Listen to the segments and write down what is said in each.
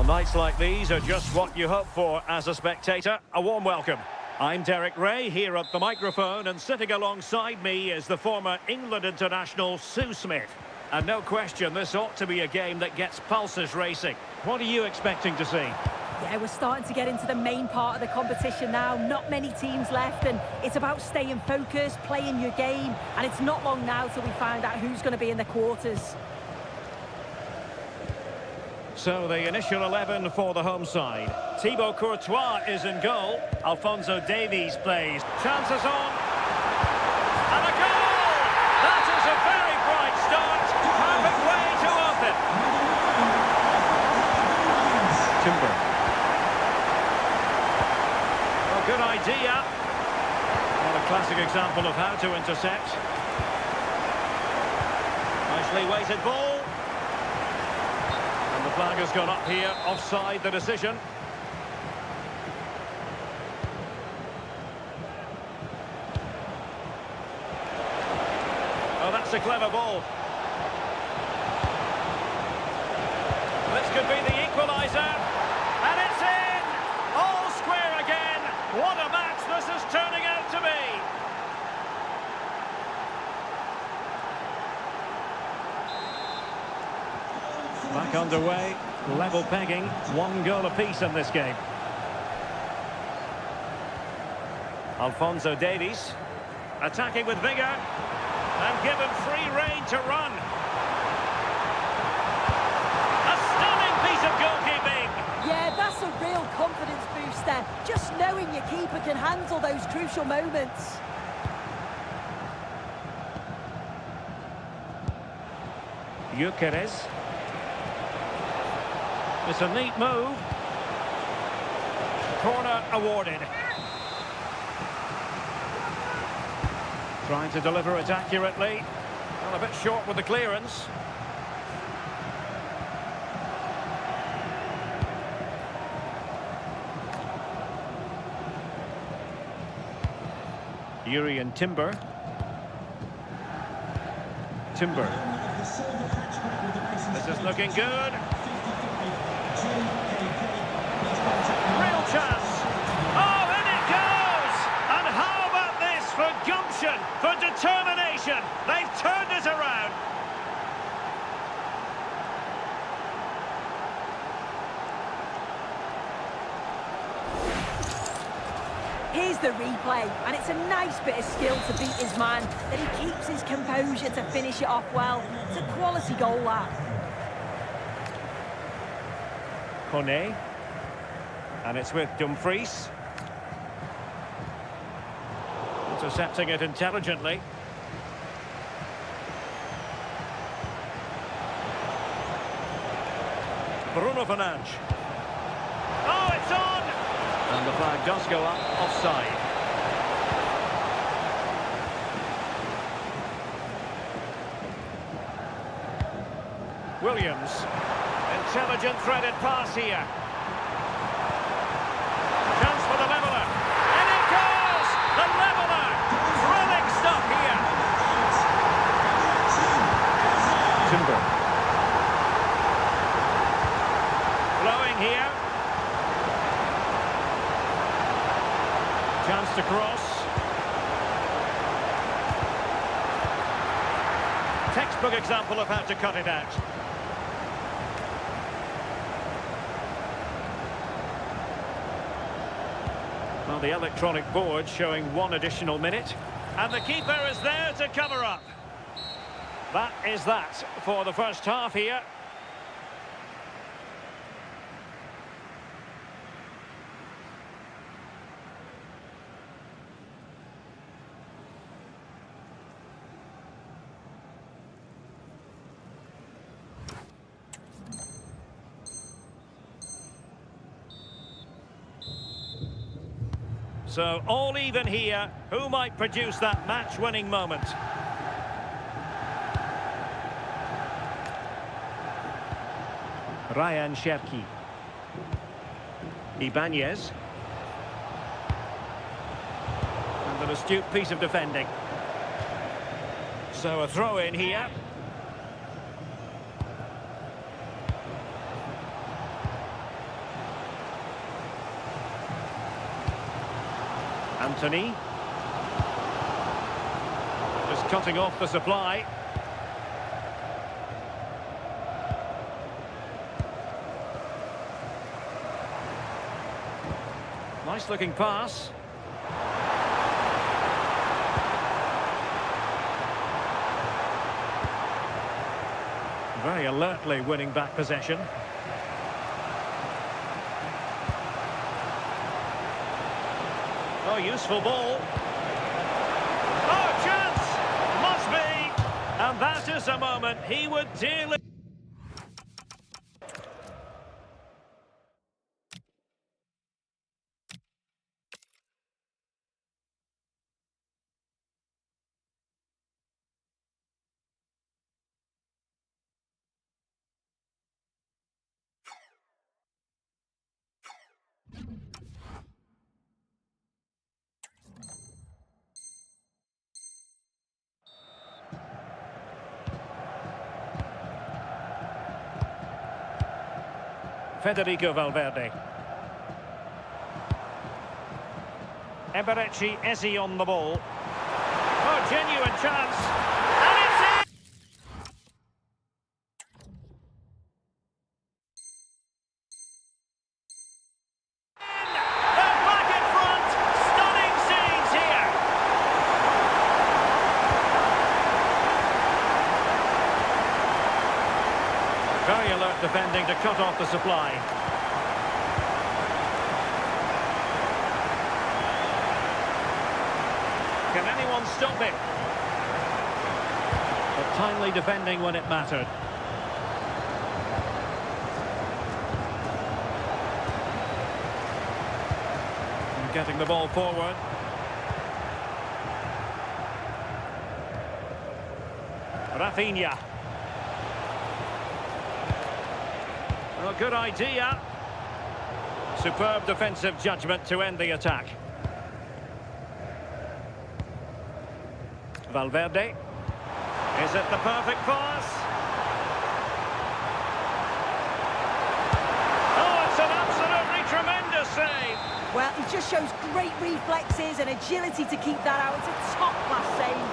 Well, nights like these are just what you hope for as a spectator. A warm welcome. I'm Derek Ray here at the microphone, and sitting alongside me is the former England international Sue Smith. And no question, this ought to be a game that gets pulses racing. What are you expecting to see? Yeah, we're starting to get into the main part of the competition now. Not many teams left, and it's about staying focused, playing your game, and it's not long now till we find out who's going to be in the quarters. So the initial 11 for the home side. Thibaut Courtois is in goal. Alphonso Davies plays. Chances on. And a goal! That is a very bright start. Perfect way to open. Timber. Well, good idea. Well, a classic example of how to intercept. Nicely weighted ball. The flag has gone up here, offside the decision. Oh, that's a clever ball. This could be the equaliser. And it's in! All square again. What a match this is turning out to be. Back underway, level pegging, 1 goal apiece in this game. Alphonso Davies, attacking with vigour, and given free rein to run. A stunning piece of goalkeeping! Yeah, that's a real confidence booster. Just knowing your keeper can handle those crucial moments. Gyökeres. It's a neat move. Corner awarded. Trying to deliver it accurately. Well, a bit short with the clearance. Jurrien Timber. Timber. This is looking good. Real chance. Oh, in it goes! And how about this for gumption, for determination? They've turned it around. Here's the replay, and it's a nice bit of skill to beat his man. Then he keeps his composure to finish it off well. It's a quality goal, that. Kone. And it's with Dumfries. Intercepting it intelligently. Bruno Fernandes. Oh, it's on! And the flag does go up, offside. Williams. Intelligent threaded pass here. Chance for the leveller. And it goes! The leveller! Thrilling stuff here. Timber. Flowing here. Chance to cross. Textbook example of how to cut it out. Well, the electronic board showing 1 additional minute. And the keeper is there to cover up. That is that for the first half here. So, all even here. Who might produce that match-winning moment? Ryan Cherki. Ibanez. And an astute piece of defending. So, a throw-in here. Anthony. Just cutting off the supply. Nice looking pass. Very alertly winning back possession. Oh, useful ball. Oh, chance! Must be! And that is a moment he would dearly... Federico Valverde. Eberechi Eze on the ball. Oh, genuine chance. And it's in! They're back in front. Stunning scenes here. Very alert defending to cut off the supply. Can anyone stop it? But timely defending when it mattered. And getting the ball forward. Rafinha. Well, good idea. Superb defensive judgment to end the attack. Valverde. Is it the perfect pass? Oh, it's an absolutely tremendous save. Well, he just shows great reflexes and agility to keep that out. It's a top-class save.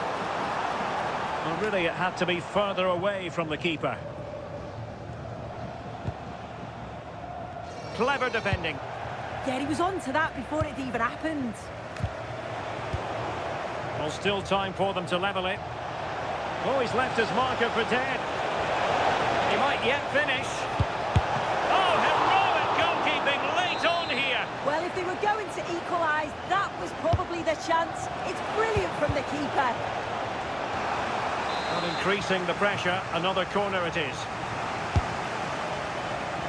Well, really, it had to be further away from the keeper. Clever defending. Yeah, he was on to that before it even happened. Well, still time for them to level it. Oh, he's left his marker for dead. He might yet finish. Oh, heroic goalkeeping late on here. Well, if they were going to equalise, that was probably their chance. It's brilliant from the keeper. Not increasing the pressure. Another corner it is.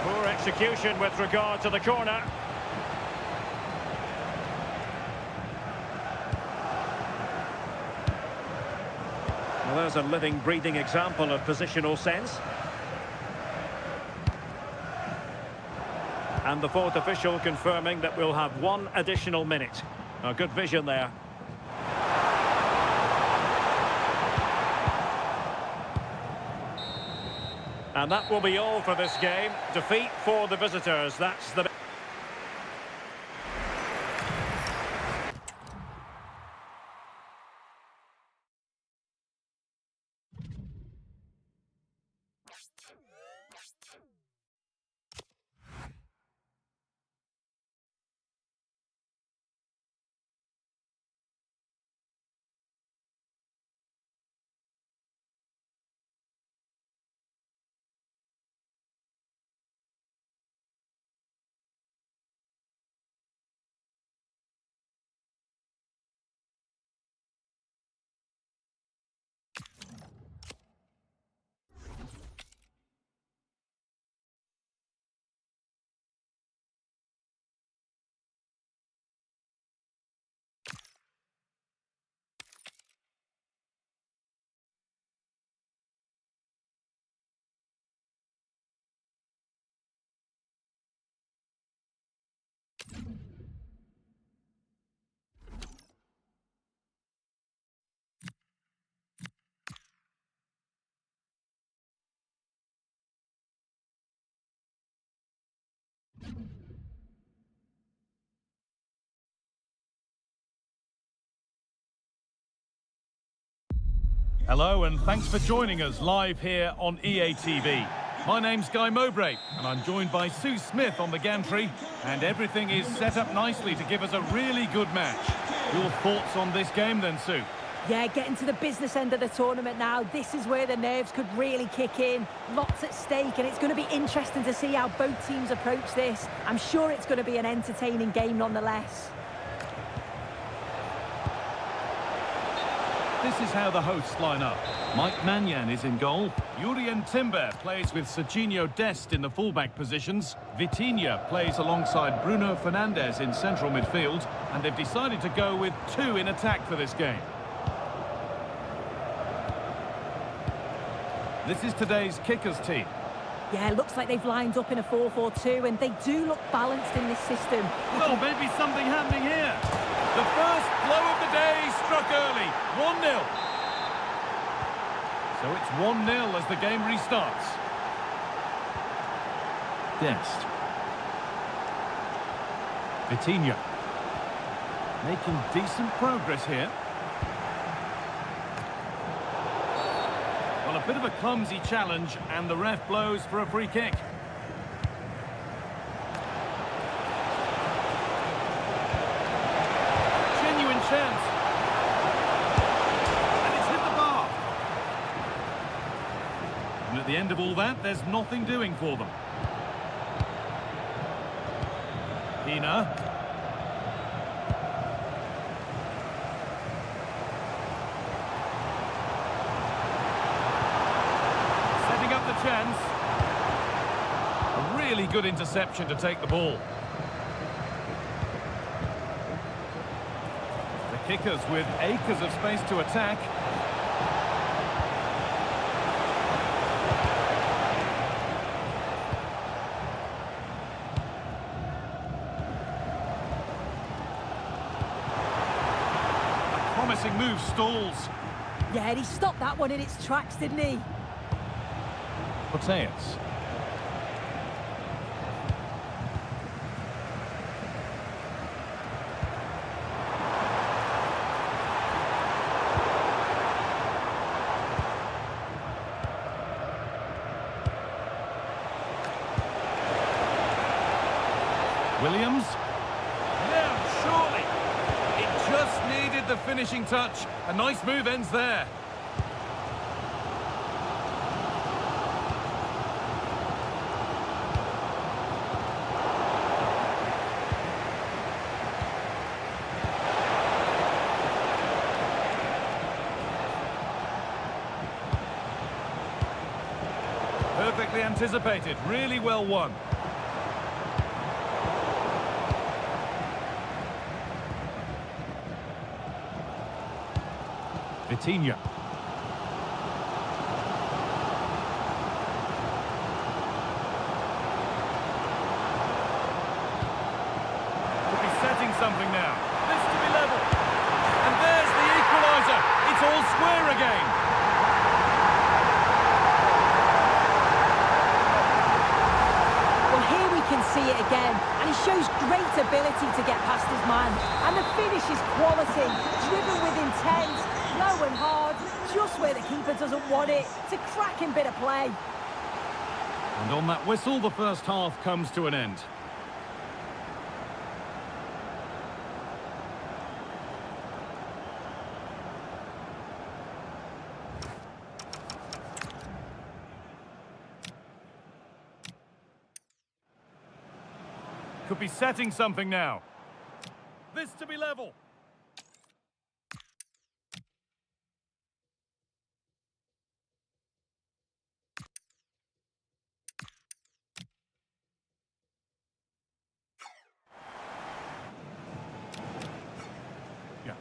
Poor execution with regard to the corner. Well, there's a living, breathing example of positional sense. And the fourth official confirming that we'll have one additional minute. A good vision there. And that will be all for this game. Defeat for the visitors. That's the... Hello and thanks for joining us live here on EA TV. My name's Guy Mowbray and I'm joined by Sue Smith on the gantry, and everything is set up nicely to give us a really good match. Your thoughts on this game then, Sue? Yeah, getting to the business end of the tournament now. This is where the nerves could really kick in. Lots at stake, and it's going to be interesting to see how both teams approach this. I'm sure it's going to be an entertaining game nonetheless. This is how the hosts line up. Mike Mannion is in goal. Jurien Timber plays with Serginho Dest in the fullback positions. Vitinha plays alongside Bruno Fernandes in central midfield. And they've decided to go with two in attack for this game. This is today's kickers team. Yeah, looks like they've lined up in a 4-4-2, and they do look balanced in this system. Well, maybe something happening here. The first blow of the day struck early. 1-0. So it's 1-0 as the game restarts. Dest. Vitinha. Making decent progress here. Well, a bit of a clumsy challenge, and the ref blows for a free kick. Genuine chance. And it's hit the bar. And at the end of all that, there's nothing doing for them. Pina. Chance. A really good interception to take the ball. The kickers with acres of space to attack. A promising move stalls. Yeah, and he stopped that one in its tracks, didn't he? Mateus. Williams. Now, surely. It just needed the finishing touch. A nice move ends there. Perfectly anticipated, really well won. Vitinha. Could be setting something now. This to be level. And there's the equaliser. It's all square again. See it again, and he shows great ability to get past his man, and the finish is quality, driven with intent, low and hard, just where the keeper doesn't want it. It's a cracking bit of play. And on that whistle, the first half comes to an end. Could be setting something now. This to be level. Yeah.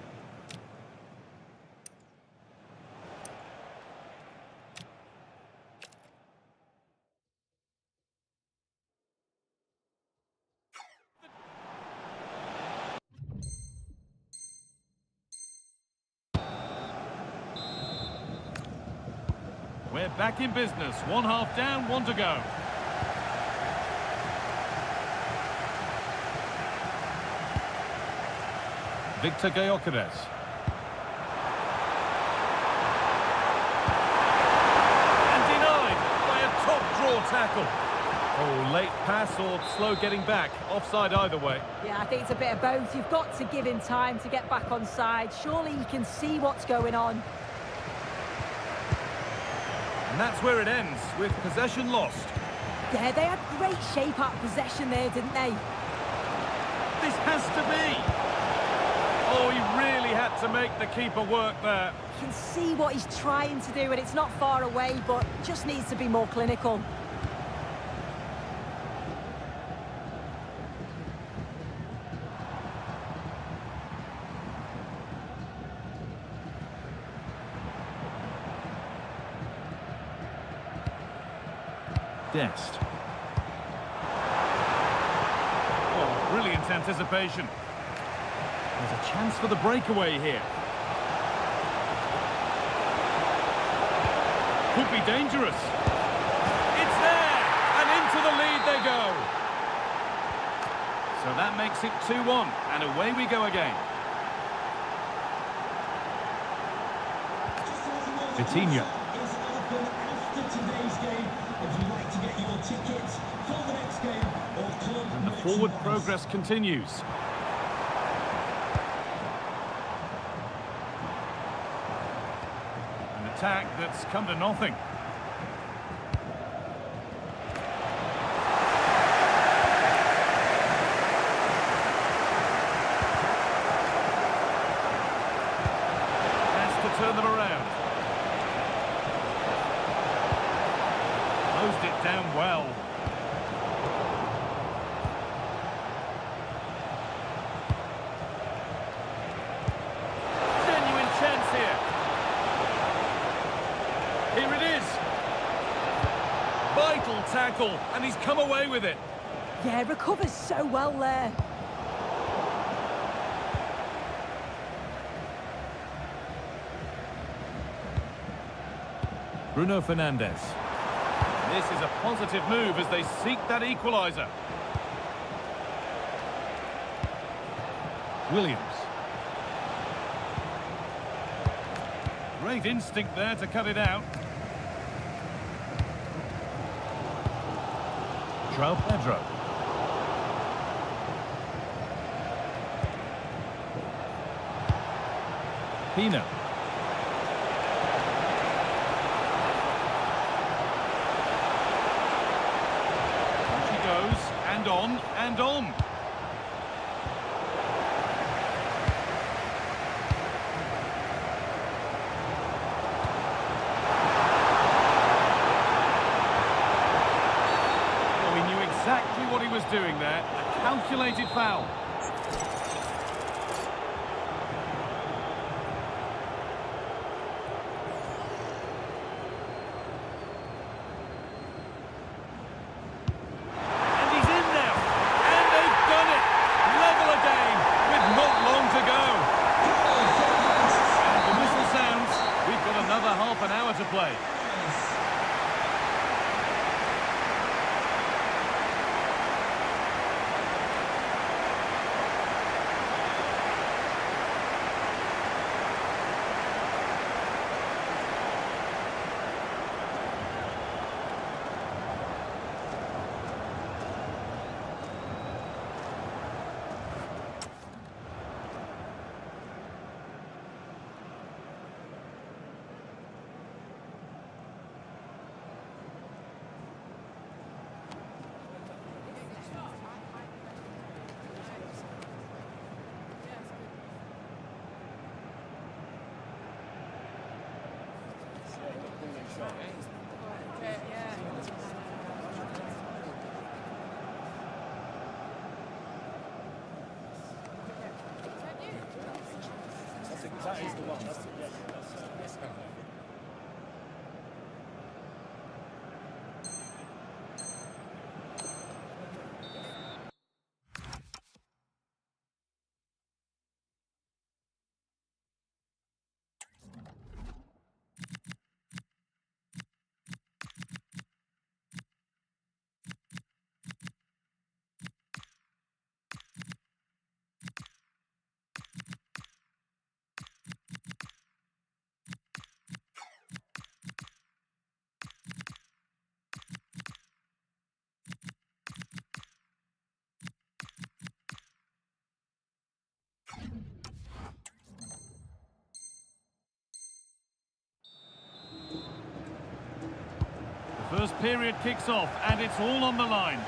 We're back in business. One half down, one to go. Victor Gyökeres. tackle. Oh, late pass or slow getting back. Offside either way. Yeah, I think it's a bit of both. You've got to give him time to get back on side. Surely he can see what's going on. And that's where it ends, with possession lost. Yeah, they had great shape out of possession there, didn't they? This has to be. Oh, he really had to make the keeper work there. You can see what he's trying to do, and it's not far away, but just needs to be more clinical. Dest. Oh, brilliant anticipation. There's a chance for the breakaway here. Could be dangerous. It's there! And into the lead they go. So that makes it 2-1, and away we go again. Vitinha. And the forward progress continues. An attack that's come to nothing. Has to turn them around. Closed it down well. Genuine chance here. Here it is. Vital tackle, and he's come away with it. Yeah, recovers so well there. Bruno Fernandes. This is a positive move as they seek that equaliser. Williams. Great instinct there to cut it out. João Pedro. Pina. And on, and on. Oh, he knew exactly what he was doing there. A calculated foul. Half an hour to play. That is the one. That's it. Yes. First period kicks off, and it's all on the line.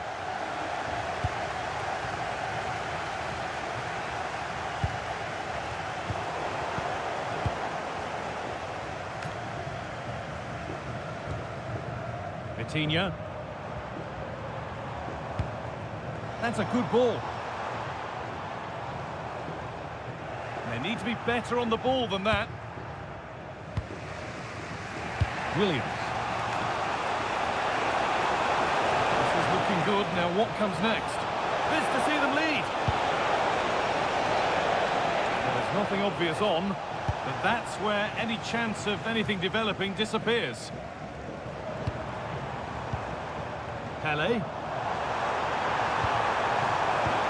Vitinha. That's a good ball. They need to be better on the ball than that. Williams. This is looking good. Now what comes next? This to see them lead. Well, there's nothing obvious on, but that's where any chance of anything developing disappears. Pele.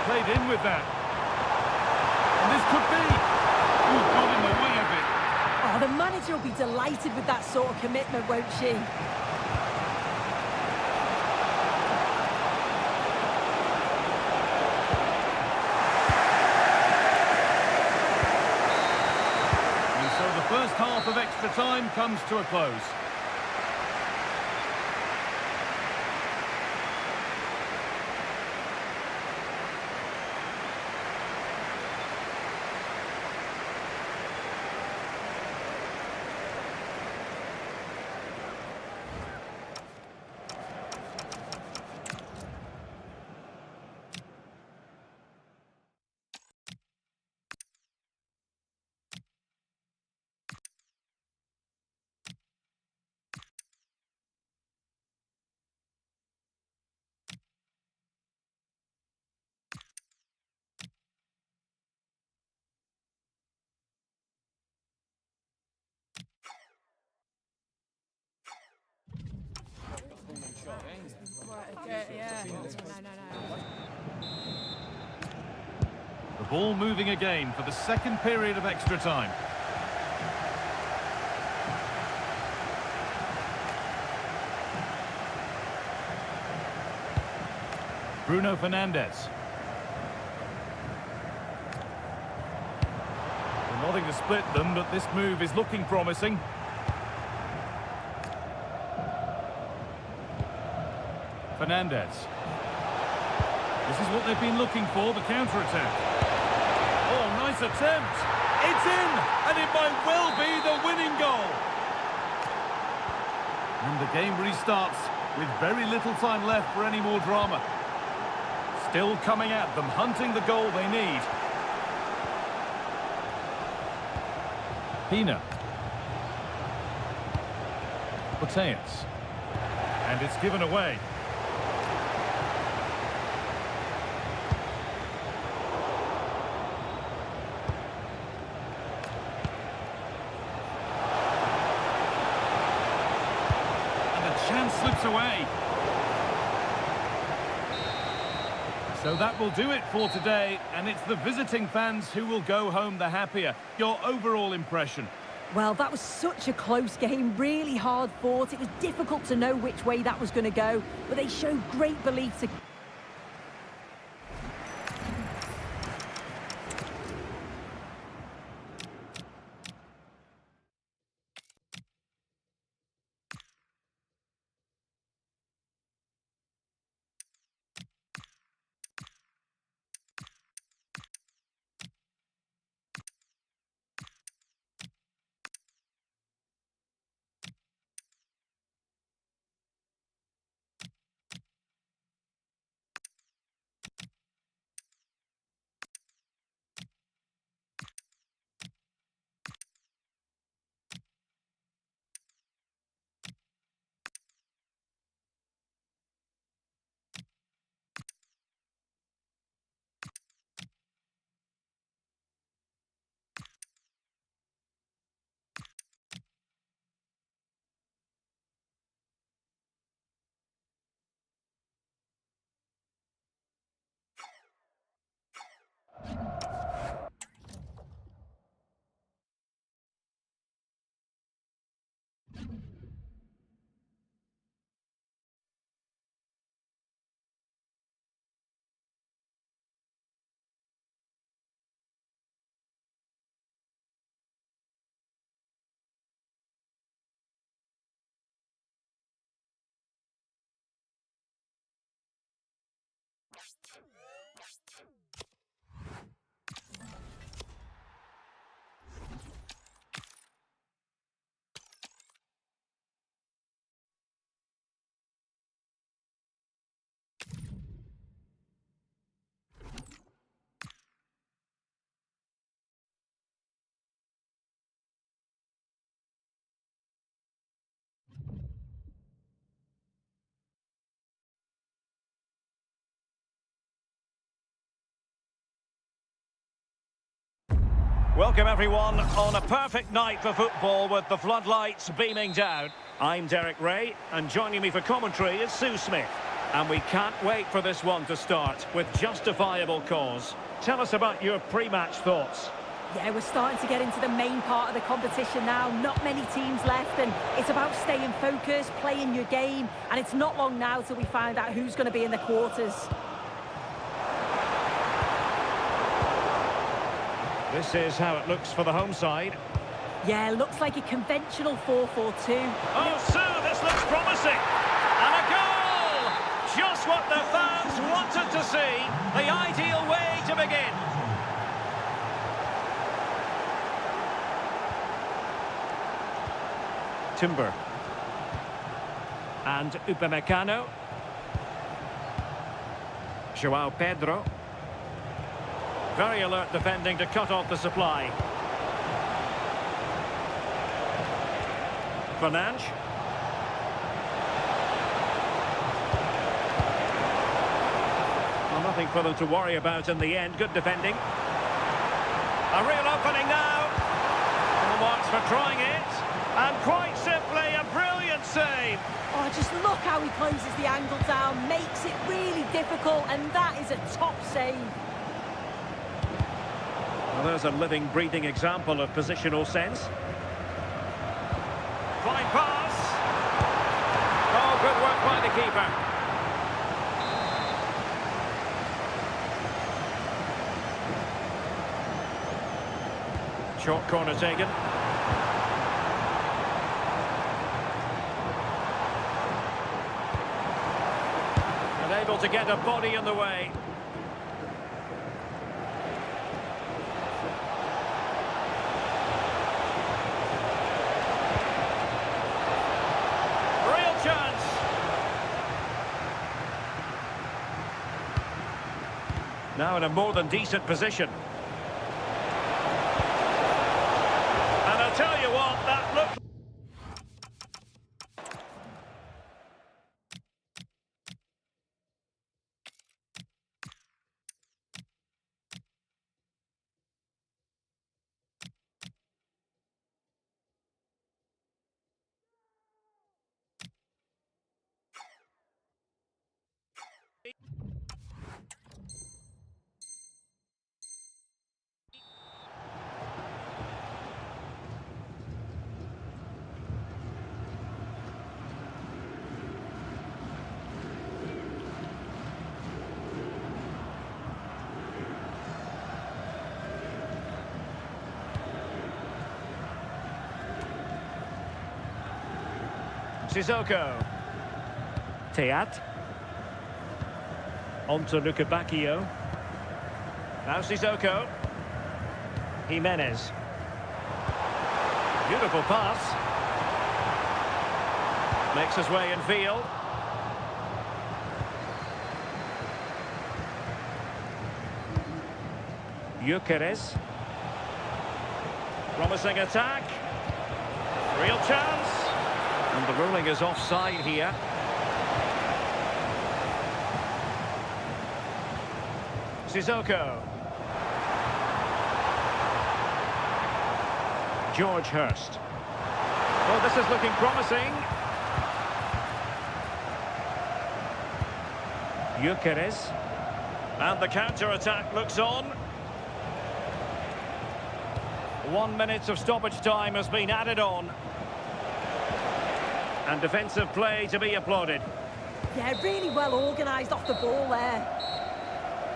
Played in with that. And this could be. Ooh, got in the way of it. Oh, the manager will be delighted with that sort of commitment, won't she? And so the first half of extra time comes to a close. The ball moving again for the second period of extra time. Bruno Fernandes. Well, nothing to split them, but this move is looking promising. Fernandes. This is what they've been looking for, the counter-attack. Oh, nice attempt. It's in, and it might well be the winning goal. And the game restarts with very little time left for any more drama. Still coming at them, hunting the goal they need. Pina. Putellas. And it's given away. Chance slips away. So that will do it for today, and it's the visiting fans who will go home the happier. Your overall impression? Well, that was such a close game, really hard fought. It was difficult to know which way that was going to go, but they showed great belief to Welcome everyone on a perfect night for football with the floodlights beaming down. I'm Derek Ray and joining me for commentary is Sue Smith. And we can't wait for this one to start with justifiable cause. Tell us about your pre-match thoughts. Yeah, we're starting to get into the main part of the competition now. Not many teams left, and it's about staying focused, playing your game, and it's not long now till we find out who's going to be in the quarters. This is how it looks for the home side. Yeah, looks like a conventional 4-4-2. Oh, Sue, this looks promising. And a goal! Just what the fans wanted to see. The ideal way to begin. Timber. And Upamecano. João Pedro. Very alert defending to cut off the supply. Fernandes. Well, nothing for them to worry about in the end. Good defending. A real opening now. Full marks for trying it. And quite simply, a brilliant save. Oh, just look how he closes the angle down. Makes it really difficult, and that is a top save. Well, there's a living, breathing example of positional sense. Fine pass. Oh, good work by the keeper. Short corner taken. Unable to get a body in the way. Now in a more than decent position. And I'll tell you what, that looked... Sissoko. Teat. On to Lukebakio. Now Sissoko. Jimenez. Beautiful pass. Makes his way in field. Gyökeres. Promising attack. Real chance. And the ruling is offside here. Sissoko. George Hurst. Well, this is looking promising. Gyökeres. And the counter-attack looks on. 1 minute of stoppage time has been added on. And defensive play to be applauded. Yeah, really well organised off the ball there.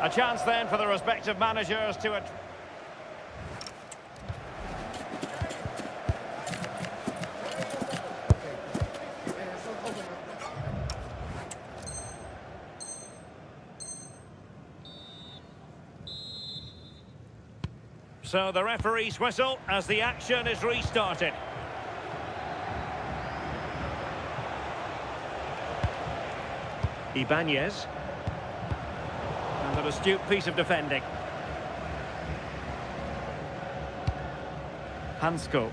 A chance then for the respective managers to... So the referee's whistle as the action is restarted. Ibanez. And an astute piece of defending. Hansko.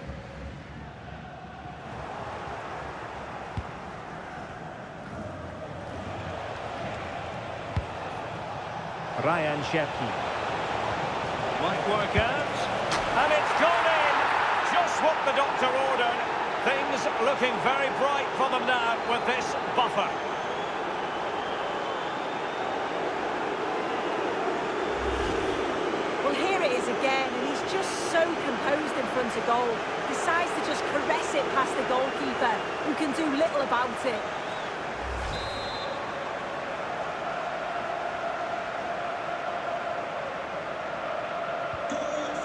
Ryan Cherki. Might work out. And it's gone in! Just what the doctor ordered. Things looking very bright for them now with this buffer. Well, here it is again, and he's just so composed in front of goal. Decides to just caress it past the goalkeeper, who can do little about it.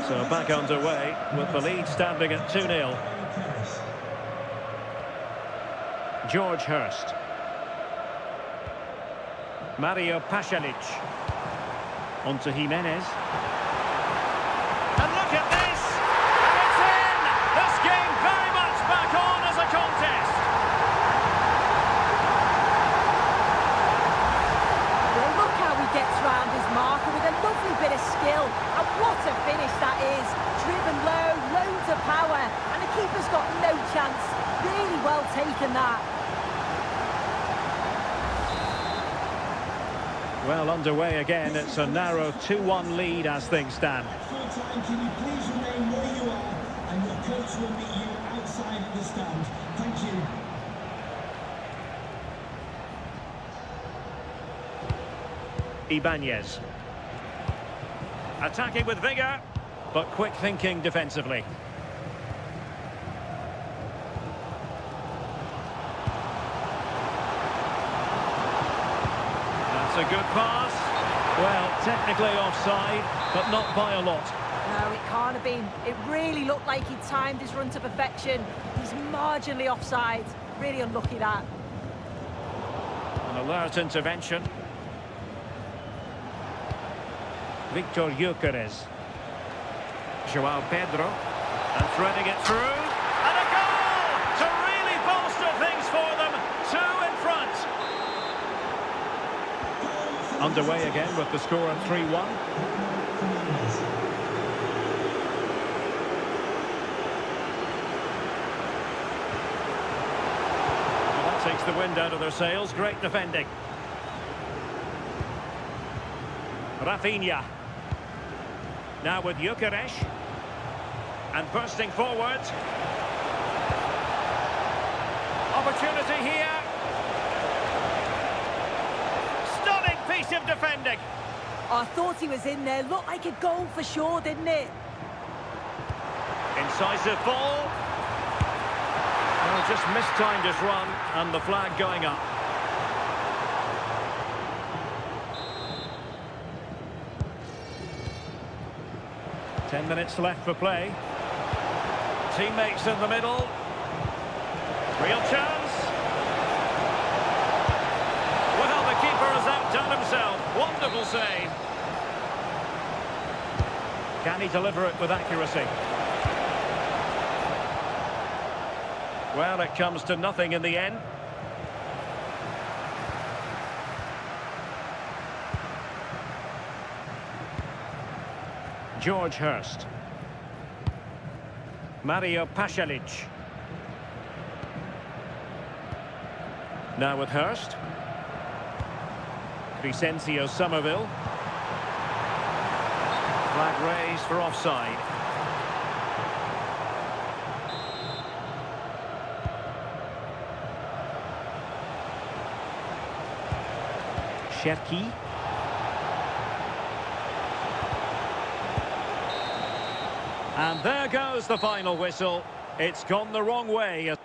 So back underway with the lead standing at 2-0. George Hurst. Mario Pasalic. On to Jimenez. And look at this! And it's in! This game very much back on as a contest. Well, look how he gets round his marker with a lovely bit of skill. And what a finish that is. Driven low, loads of power. And the keeper's got no chance. Really well taken that. Well, underway again. It's a narrow 2-1 lead as things stand. Full time, can you please remain where you are? And your coach will meet you outside the stand. Thank you. Ibanez. Attacking with vigour, but quick thinking defensively. That's a good pass. Well, technically offside, but not by a lot. No, it can't have been. It really looked like he timed his run to perfection. He's marginally offside. Really unlucky that. An alert intervention. Victor Gyökeres. Joao Pedro. And threading it through. And a goal to really bolster things for them. 2 in front. Underway again with the score at 3-1. Well, that takes the wind out of their sails. Great defending. Rafinha. Now with Gyökeres. And bursting forward. Opportunity here. Stunning piece of defending. I thought he was in there. Looked like a goal for sure, didn't it? Incisive ball. Well, just mistimed his run and the flag going up. Ten minutes left for play. Teammates in the middle. Real chance. Well, the keeper has outdone himself. Wonderful save. Can he deliver it with accuracy? Well, it comes to nothing in the end. George Hurst. Mario Pasalic. Now with Hurst. Crescencio Somerville. Flag raised for offside. Cherki. And there goes the final whistle. It's gone the wrong way.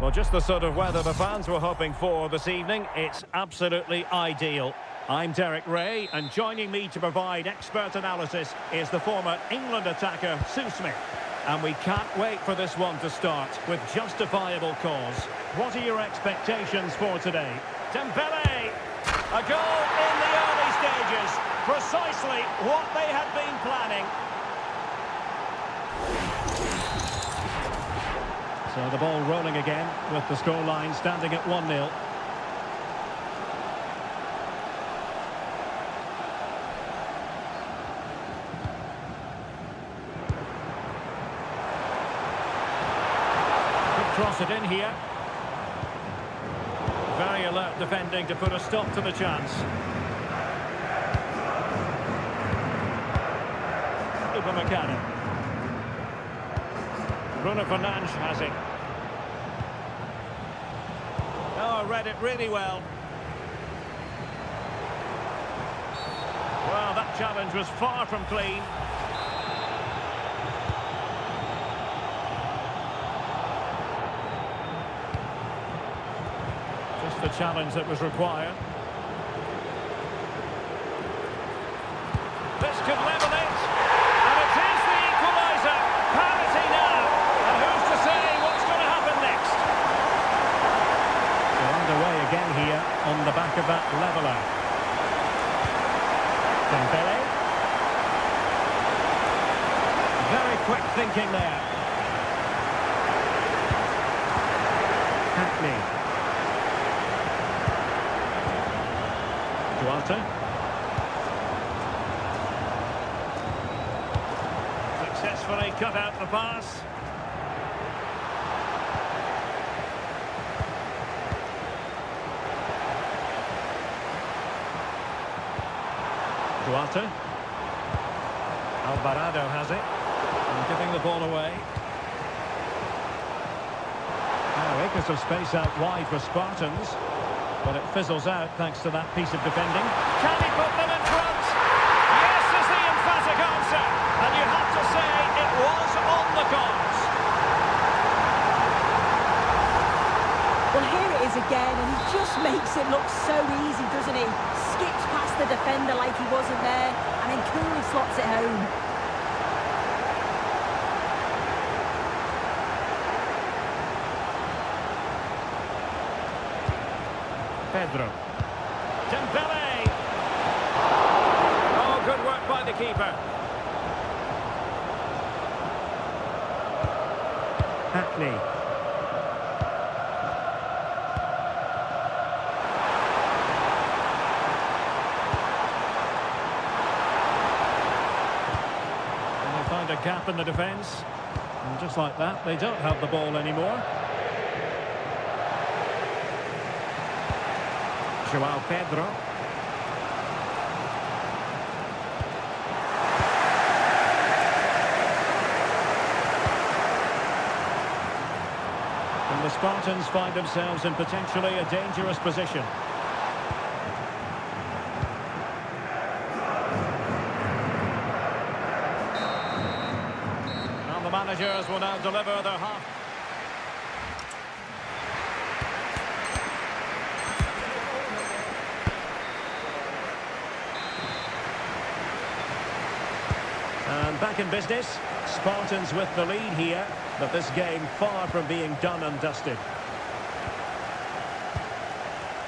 Well, just the sort of weather the fans were hoping for this evening. It's absolutely ideal. I'm Derek Ray, and joining me to provide expert analysis is the former England attacker, Sue Smith. And we can't wait for this one to start with justifiable cause. What are your expectations for today? Dembele! A goal in the early stages. Precisely what they had been planning. So the ball rolling again with the scoreline standing at 1-0. Cross it in here. Very alert defending to put a stop to the chance. Upamecano. Bruno Fernandes has it. Oh, read it really well. Well, that challenge was far from clean. Just the challenge that was required. This could level it. And it is the equaliser. Parity now. And who's to say what's going to happen next? So underway again here on the back of that leveller. Dembele. Very quick thinking there. Hackney. Duarte. Successfully cut out the pass. Duarte. Alvarado has it. And giving the ball away. Now acres of space out wide for Spartans. But it fizzles out thanks to that piece of defending. Can he put them in front? Yes is the emphatic answer. And you have to say it was on the cards. Well, here it is again, and he just makes it look so easy, doesn't he? Skips past the defender like he wasn't there, and then coolly slots it home. Pedro. Dembele! Oh, good work by the keeper. Hackney. And they find a gap in the defence. And just like that, they don't have the ball anymore. Joao Pedro. And the Spartans find themselves in potentially a dangerous position. And the managers will now deliver their half. And back in business, Spartans with the lead here, but this game far from being done and dusted.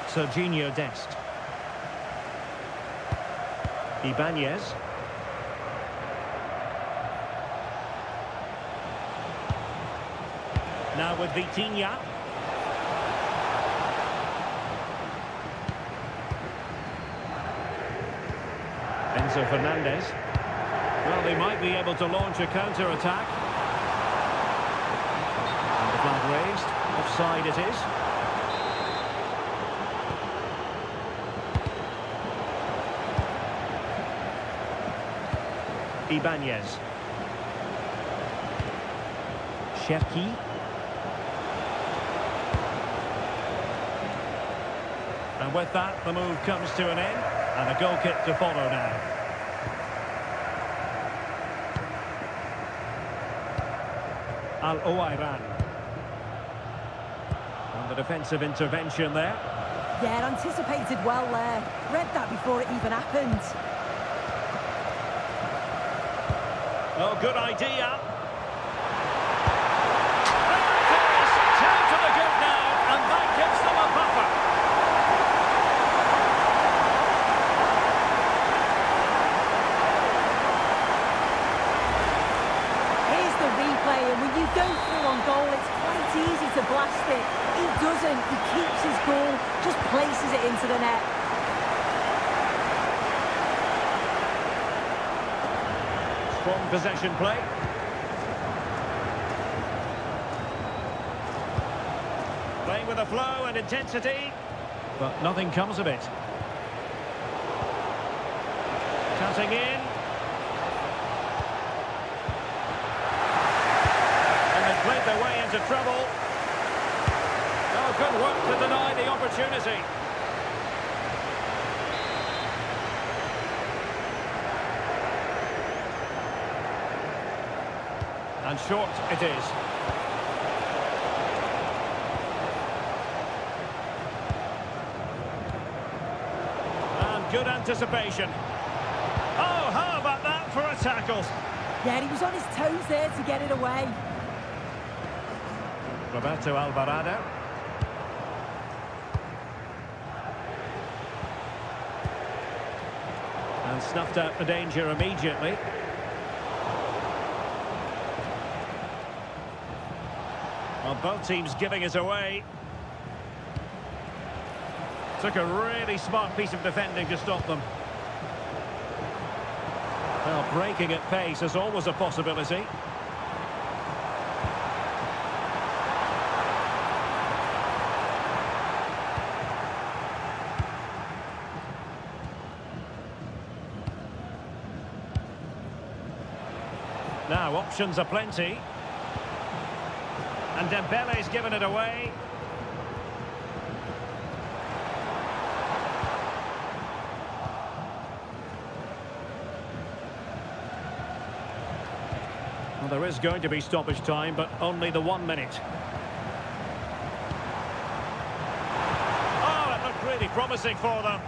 Serginho Dest. Ibanez. Now with Vitinha. Enzo Fernandez. Well, they might be able to launch a counter-attack. And the flag raised. Offside it is. Ibanez. Cherki. And with that, the move comes to an end. And a goal kick to follow now. Al Owairan. defensive intervention there. Yeah, anticipated well there. Read that before it even happened. Oh, good idea. There it is. Down to the good now, and that gives them a buffer. Here's the replay, and when you go through on goal, it's quite easy to blast it. He doesn't. He keeps his goal, just places it into the net. Strong possession play. Playing with a flow and intensity, but nothing comes of it. Cutting in. And they played their way into trouble. Oh, good work to deny the opportunity. And short it is. And good anticipation. Oh, how about that for a tackle? Yeah, he was on his toes there to get it away. Roberto Alvarado. And snuffed out the danger immediately. Well, both teams giving it away. Took a really smart piece of defending to stop them. Well, breaking at pace is always a possibility. Now, options are plenty. And Dembele's given it away. Well, there is going to be stoppage time, but only the 1 minute. Oh, it looked really promising for them.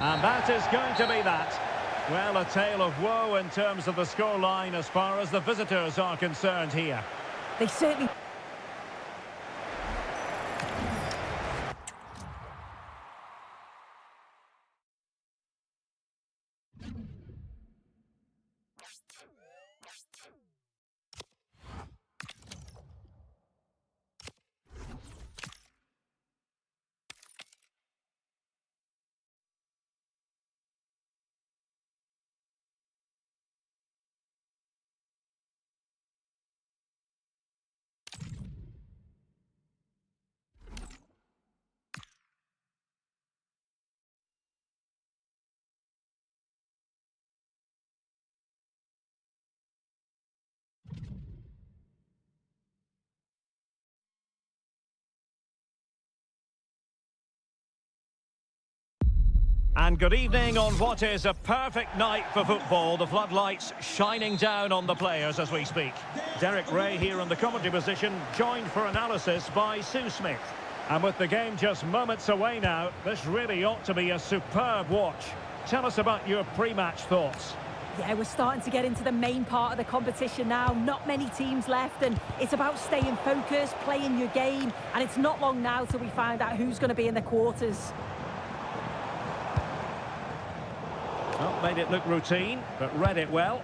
And that is going to be that. Well, a tale of woe in terms of the scoreline as far as the visitors are concerned here. They certainly... And good evening on what is a perfect night for football. The floodlights shining down on the players as we speak. Derek Ray here in the commentary position, joined for analysis by Sue Smith. And with the game just moments away now, this really ought to be a superb watch. Tell us about your pre-match thoughts. Yeah, we're starting to get into the main part of the competition now. Not many teams left, and it's about staying focused, playing your game. And it's not long now till we find out who's going to be in the quarters. Well, made it look routine, but read it well.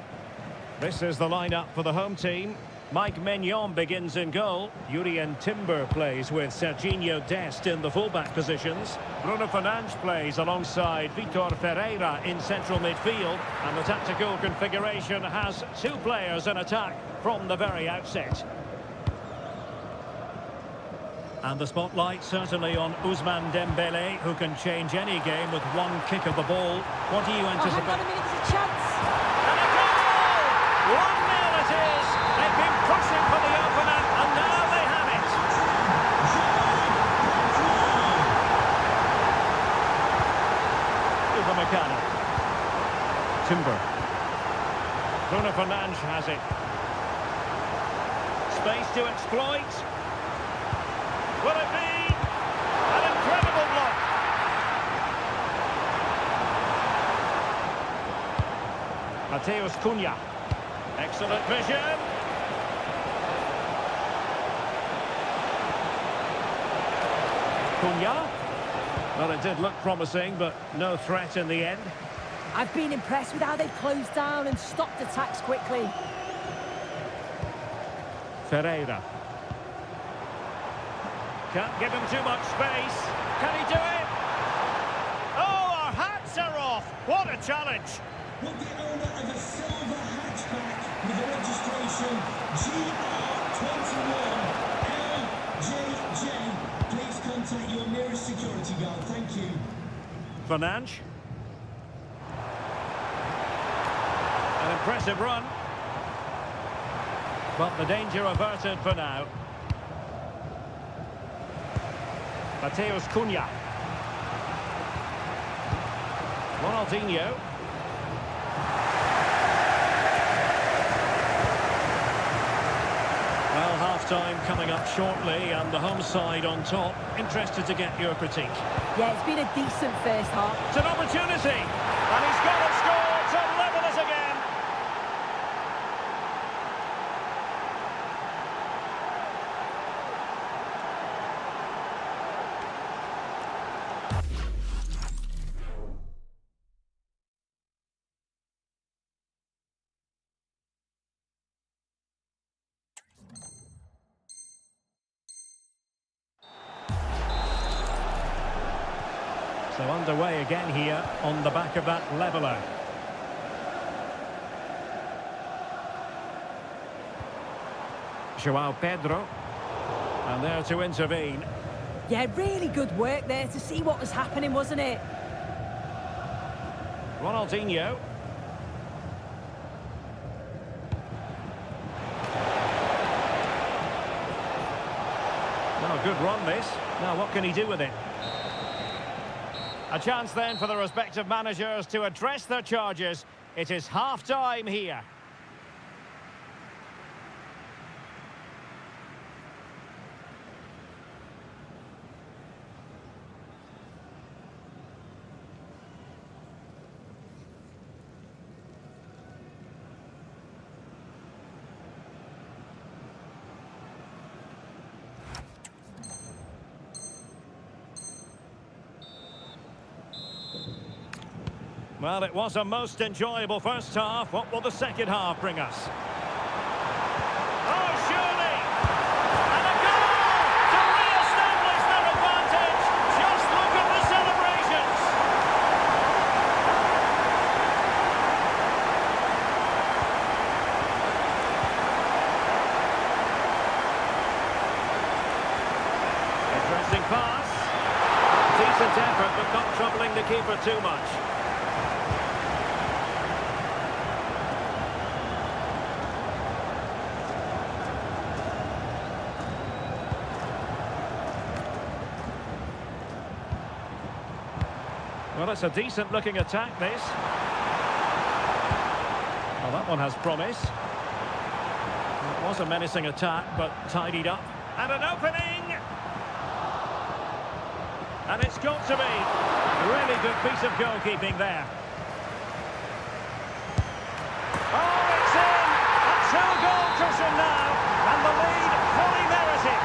This is the lineup for the home team. Mike Maignan begins in goal. Jurrien Timber plays with Serginho Dest in the fullback positions. Bruno Fernandes plays alongside Vitor Ferreira in central midfield. And the tactical configuration has two players in attack from the very outset. And the spotlight certainly on Ousmane Dembele, who can change any game with one kick of the ball. What do you anticipate? Oh, hang on a minute, there's a chance. And a goal! 1-0 it is. They've been pushing for the opener, and now they have it. Upamecano. Timber. Bruno Fernandes has it. Space to exploit. Will it be an incredible block? Mateus Cunha. Excellent vision. Cunha. Well, it did look promising, but no threat in the end. I've been impressed with how they've closed down and stopped attacks quickly. Ferreira. Can't give him too much space. Can he do it? Oh, our hats are off. What a challenge. Will the owner of a silver hatchback with a registration GR21LJJ, please contact your nearest security guard. Thank you. Fernandes. An impressive run. But the danger averted for now. Mateus Cunha. Ronaldinho. Well, half-time coming up shortly, and the home side on top. Interested to get your critique. Yeah, it's been a decent first half. It's an opportunity, and he's got a score to level it again. So underway again here on the back of that leveller. João Pedro. And there to intervene. Yeah, really good work there to see what was happening, wasn't it? Ronaldinho. Well, good run this. Now what can he do with it? A chance then for the respective managers to address their charges. It is half-time here. Well, it was a most enjoyable first half. What will the second half bring us? Oh, surely! And a goal to re-establish their advantage. Just look at the celebrations. Interesting pass. Decent effort, but not troubling the keeper too much. Well, it's a decent-looking attack, this. Well, that one has promise. It was a menacing attack, but tidied up. And an opening! And it's got to be. A really good piece of goalkeeping there. Oh, it's in! A two-goal cushion now, and the lead fully merited.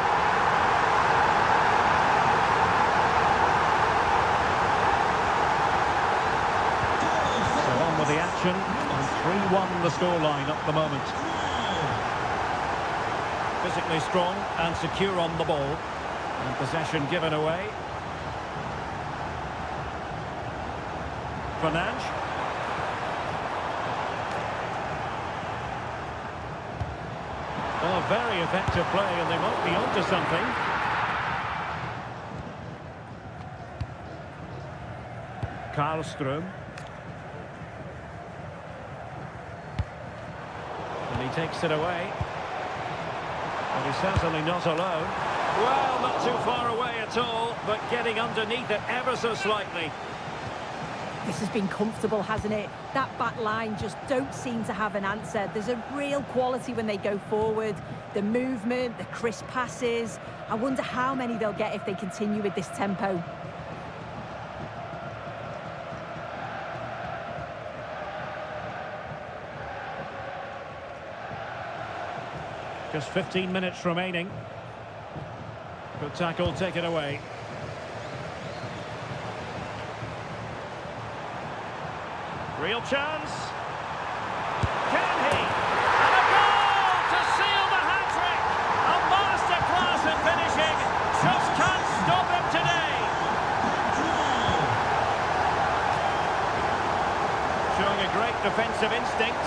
The action, and 3-1 the scoreline at the moment. Physically strong and secure on the ball, and possession given away. Fernandes. Oh, very effective play, and they might be onto something. Karlström. And he takes it away. But he's certainly not alone. Well, not too far away at all, but getting underneath it ever so slightly. This has been comfortable, hasn't it? That back line just don't seem to have an answer. There's a real quality when they go forward. The movement, the crisp passes. I wonder how many they'll get if they continue with this tempo. Just 15 minutes remaining. Good tackle, take it away. Real chance. Can he? And a goal to seal the hat-trick. A masterclass in finishing. Just can't stop him today. Showing a great defensive instinct.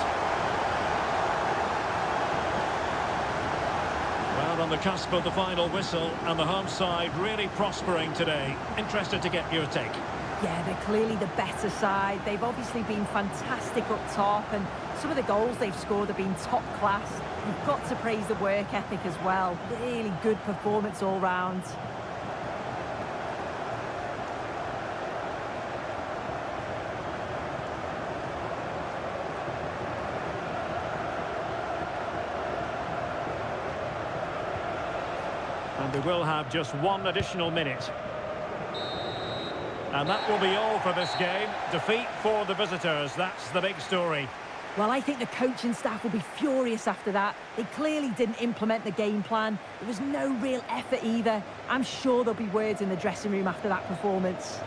Well, on the cusp of the final whistle, and the home side really prospering today. Interested to get your take. Yeah, they're clearly the better side. They've obviously been fantastic up top, and some of the goals they've scored have been top class. You've got to praise the work ethic as well. Really good performance all round. And they will have just one additional minute. And that will be all for this game. Defeat for the visitors, that's the big story. Well, I think the coaching staff will be furious after that. They clearly didn't implement the game plan. There was no real effort either. I'm sure there'll be words in the dressing room after that performance.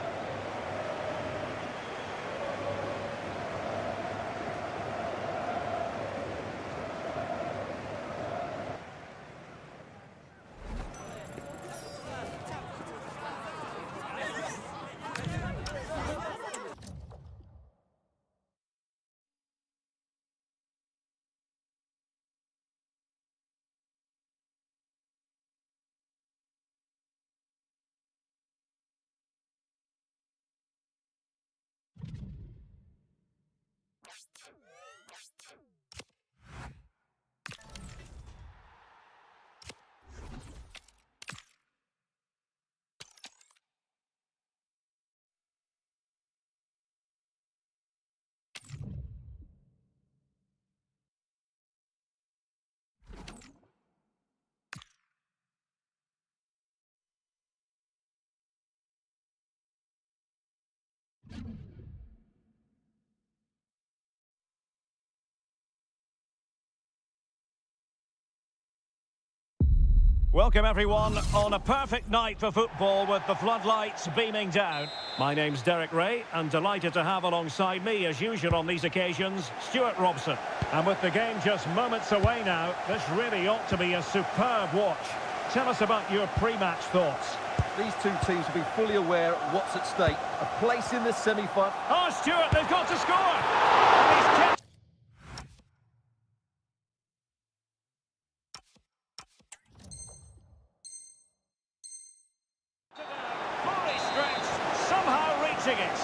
Welcome everyone on a perfect night for football with the floodlights beaming down. My name's Derek Ray and delighted to have alongside me as usual on these occasions, Stuart Robson. And with the game just moments away now, this really ought to be a superb watch. Tell us about your pre-match thoughts. These two teams will be fully aware of what's at stake. A place in the semi-final. Oh, Stuart, they've got to score! And he's kept... Fully stretched, somehow reaching it.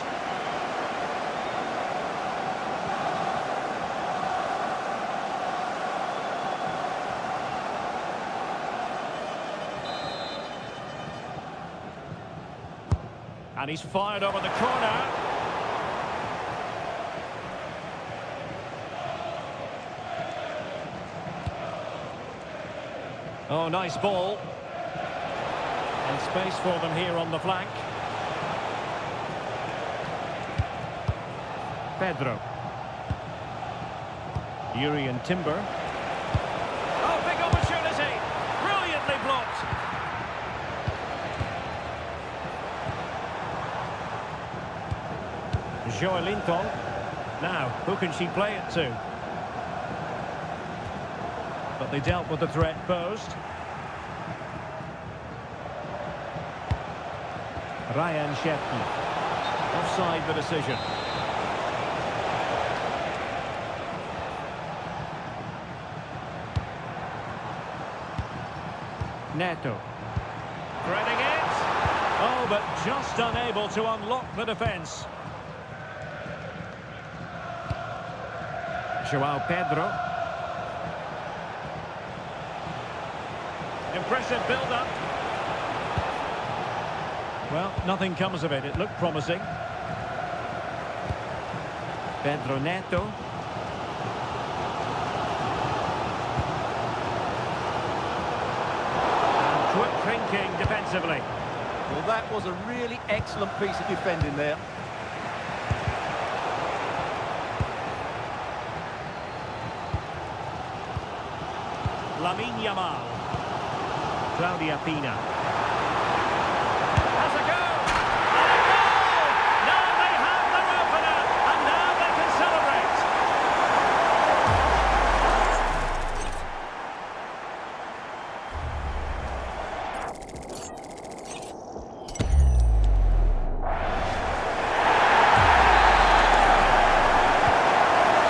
And he's fired over the corner. Oh, nice ball. And space for them here on the flank. Pedro. Jurrien Timber. Oh, big opportunity. Brilliantly blocked. Joelinton. Now, who can she play it to? But they dealt with the threat posed. Ryan Cherki. Offside the decision. Neto. Threading it. Oh, but just unable to unlock the defence. Joao Pedro. Impressive build-up. Well, nothing comes of it. It looked promising. Pedro Neto. And quick thinking defensively. Well, that was a really excellent piece of defending there. Lamine Yamal. Claudia Pina. Has a go! And a goal! Now they have their opener, and now they can celebrate.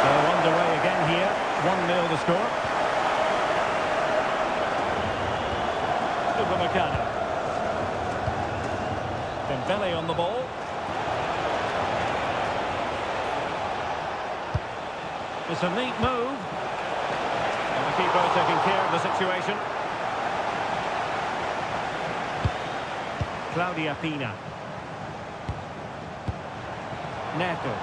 So underway again here, 1-0 the score. Upamecano. Dembele on the ball. It's a neat move. And the keeper taking care of the situation. Claudia Pina. Neto.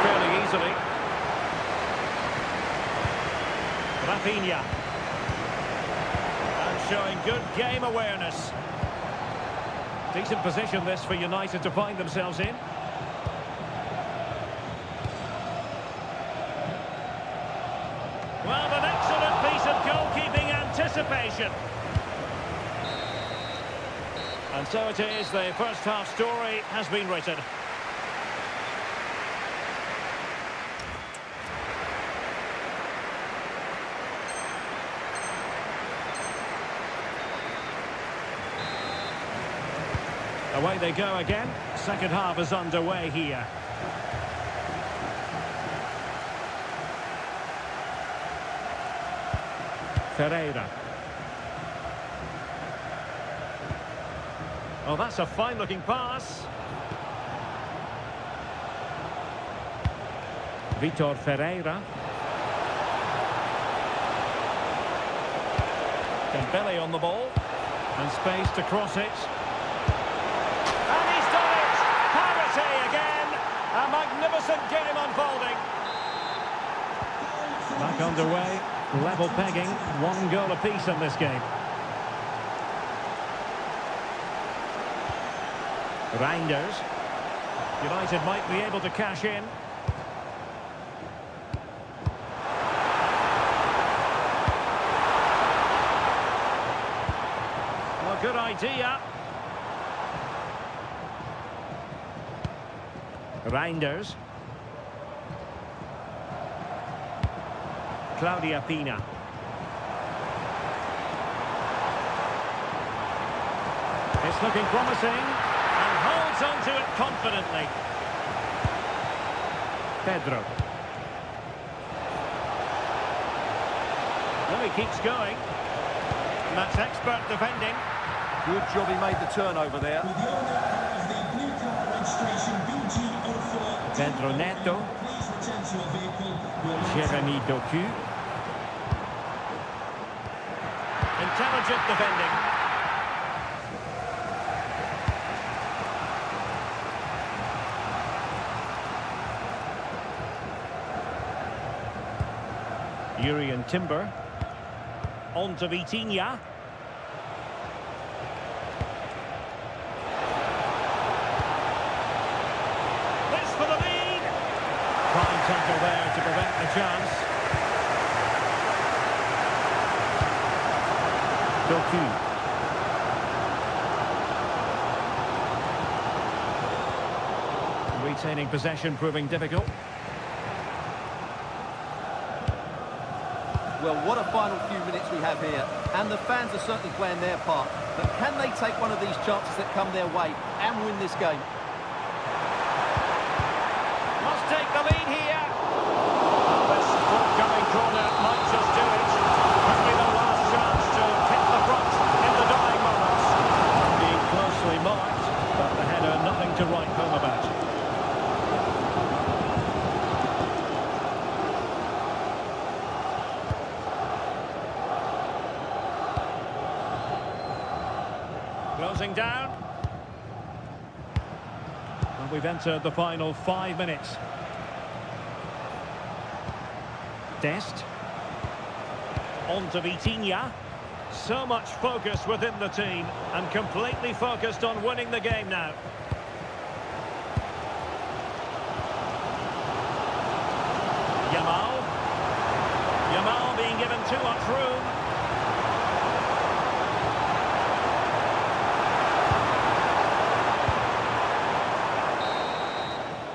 Fairly easily. Rafinha. And showing good game awareness. Decent position this for United to find themselves in. Well, an excellent piece of goalkeeping anticipation. And so it is, the first half story has been written. Away they go again. Second half is underway here. Ferreira. Oh, that's a fine-looking pass. Vitor Ferreira. Dembele on the ball. And space to cross it. Again, a magnificent game unfolding. Back underway, level pegging, 1 goal apiece in this game. Reinders. United might be able to cash in. Well, good idea. Reinders. Claudia Pina. It's looking promising and holds on to it confidently. Pedro. Well, he keeps going. And that's expert defending. Good job he made the turnover there. With the owner of the blue car registration BG04. Pedro Neto. Please return to your vehicle. Jeremy Doku. Intelligent defending. Jurrien Timber. On to Vitinha. This for the lead. Fine tackle there to prevent the chance. Doku. Retaining possession proving difficult. Well, what a final few minutes we have here. And the fans are certainly playing their part. But can they take one of these chances that come their way and win this game? Must take the lead here. This forthcoming corner might just do it. Could be the last chance to hit the front in the dying moments. Being closely marked, but the header nothing to write home about. closing down. And we've entered the final 5 minutes. Dest. On to Vitinha. So much focus within the team and completely focused on winning the game now. Yamal. Yamal being given too much room.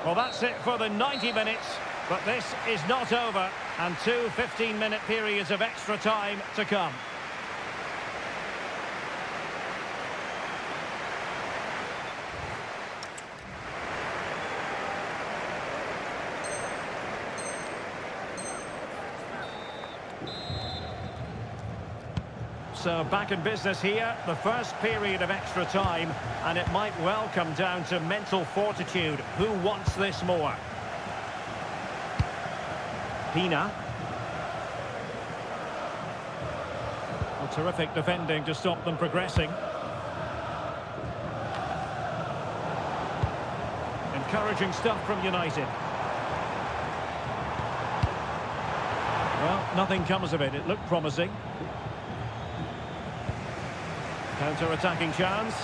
Well, that's it for the 90 minutes, but this is not over, and two 15-minute periods of extra time to come. So back in business here, the first period of extra time, and it might well come down to mental fortitude. Who wants this more? Pina. Well, terrific defending to stop them progressing. Encouraging stuff from United. Well, nothing comes of it. It looked promising. Counter-attacking chance.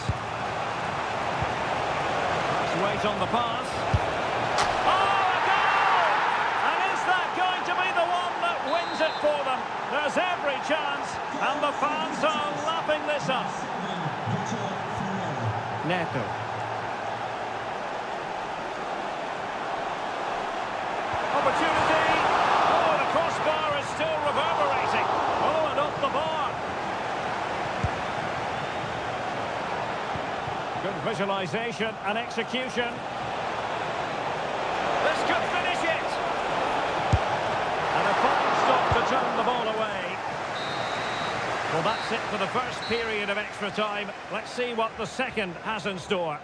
Let's wait on the pass. Oh, a goal! And is that going to be the one that wins it for them? There's every chance, and the fans are lapping this up. Neto. Opportunity. Oh, the crossbar is still reverberating. Oh, and up the bar. Good visualisation and execution. This could finish it. And a fine stop to turn the ball away. Well, that's it for the first period of extra time. Let's see what the second has in store.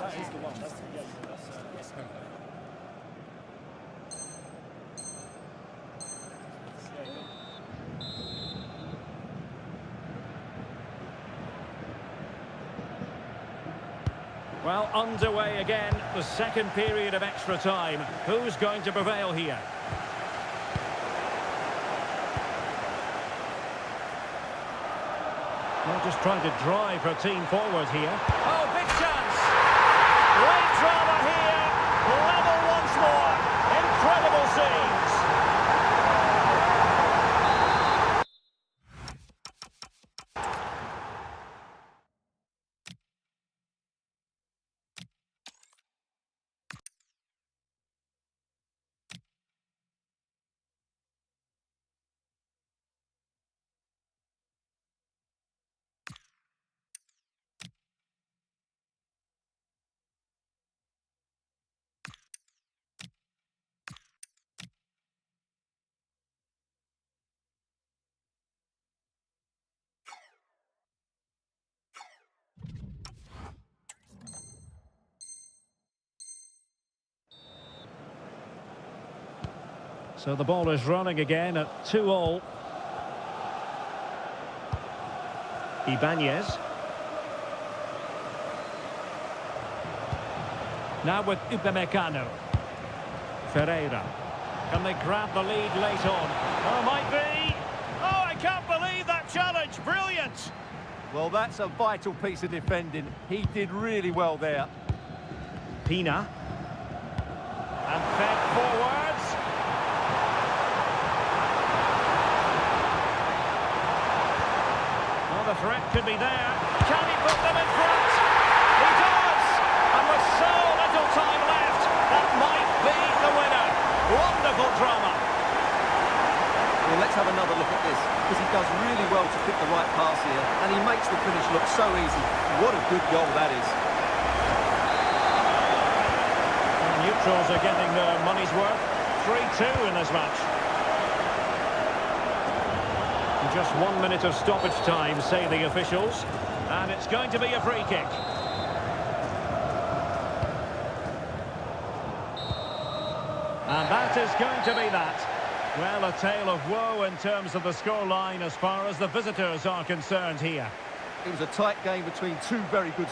That is the one. That's yes. Well, underway again, the second period of extra time. Who's going to prevail here? Well, just trying to drive her team forward here. Oh, big chance! Great drama here. Level once more. Incredible scenes. So the ball is running again at 2-2. Ibanez. Now with Upamecano. Ferreira. Can they grab the lead late on? Oh, might be. Oh, I can't believe that challenge. Brilliant. Well, that's a vital piece of defending. He did really well there. Pina. And fed forwards. Well, the threat could be there. Can he put them in front? He does! And with so little time left, that might be the winner. Wonderful drama. Well, let's have another look at this, because he does really well to pick the right pass here, and he makes the finish look so easy. What a good goal that is. And neutrals are getting their money's worth. 3-2 in this match. And just 1 minute of stoppage time, say the officials. And it's going to be a free kick. That is going to be that. Well, a tale of woe in terms of the scoreline as far as the visitors are concerned here. It was a tight game between two very good...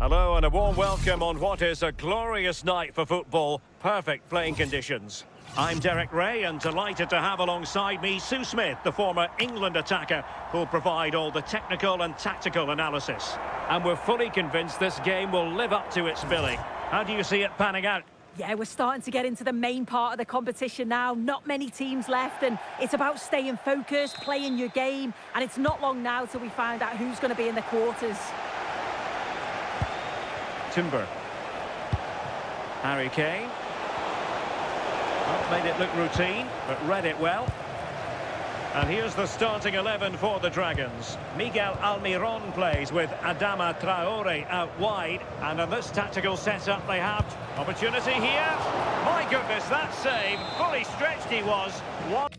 Hello and a warm welcome on what is a glorious night for football. Perfect playing conditions. I'm Derek Ray and delighted to have alongside me Sue Smith, the former England attacker, who'll provide all the technical and tactical analysis. And we're fully convinced this game will live up to its billing. How do you see it panning out? Yeah, we're starting to get into the main part of the competition now. Not many teams left, and it's about staying focused, playing your game, and it's not long now till we find out who's going to be in the quarters. Timber. Harry Kane. Not made it look routine, but read it well. And here's the starting 11 for the Dragons. Miguel Almiron plays with Adama Traore out wide. And in this tactical setup they have opportunity here. My goodness, that save. Fully stretched he was. One.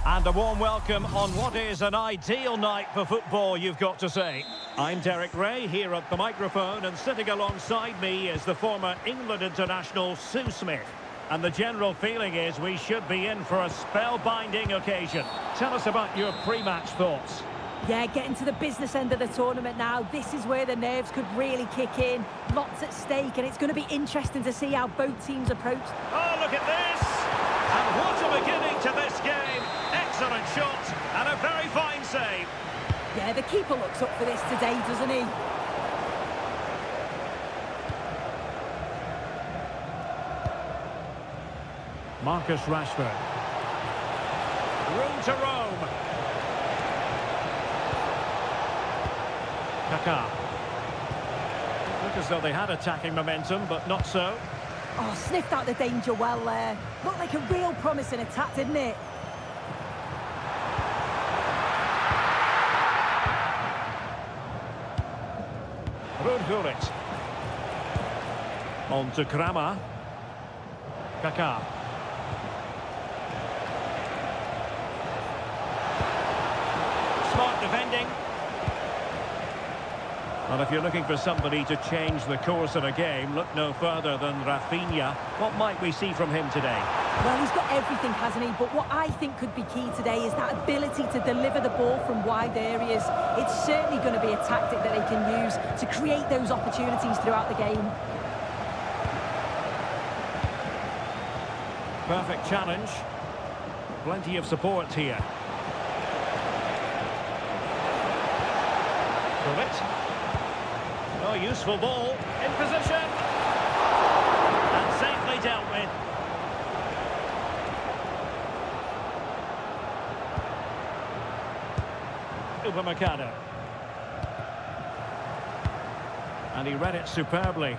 And a warm welcome on what is an ideal night for football, you've got to say. I'm Derek Ray, here at the microphone, and sitting alongside me is the former England international Sue Smith. And the general feeling is we should be in for a spellbinding occasion. Tell us about your pre-match thoughts. Yeah, getting to the business end of the tournament now. This is where the nerves could really kick in. Lots at stake, and it's going to be interesting to see how both teams approach. Oh, look at this! And what a beginning to this game. Excellent shot and a very fine save. Yeah, the keeper looks up for this today, doesn't he? Marcus Rashford. Room to roam. Kaká. Look as though they had attacking momentum, but not so. Oh, sniffed out the danger well there. Looked like a real promising attack, didn't it? Ruud Gullit. On to Kramer. Kaká. Smart defending. Well, if you're looking for somebody to change the course of a game, look no further than Rafinha. What might we see from him today? Well, he's got everything, hasn't he? But what I think could be key today is that ability to deliver the ball from wide areas. It's certainly going to be a tactic that they can use to create those opportunities throughout the game. Perfect challenge. Plenty of support here. Gullit. Oh, useful ball. In position. And safely dealt with. Upamecano. And he read it superbly.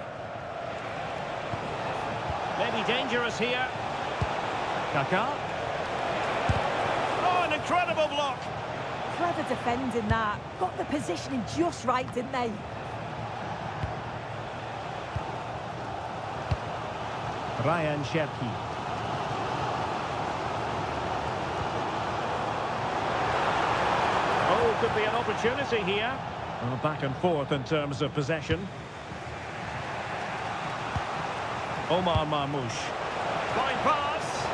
Maybe dangerous here. Kaká. Oh, an incredible block. Clever defending that. Got the positioning just right, didn't they? Ryan Cherki. Oh, could be an opportunity here. Well, back and forth in terms of possession. Omar Marmoush. Fine pass.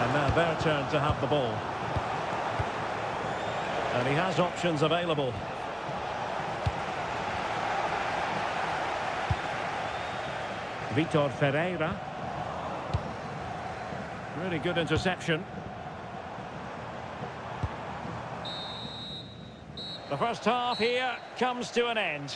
And now their turn to have the ball. And he has options available. Vitor Ferreira. Really good interception. The first half here comes to an end.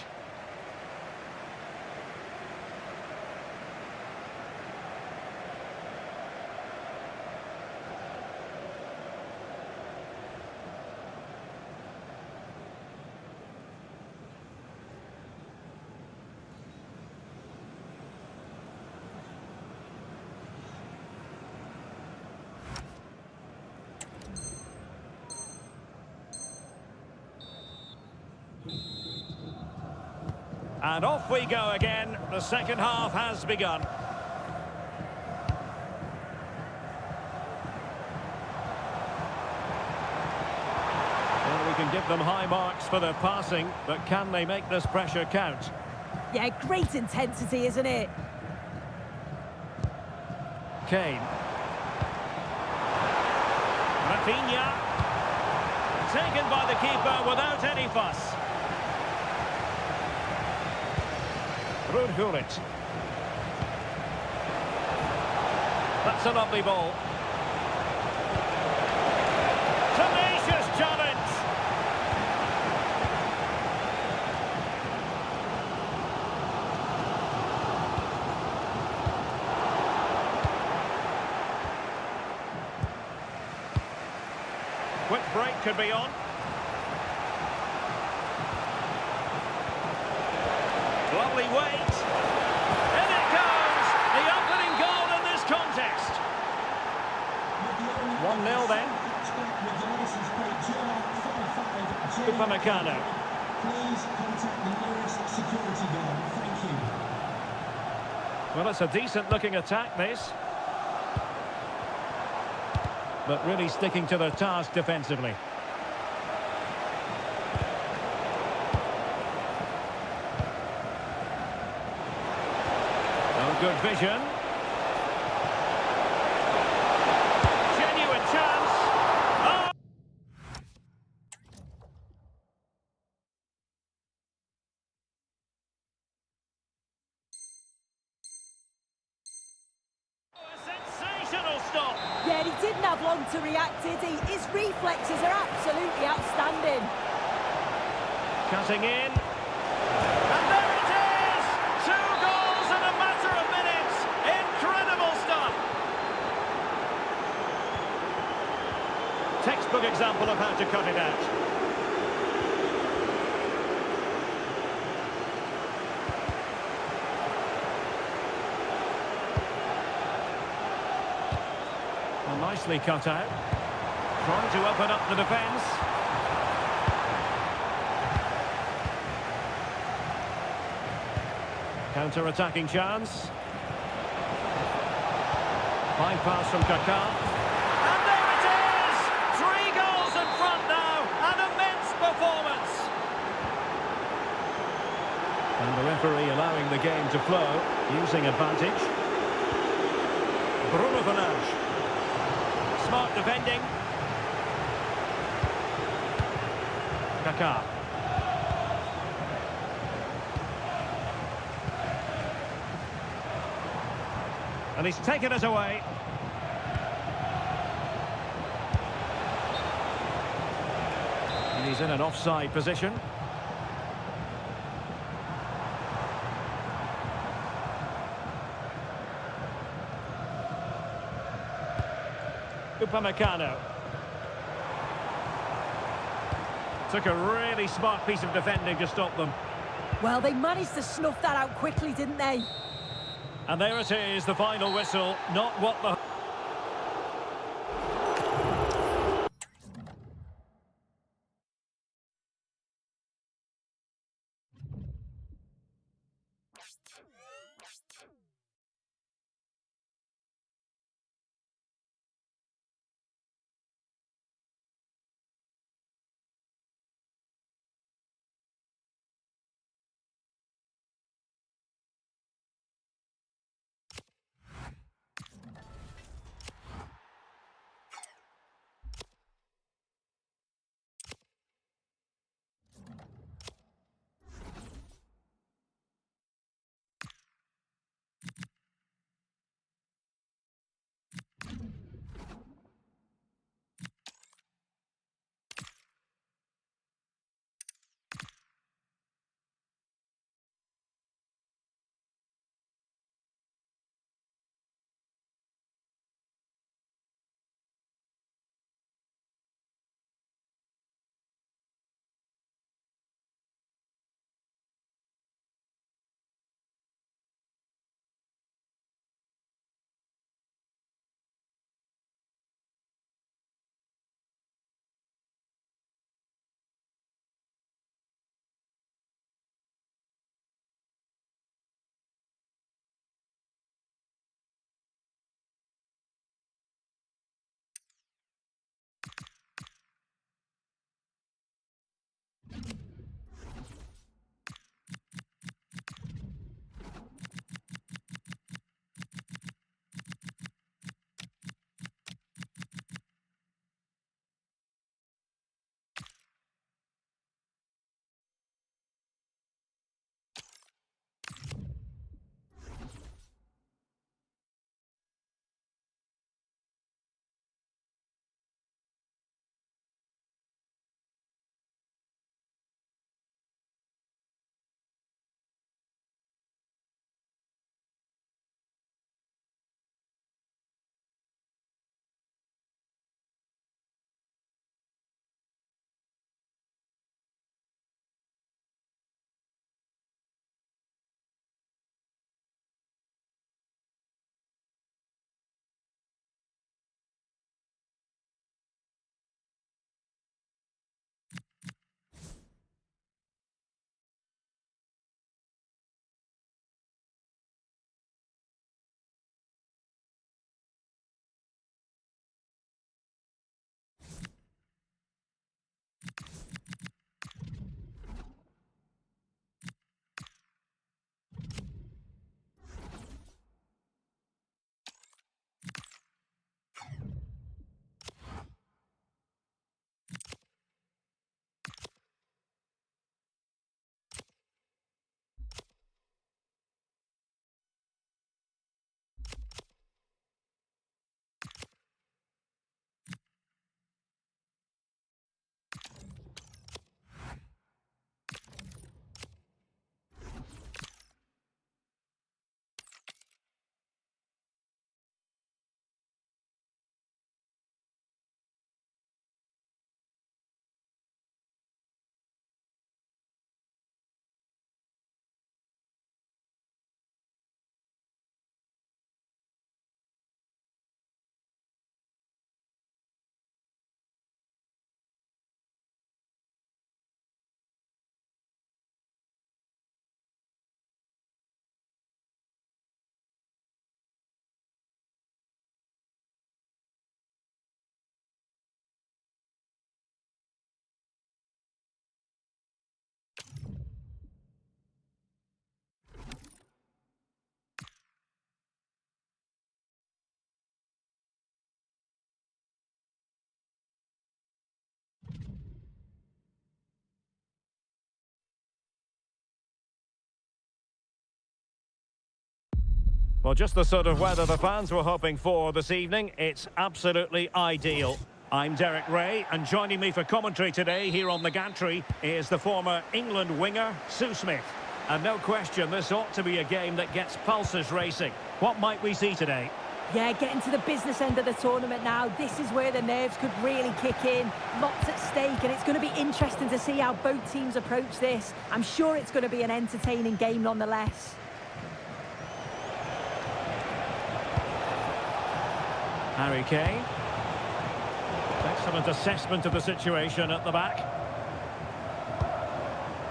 And off we go again. The second half has begun. Well, we can give them high marks for their passing, but can they make this pressure count? Yeah, great intensity, isn't it? Kane. Rafinha. Taken by the keeper without any fuss. Ruud Gullit. That's a lovely ball. Tenacious challenge. Quick break could be on. Lovely weight. In it goes! The opening goal in this contest. 1-0 then. Upamecano. Please contact the nearest security guard. Thank you. Well, it's a decent-looking attack, this. But really sticking to their task defensively. Good vision. Genuine chance. Oh! A sensational stop. Yeah, he didn't have long to react, did he? His reflexes are absolutely outstanding. Cutting in. And there it is! 2 goals in a matter of minutes. Incredible stuff. Textbook example of how to cut it out. Well, nicely cut out. Trying to open up the defence. Counter-attacking chance. Fine pass from Kaká. And there it is! 3 goals in front now. An immense performance. And the referee allowing the game to flow, using advantage. Bruno Fernandes. Smart defending. Kaká. And he's taken us away. And he's in an offside position. Upamecano. Took a really smart piece of defending to stop them. Well, they managed to snuff that out quickly, didn't they? And there it is, the final whistle. Not what the... Well, just the sort of weather the fans were hoping for this evening. It's absolutely ideal. I'm Derek Ray, and joining me for commentary today here on the gantry is the former England winger, Sue Smith. And no question, this ought to be a game that gets pulses racing. What might we see today? Yeah, getting to the business end of the tournament now. This is where the nerves could really kick in. Lots at stake, and it's going to be interesting to see how both teams approach this. I'm sure it's going to be an entertaining game nonetheless. Harry Kane. Excellent assessment of the situation at the back.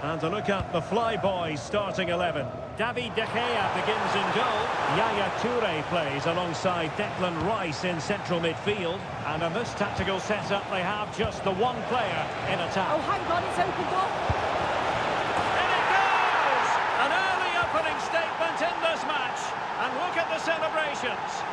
And to look at the Flyboys starting 11. David De Gea begins in goal. Yaya Toure plays alongside Declan Rice in central midfield. And in this tactical setup, they have just the one player in attack. Oh, hang on, it's opened up. And it goes! An early opening statement in this match. And look at the celebrations.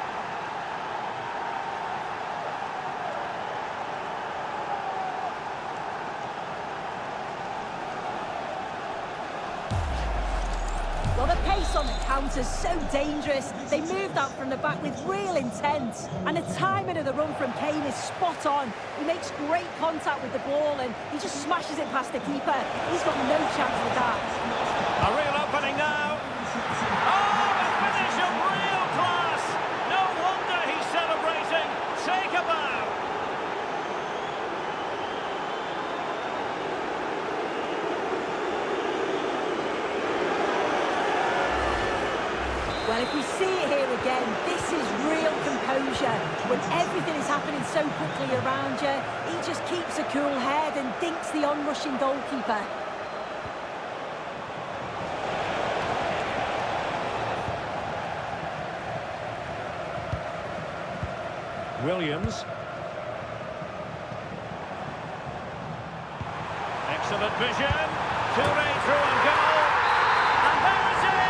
Well, the pace on the counter's so dangerous. They moved out from the back with real intent. And the timing of the run from Kane is spot on. He makes great contact with the ball and he just smashes it past the keeper. He's got no chance with that. A real opening now. Oh, a finish of real class. No wonder he's celebrating. Take a bow. Well, if we see it here again, this is real composure. When everything is happening so quickly around you, he just keeps a cool head and dinks the onrushing goalkeeper. Williams. Excellent vision. Toure through and goal. And there it is!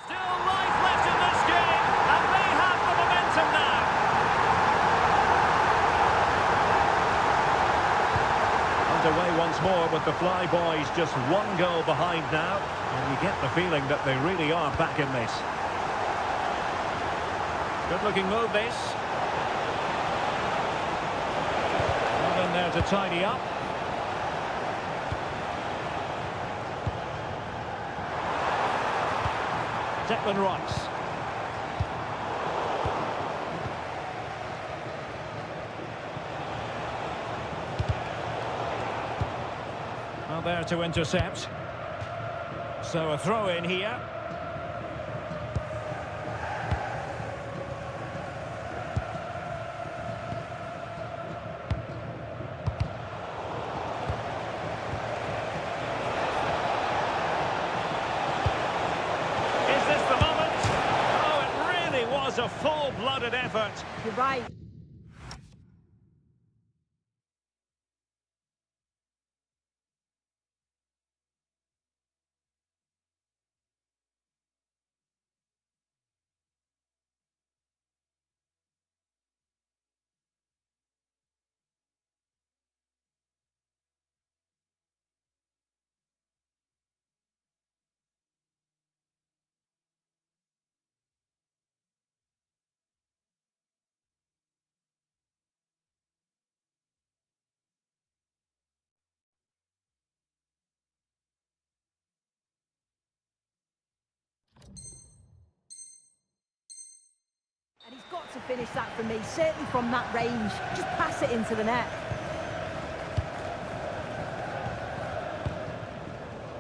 Still life left in this game, and they have the momentum now. Underway once more with the Flyboys just one goal behind now, and you get the feeling that they really are back in this. Good looking move this. Not in there to tidy up. Declan Rice. Well, there to intercept. So a throw in here. A full-blooded effort. You're right. And he's got to finish that for me, certainly from that range. Just pass it into the net.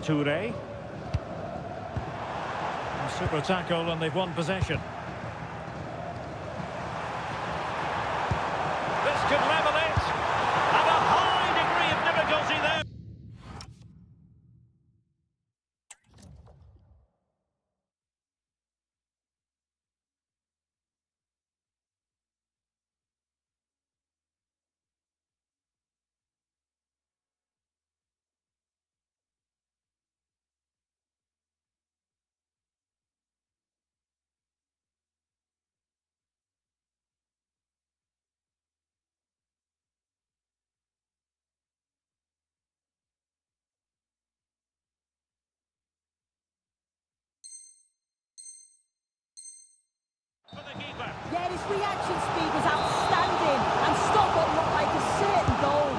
Toure. Super tackle and they've won possession. Yeah, his reaction speed was outstanding and stopped what looked like a certain goal.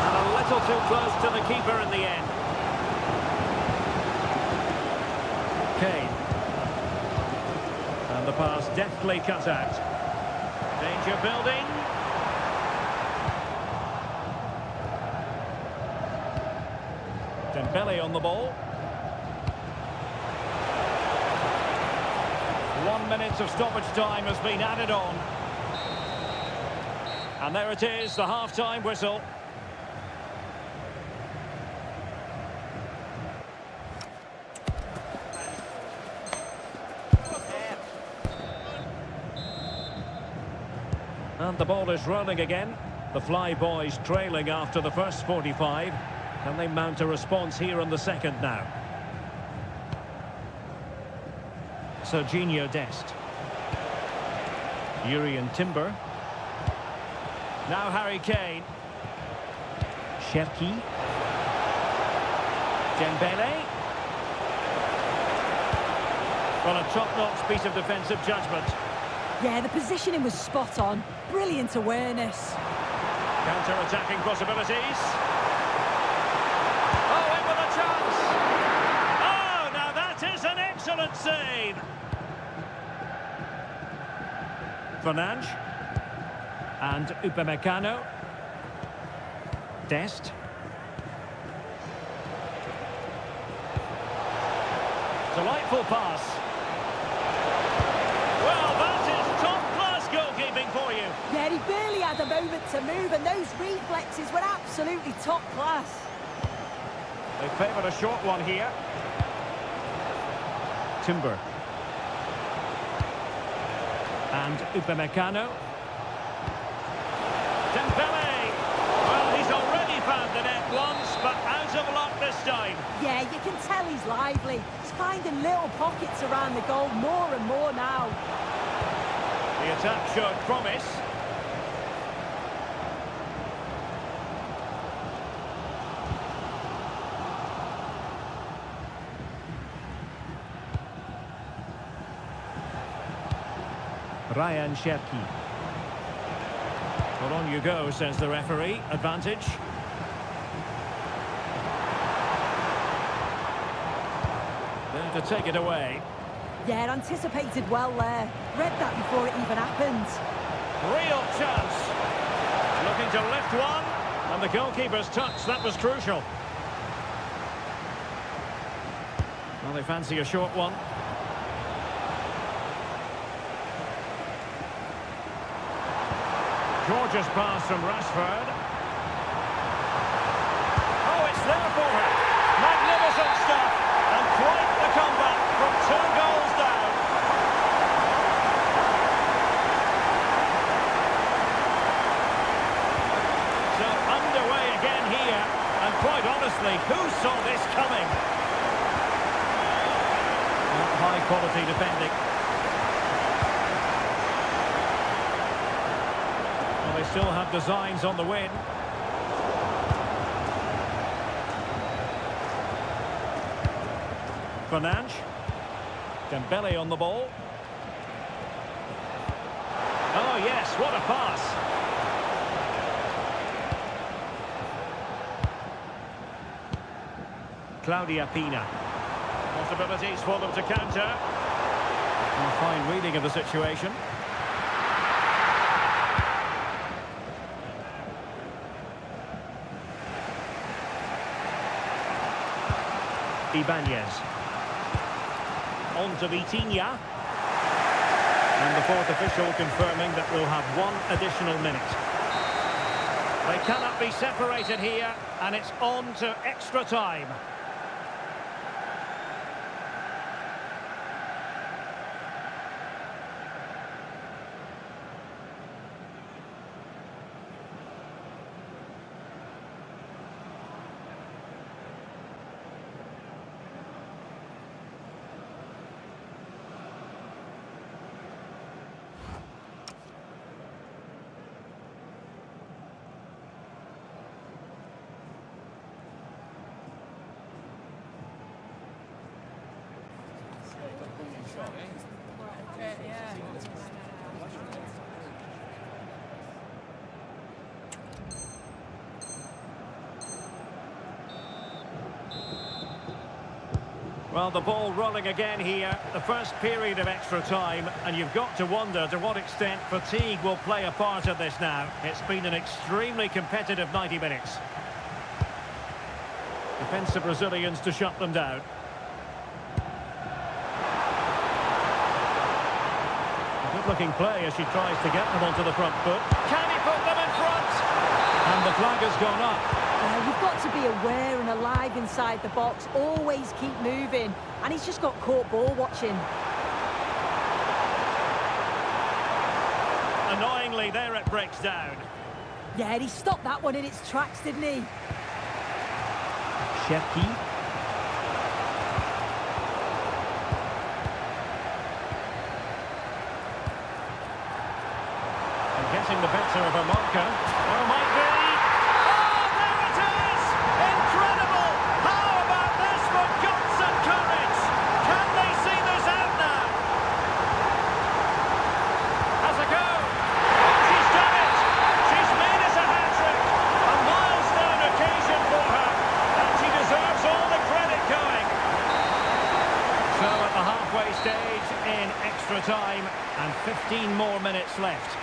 And a little too close to the keeper in the end. Kane. And the pass deftly cut out. Danger building. Dembele on the ball. 1 minute of stoppage time has been added on. And there it is, the half-time whistle. And the ball is rolling again. The Fly Boys trailing after the first 45. Can they mount a response here in the second now? Serginho Dest. Jurrien Timber. Now Harry Kane. Cherki. Dembele. Well, a top-notch piece of defensive judgment. Yeah, the positioning was spot on. Brilliant awareness. Counter-attacking possibilities. Oh, in with a chance. Oh, now that is an excellent save. Fernandes. And Upamecano. Dest. Delightful pass. Well, that is top-class goalkeeping for you. Yeah, he barely had a moment to move, and those reflexes were absolutely top class. They favoured a short one here. Timber. And Upamecano. Dembele. Well, he's already found the net once, but out of luck this time. Yeah, you can tell he's lively. He's finding little pockets around the goal more and more now. The attack showed promise. Ryan Cherki. Well, on you go, says the referee. Advantage. There to take it away. Yeah, anticipated well there. Read that before it even happened. Real chance. Looking to lift one. And the goalkeeper's touch, that was crucial. Well, they fancy a short one. George's pass from Rashford. Oh, it's there for him. Magnificent stuff. And quite the comeback from 2 goals down. So underway again here. And quite honestly, who saw this coming? Not high quality defending. They still have designs on the win. Fernandes. Dembele on the ball. Oh yes, what a pass. Claudia Pina. Possibilities for them to counter. And a fine reading of the situation. Ibanez. On to Vitinha. And the fourth official confirming that we'll have 1 additional minute. They cannot be separated here, and it's on to extra time. Well, the ball rolling again here, the first period of extra time, and you've got to wonder to what extent fatigue will play a part in this now. It's been an extremely competitive 90 minutes. Defensive Brazilians to shut them down. A good-looking play as she tries to get them onto the front foot. Can he put them in front? And the flag has gone up. You've got to be aware and alive inside the box. Always keep moving. And he's just got caught ball watching. Annoyingly, there it breaks down. Yeah, and he stopped that one in its tracks, didn't he? Shepki. And getting the better of a marker. Oh, might be. Oh, there it is! Incredible! How about this for guts and courage? Can they see this out now? Has a go. She's done it! She's made us a hat-trick! A milestone occasion for her. And she deserves all the credit going. So at the halfway stage in extra time and 15 more minutes left.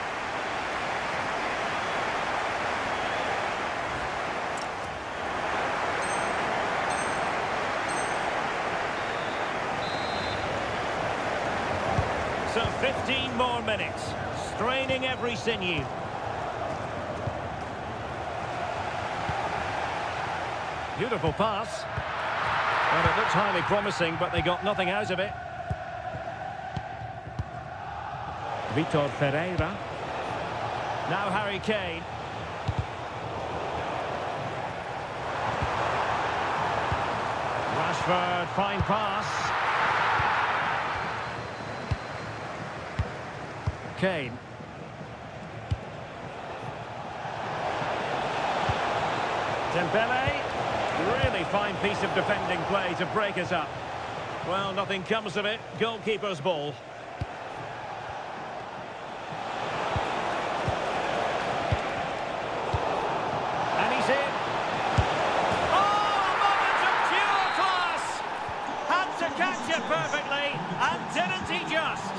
So 15 more minutes, straining every sinew. Beautiful pass. Well, it looked highly promising, but they got nothing out of it. Vitor Ferreira. Now Harry Kane. Rashford, fine pass. Kane. Dembele. Really fine piece of defending play to break us up. Well, nothing comes of it. Goalkeeper's ball. And he's in. Oh, a moment of pure class! Had to catch it perfectly, and didn't he just?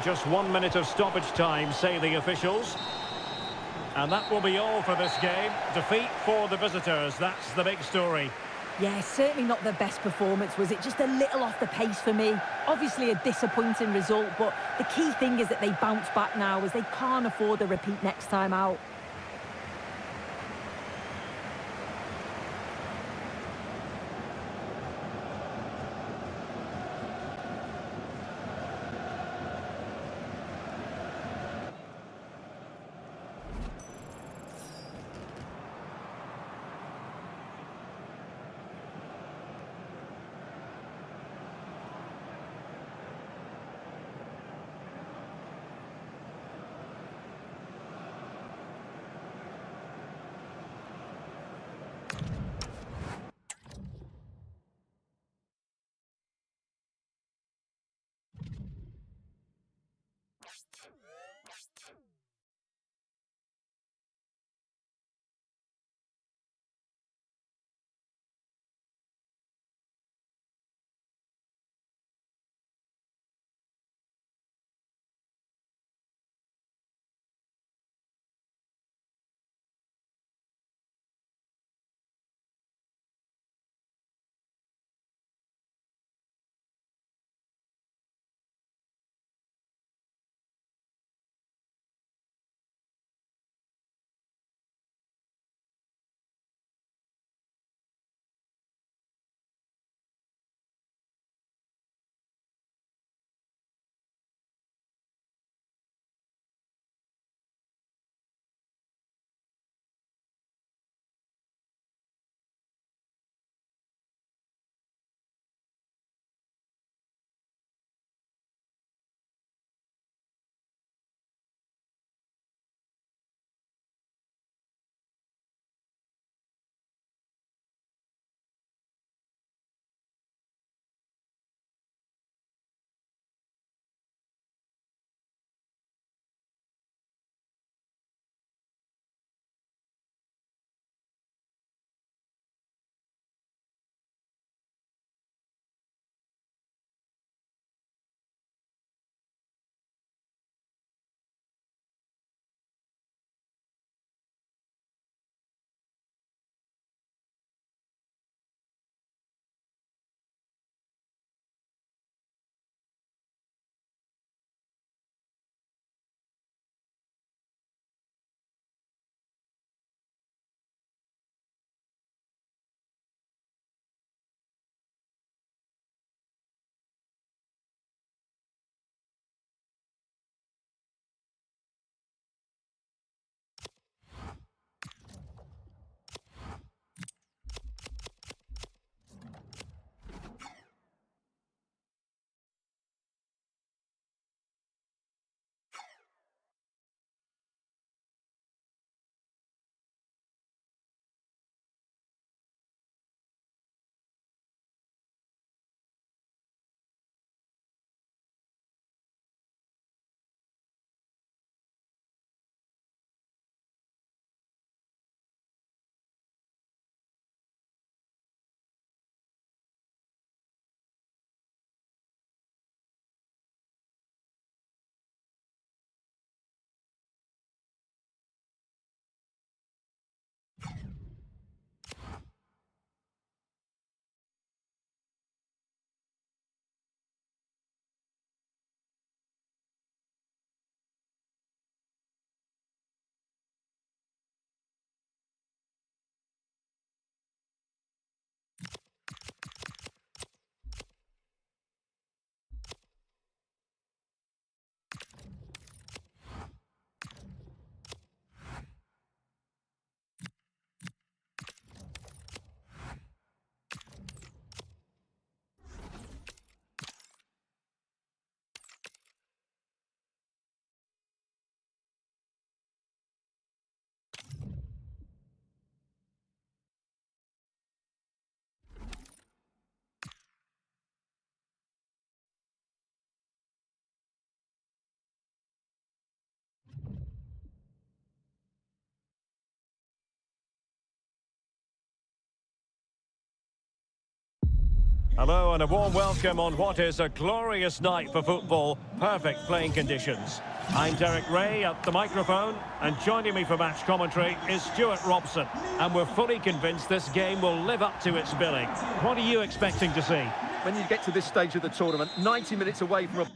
Just 1 minute of stoppage time, say the officials. And that will be all for this game. Defeat for the visitors, that's the big story. Yeah, certainly not the best performance, was it? Just a little off the pace for me. Obviously a disappointing result, but the key thing is that they bounce back now, as they can't afford a repeat next time out. Hello and a warm welcome on what is a glorious night for football. Perfect playing conditions. I'm Derek Ray at the microphone, and joining me for match commentary is Stuart Robson. And we're fully convinced this game will live up to its billing. What are you expecting to see? When you get to this stage of the tournament, 90 minutes away from a...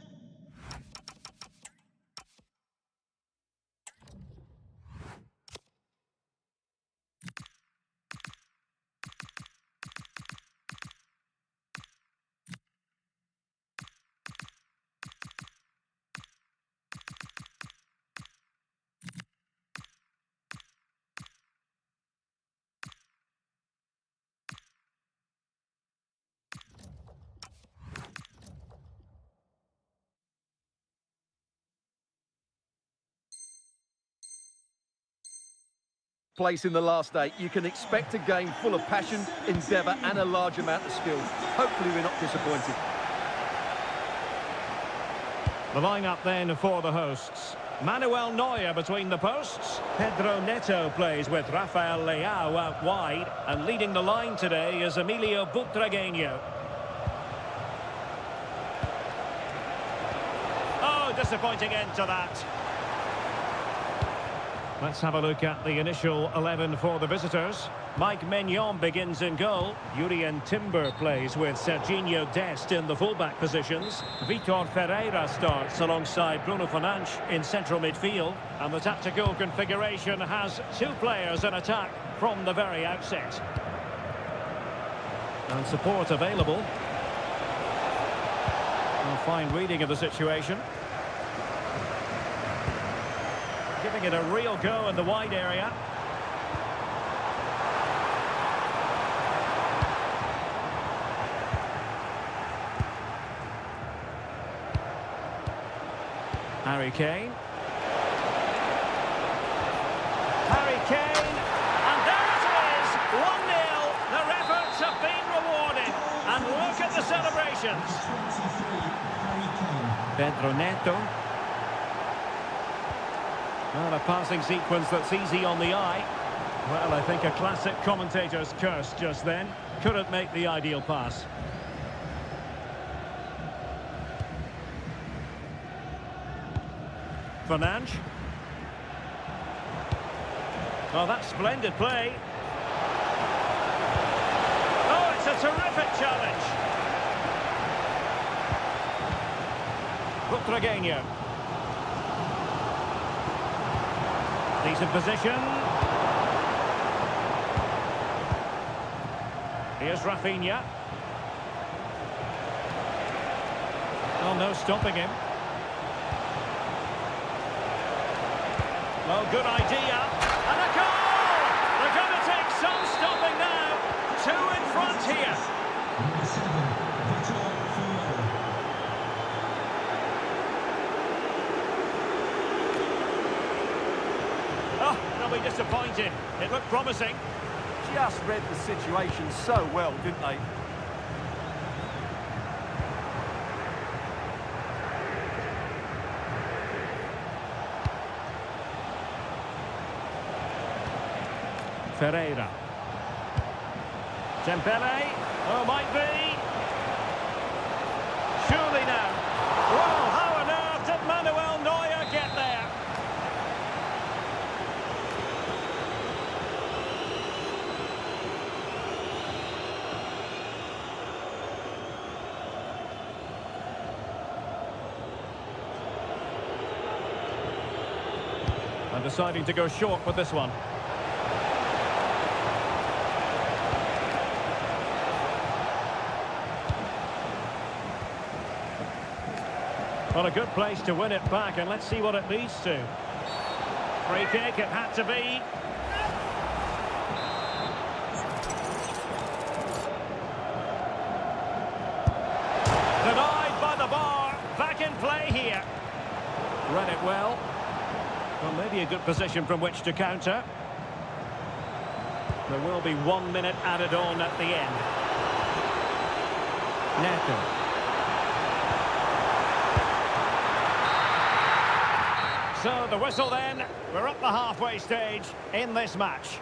place in the last eight, you can expect a game full of passion, endeavour and a large amount of skill. Hopefully we're not disappointed. The lineup then for the hosts. Manuel Neuer between the posts. Pedro Neto plays with Rafael Leao out wide. And leading the line today is Emilio Butragueño. Oh, disappointing end to that. Let's have a look at the initial 11 for the visitors. Mike Maignan begins in goal. Jurrien Timber plays with Serginho Dest in the fullback positions. Vitor Ferreira starts alongside Bruno Fernandes in central midfield. And the tactical configuration has two players in attack from the very outset. And support available. A fine reading of the situation. Giving it a real go in the wide area. Harry Kane. Harry Kane. And there it is! 1-0. Their efforts have been rewarded. And look at the celebrations. Pedro Neto. Well, a passing sequence that's easy on the eye. Well, I think a classic commentator's curse just then. Couldn't make the ideal pass. Fernandes. Oh, that's splendid play. Oh, it's a terrific challenge. Butragueño. Decent position. Here's Rafinha. Oh, no stopping him. Well, good idea. And a goal! They're going to take some stopping now. Two in front here. Number 7, Vitor Ferreira. Oh, they'll be disappointed. It looked promising. Just read the situation so well, didn't they? Ferreira. Dembele. Oh, might be. Surely now. Well, how on earth did Manuel Neuer get there? And deciding to go short with this one. Well, a good place to win it back, and let's see what it leads to. Free kick, it had to be. Denied by the bar. Back in play here. Read it well. Well, maybe a good position from which to counter. There will be 1 minute added on at the end. Neto. So the whistle then, we're up the halfway stage in this match.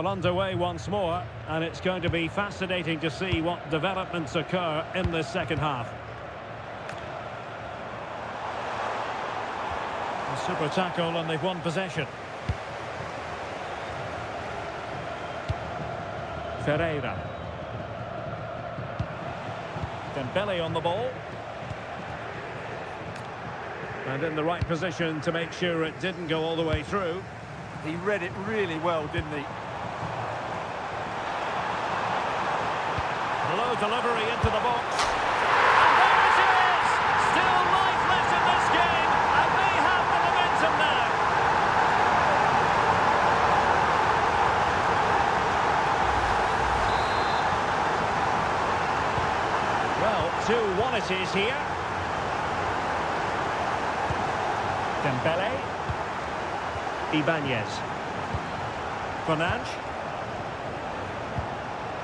Well, underway once more, and it's going to be fascinating to see what developments occur in this second half. A super tackle, and they've won possession. Ferreira. Dembele on the ball. And in the right position to make sure it didn't go all the way through. He read it really well, didn't he? Low delivery into the box. And there it is! Still life left in this game, and they have the momentum now. Well, 2-1 it is here. Dembele. Ibanez. Fernandes.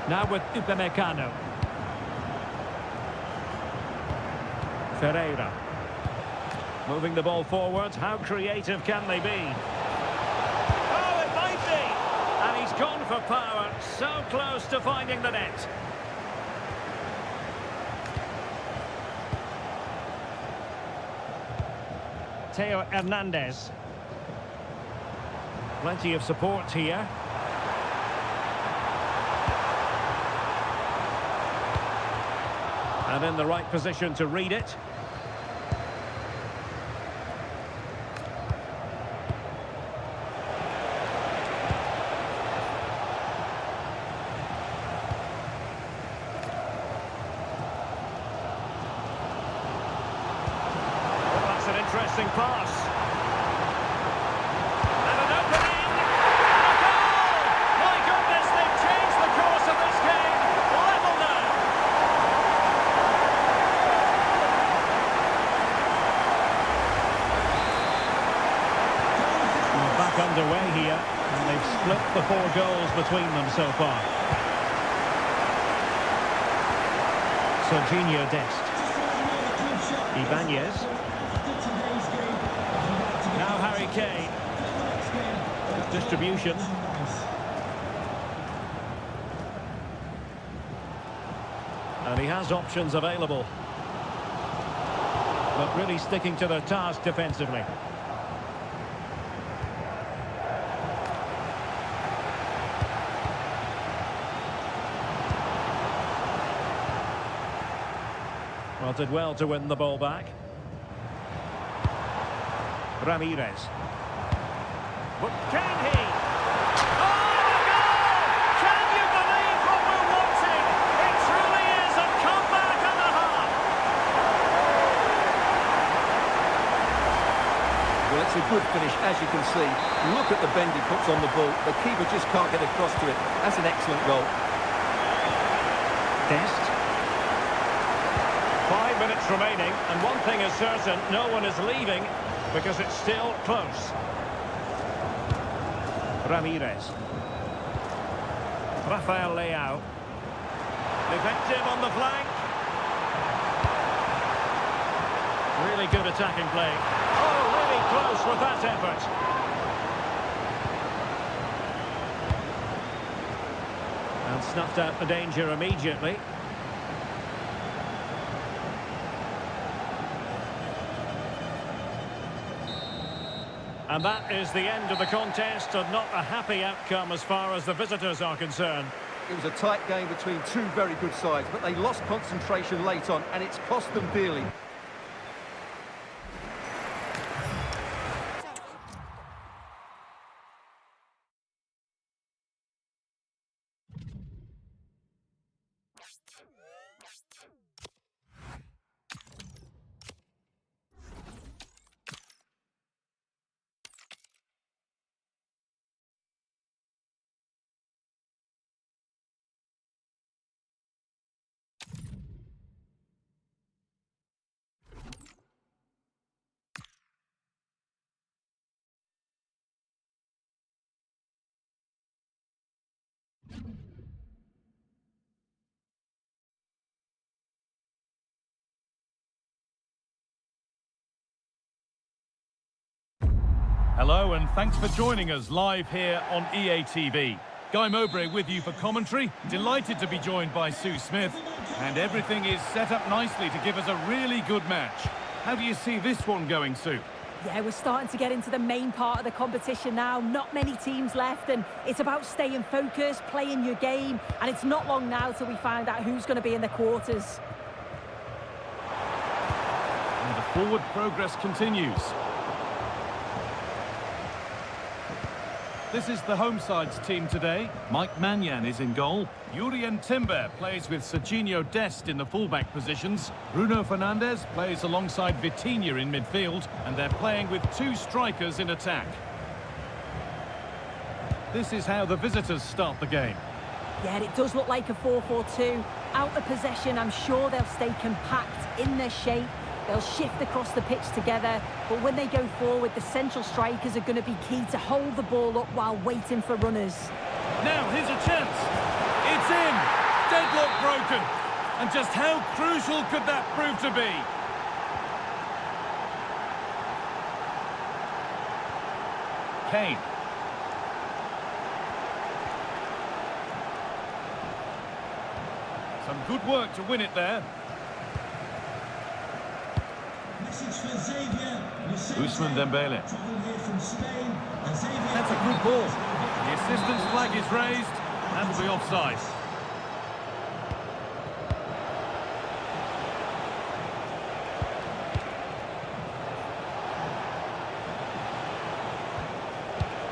Now with Upamecano. Ferreira. Moving the ball forward. How creative can they be? Oh, it might be! And he's gone for power. So close to finding the net. Theo Hernandez. Plenty of support here. And in the right position to read it. Well, that's an interesting pass. And an opening. And a goal! My goodness, they've changed the course of this game. Level now. Back underway here, and they've split the 4 goals between them so far. Serginho Dest. Ibanez. Now Harry Kane. Distribution. And he has options available. But really sticking to their task defensively. Well, did well to win the ball back. Ramirez. But can he? Oh, the goal! Can you believe what we're watching? It truly is a comeback and a half. Well, it's a good finish, as you can see. Look at the bend he puts on the ball. The keeper just can't get across to it. That's an excellent goal. Dest. 5 minutes remaining, and one thing is certain, no one is leaving because it's still close. Ramirez. Rafael Leao. Effective on the flank. Really good attacking play. Oh, really close with that effort. And snuffed out the danger immediately. And that is the end of the contest, and not a happy outcome as far as the visitors are concerned. It was a tight game between 2 very good sides, but they lost concentration late on, and it's cost them dearly. Hello and thanks for joining us live here on EA TV. Guy Mowbray with you for commentary. Delighted to be joined by Sue Smith. And everything is set up nicely to give us a really good match. How do you see this one going, Sue? Yeah, we're starting to get into the main part of the competition now. Not many teams left, and it's about staying focused, playing your game, and it's not long now till we find out who's going to be in the quarters. And the forward progress continues. This is the home side's team today. Mike Mannion is in goal. Jurien Timber plays with Serginho Dest in the fullback positions. Bruno Fernandes plays alongside Vitinha in midfield, and they're playing with two strikers in attack. This is how the visitors start the game. Yeah, it does look like a 4-4-2. Out of possession, I'm sure they'll stay compact in their shape. They'll shift across the pitch together, but when they go forward, the central strikers are going to be key to hold the ball up while waiting for runners. Now, here's a chance. It's in. Deadlock broken. And just how crucial could that prove to be? Kane. Some good work to win it there. Ousmane Dembele. That's a good ball. The assistant's flag is raised. That'll be offside.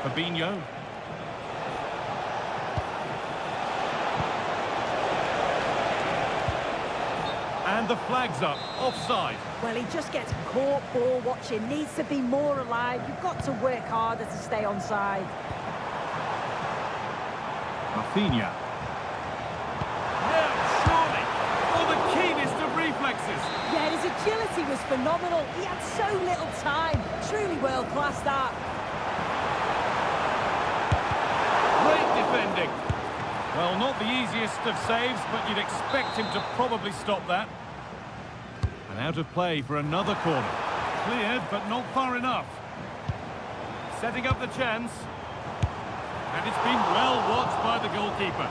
Fabinho. And the flag's up. Offside. Well, he just gets caught ball watching. Needs to be more alive. You've got to work harder to stay onside. Rafinha. Now, surely. Oh, the keenest of reflexes. Yeah, his agility was phenomenal. He had so little time. Truly world-class, that. Great defending. Well, not the easiest of saves, but you'd expect him to probably stop that. And out of play for another corner. Cleared, but not far enough. Setting up the chance. And it's been well watched by the goalkeeper.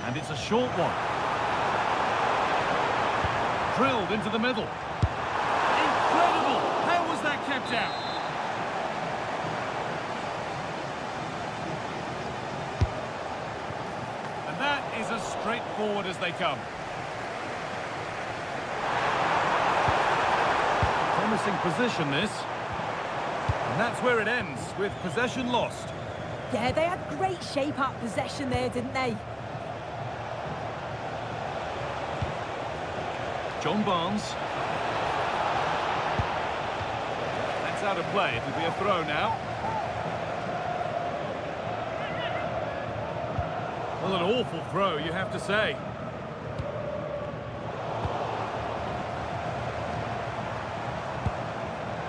And it's a short one. Drilled into the middle. Incredible! How was that kept out? And that is as straightforward as they come. Promising position, this. And that's where it ends, with possession lost. Yeah, they had great shape out possession there, didn't they? John Barnes. That's out of play. It'll be a throw now. Well, an awful throw, you have to say.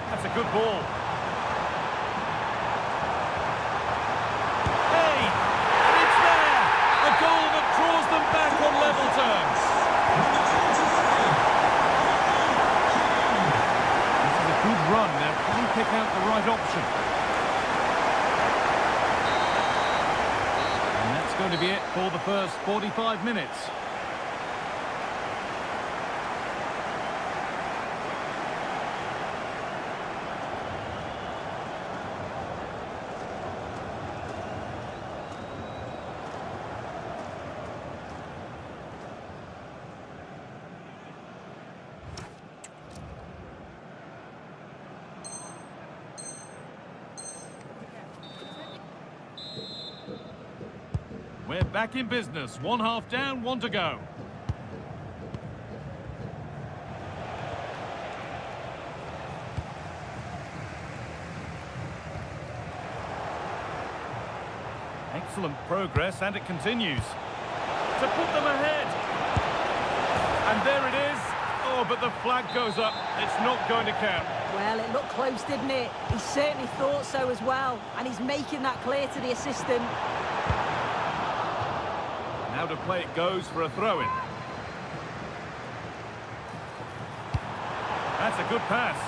That's a good ball. Hey! And it's there! A goal that draws them back on level terms. This is a good run. Now, can you pick out the right option? And that's going to be it for the first 45 minutes. We're back in business. One half down, one to go. Excellent progress, and it continues. To put them ahead. And there it is. Oh, but the flag goes up. It's not going to count. Well, it looked close, didn't it? He certainly thought so as well. And he's making that clear to the assistant. Now to play it goes for a throw-in. That's a good pass.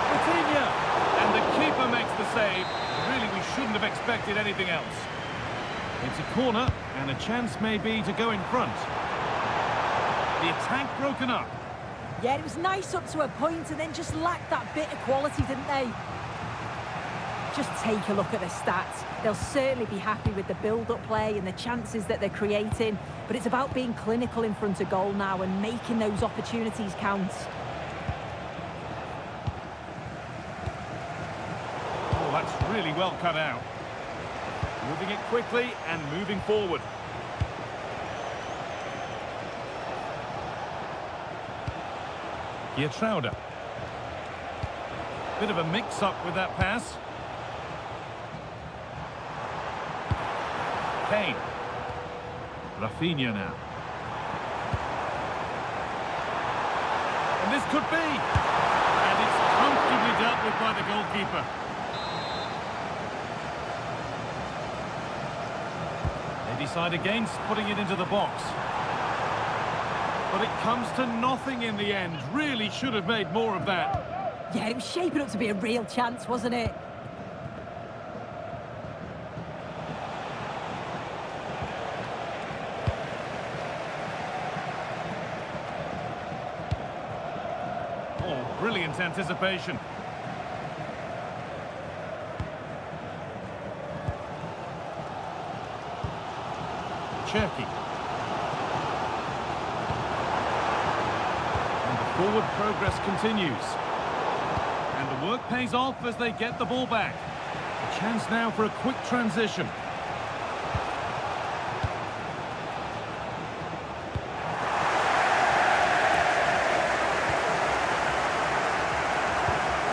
Vitinha! And And the keeper makes the save. Really, we shouldn't have expected anything else. It's a corner, and a chance may be to go in front. The attack broken up. Yeah, it was nice up to a point and then just lacked that bit of quality, didn't they? Just take a look at the stats. They'll certainly be happy with the build-up play and the chances that they're creating, but it's about being clinical in front of goal now and making those opportunities count. Oh, that's really well cut out. Moving it quickly and moving forward. Geertruida. Bit of a mix-up with that pass. Kane. Rafinha now. And this could be. And it's comfortably dealt with by the goalkeeper. They decide against putting it into the box. But it comes to nothing in the end. Really should have made more of that. Yeah, it was shaping up to be a real chance, wasn't it? Oh, brilliant anticipation. Cherki. And the forward progress continues. And the work pays off as they get the ball back. A chance now for a quick transition.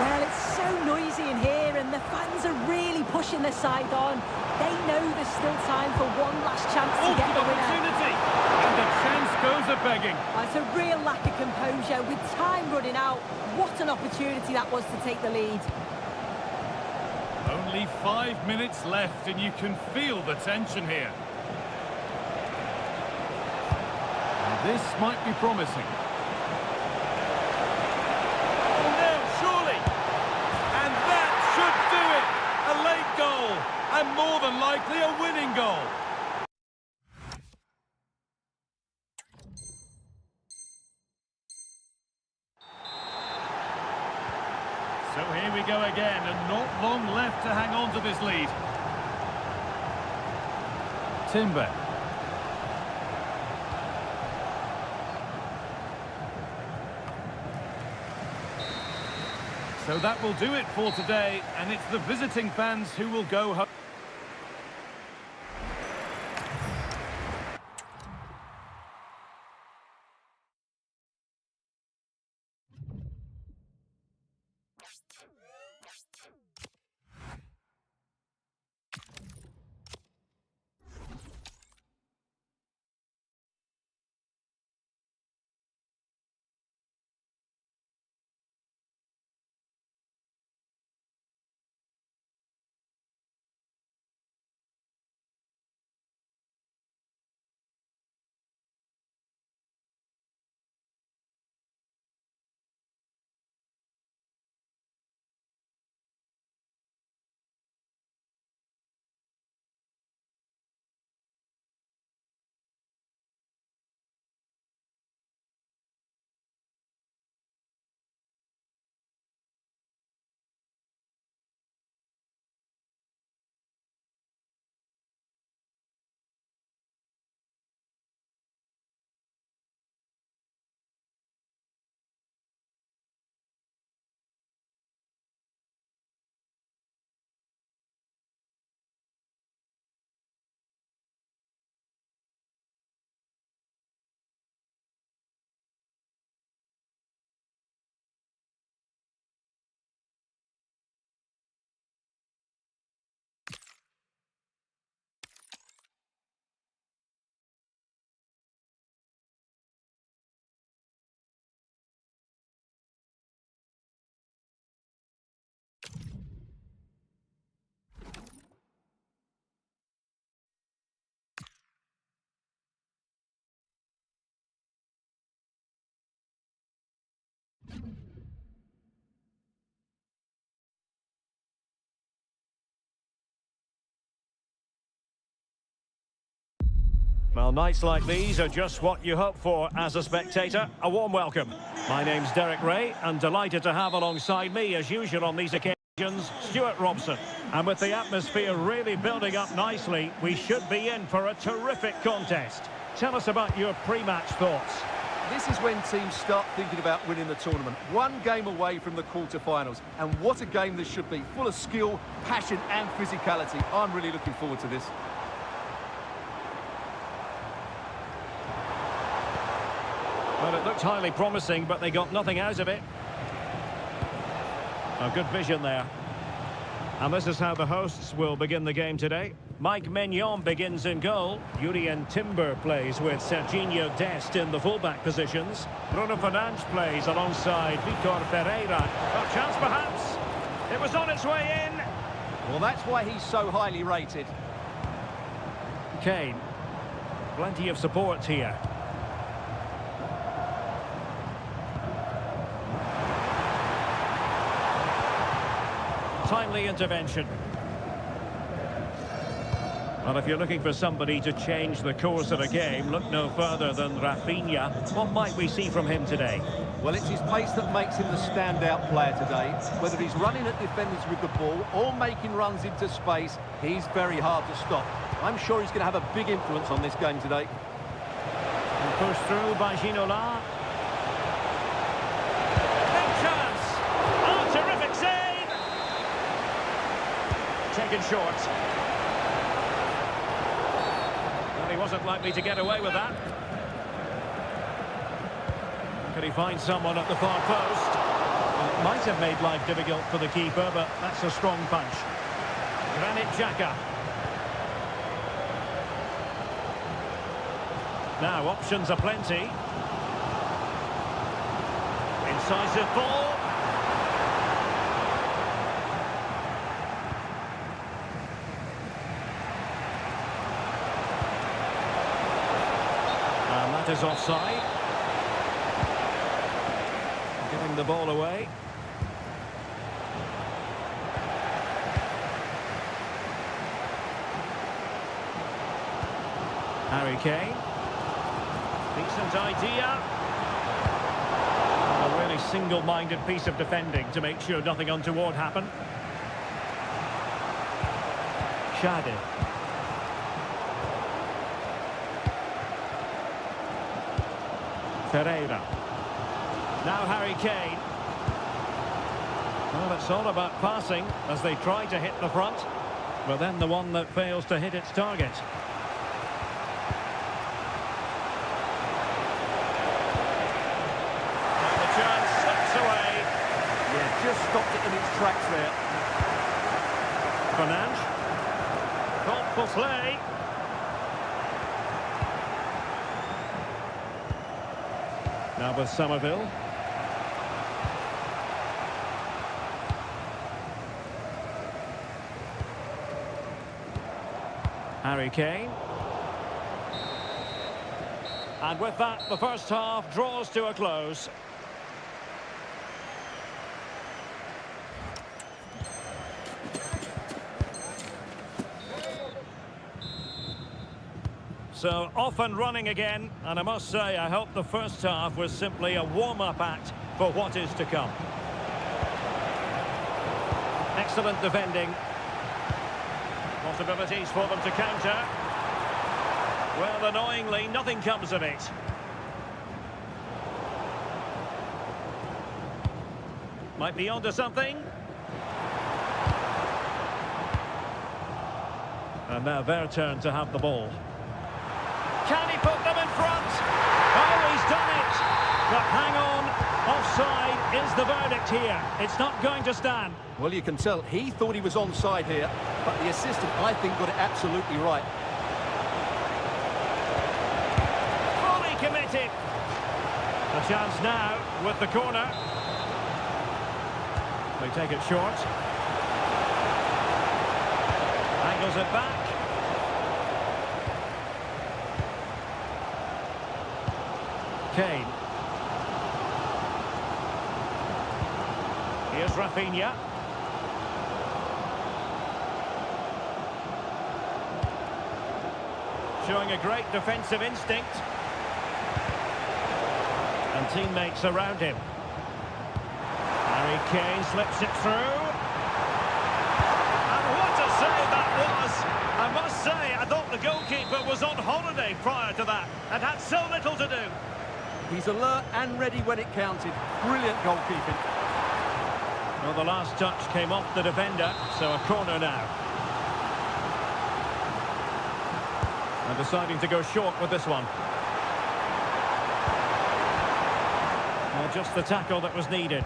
Well, it's so noisy in here and the fans are really pushing their side on. They know there's still time for one last chance to get the winner. Opportunity! And the chance goes a-begging. It's a real lack of composure with time running out. What an opportunity that was to take the lead. Only 5 minutes left and you can feel the tension here. And this might be promising. Oh no, surely! And that should do it! A late goal, and more than likely a winning goal. So here we go again, and not long left to hang on to this lead. Timber. So that will do it for today, and it's the visiting fans who will go home. Well, nights like these are just what you hope for as a spectator. A warm welcome. My name's Derek Ray, and delighted to have alongside me, as usual on these occasions, Stuart Robson. And with the atmosphere really building up nicely, we should be in for a terrific contest. Tell us about your pre-match thoughts. This is when teams start thinking about winning the tournament. One game away from the quarter-finals. And what a game this should be. Full of skill, passion and physicality. I'm really looking forward to this. Well, it looked highly promising, but they got nothing out of it. A good vision there. And this is how the hosts will begin the game today. Mike Maignan begins in goal. Jurrien Timber plays with Serginho Dest in the fullback positions. Bruno Fernandes plays alongside Vitor Pereira. A chance perhaps. It was on its way in. Well, that's why he's so highly rated. Kane. Plenty of support here. Timely intervention. Well, if you're looking for somebody to change the course of a game, look no further than Rafinha. What might we see from him today? Well, it's his pace that makes him the standout player today. Whether he's running at defenders with the ball or making runs into space, he's very hard to stop. I'm sure he's going to have a big influence on this game today. And pushed through by Ginola. Big chance! Oh, terrific save! Taken short. Well, he wasn't likely to get away with that. Could he find someone at the far post? Well, it might have made life difficult for the keeper, but that's a strong punch. Granit Xhaka. Now, options are plenty. Incisive ball. And that is offside. Giving the ball away. Harry Kane. Decent idea. A really single-minded piece of defending to make sure nothing untoward happened. Xhaka. Pereira. Now Harry Kane. Well, it's all about passing as they try to hit the front, but then the one that fails to hit its target. And the chance slips away. Yeah, just stopped it in its tracks there. Fernandes. Thoughtful play. Now with Somerville. Harry Kane. And with that, the first half draws to a close. So, off and running again, and I must say, I hope the first half was simply a warm-up act for what is to come. Excellent defending. Possibilities for them to counter. Well, annoyingly, nothing comes of it. Might be onto something. And now their turn to have the ball. Can he put them in front? Oh, he's done it! But hang on, offside is the verdict here. It's not going to stand. Well, you can tell he thought he was onside here, but the assistant, I think, got it absolutely right. Fully committed. A chance now with the corner. They take it short. Angles it back. Kane. Here's Rafinha. showing a great defensive instinct. And teammates around him. Harry Kane slips it through. And what a save that was! I must say, I thought the goalkeeper was on holiday prior to that and had so little to do. He's alert and ready when it counted. Brilliant goalkeeping. Well, the last touch came off the defender, so a corner now. And deciding to go short with this one. Well, just the tackle that was needed.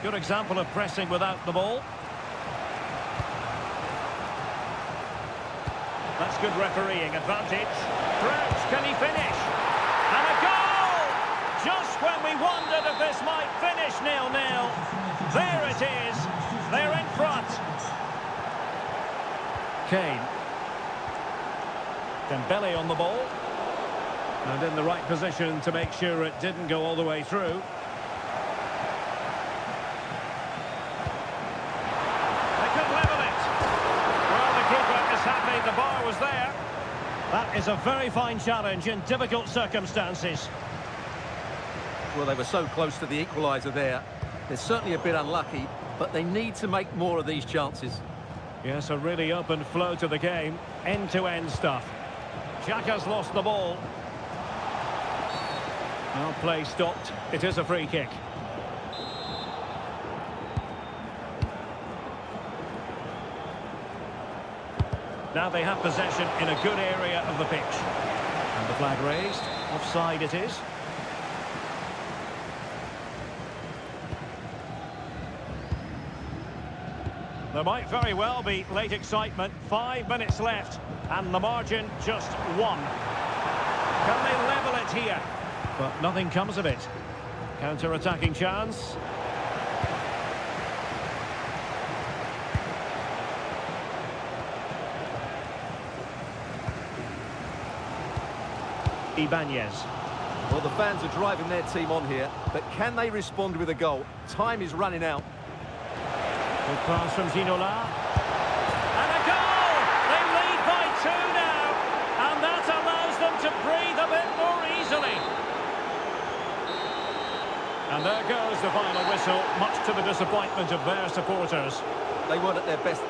Good example of pressing without the ball. That's good refereeing advantage. Crouch, can he finish? And a goal! Just when we wondered if this might finish 0-0. There it is. They're in front. Kane. Dembele on the ball. And in the right position to make sure it didn't go all the way through. They could level it. Well, the keeper is happy the bar was there. That is a very fine challenge in difficult circumstances. Well, they were so close to the equaliser there. They're certainly a bit unlucky, but they need to make more of these chances. Yes, a really open flow to the game. End-to-end stuff. Xhaka's lost the ball. Well, play stopped. It is a free kick. Now they have possession in a good area of the pitch. And the flag raised. Offside it is. There might very well be late excitement. 5 minutes left. And the margin just 1. Can they level it here? But nothing comes of it. Counter-attacking chance. Ibanez. Well, the fans are driving their team on here, but can they respond with a goal? Time is running out. Good pass from Ginola. And a goal! They lead by 2 now. And that allows them to breathe a bit more easily. And there goes the final whistle, much to the disappointment of their supporters. They weren't at their best.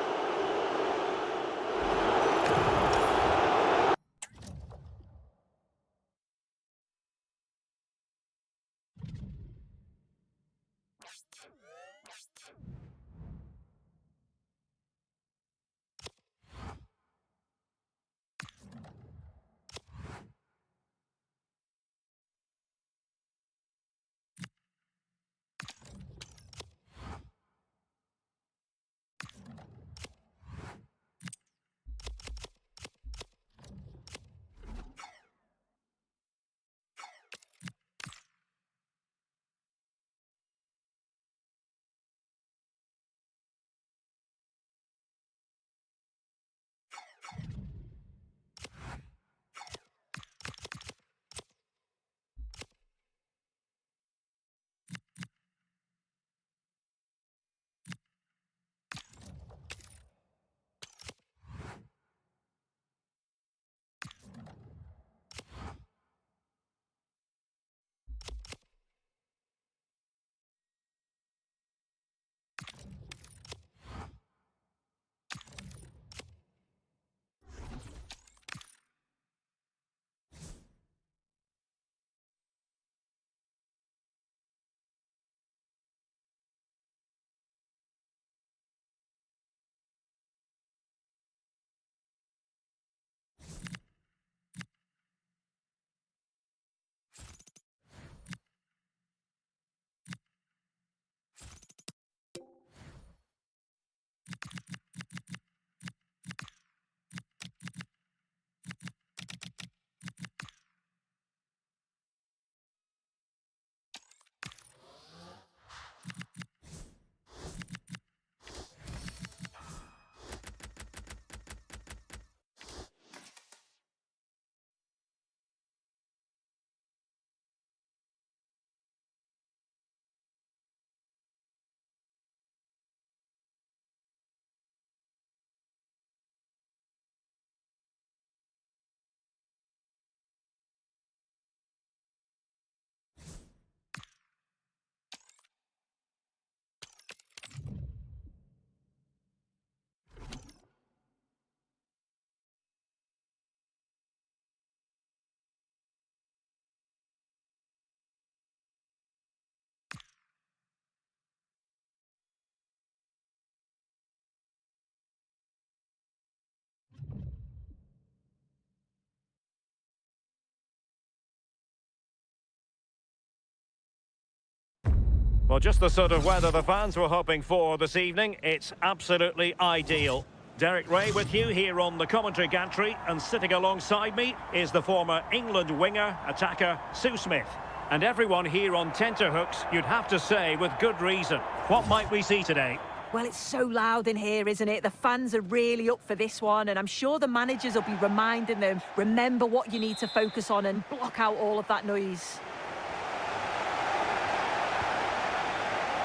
Well, just the sort of weather the fans were hoping for this evening. It's absolutely ideal. Derek Ray with you here on the commentary gantry, and sitting alongside me is the former England winger, attacker, Sue Smith. And everyone here on tenterhooks, you'd have to say, with good reason. What might we see today? Well, it's so loud in here, isn't it? The fans are really up for this one, and I'm sure the managers will be reminding them, remember what you need to focus on and block out all of that noise.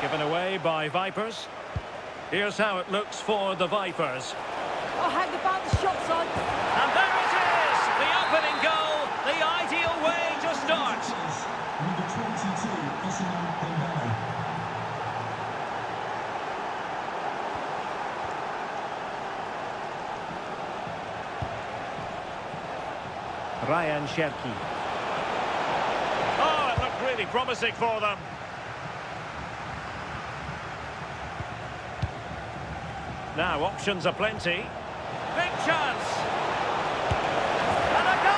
Given away by Vipers. Here's how it looks for the Vipers. Oh, hang about, the shot's on. And there it is! The opening goal, the ideal way to start. Number 22, Ousmane Dembele. Ryan Cherki. Oh, it looked really promising for them. Now, options are plenty. Big chance! And a goal!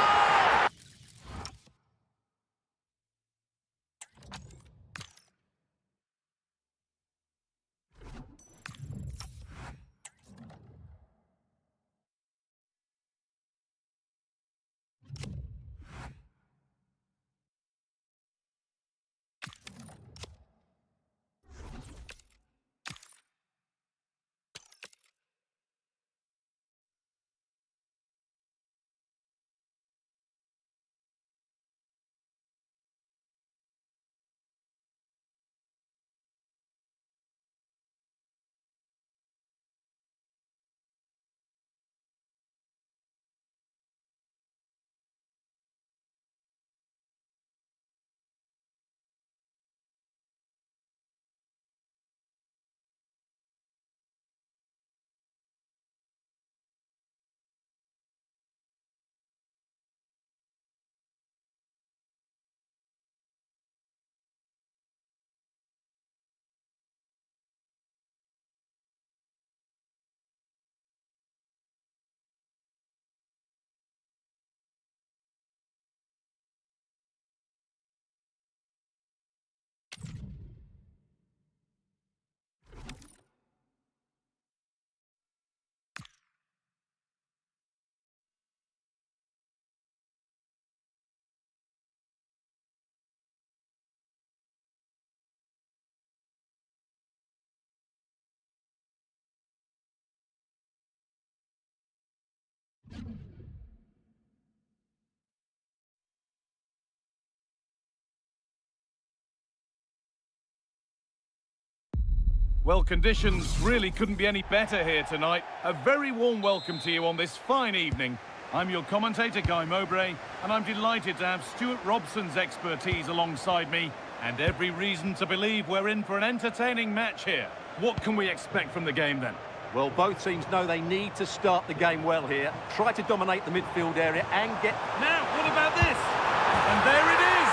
Well, conditions really couldn't be any better here tonight. A very warm welcome to you on this fine evening. I'm your commentator, Guy Mowbray, and I'm delighted to have Stuart Robson's expertise alongside me, and every reason to believe we're in for an entertaining match here. What can we expect from the game then? Well, both teams know they need to start the game well here. Try to dominate the midfield area and get... Now, what about this? And there it is!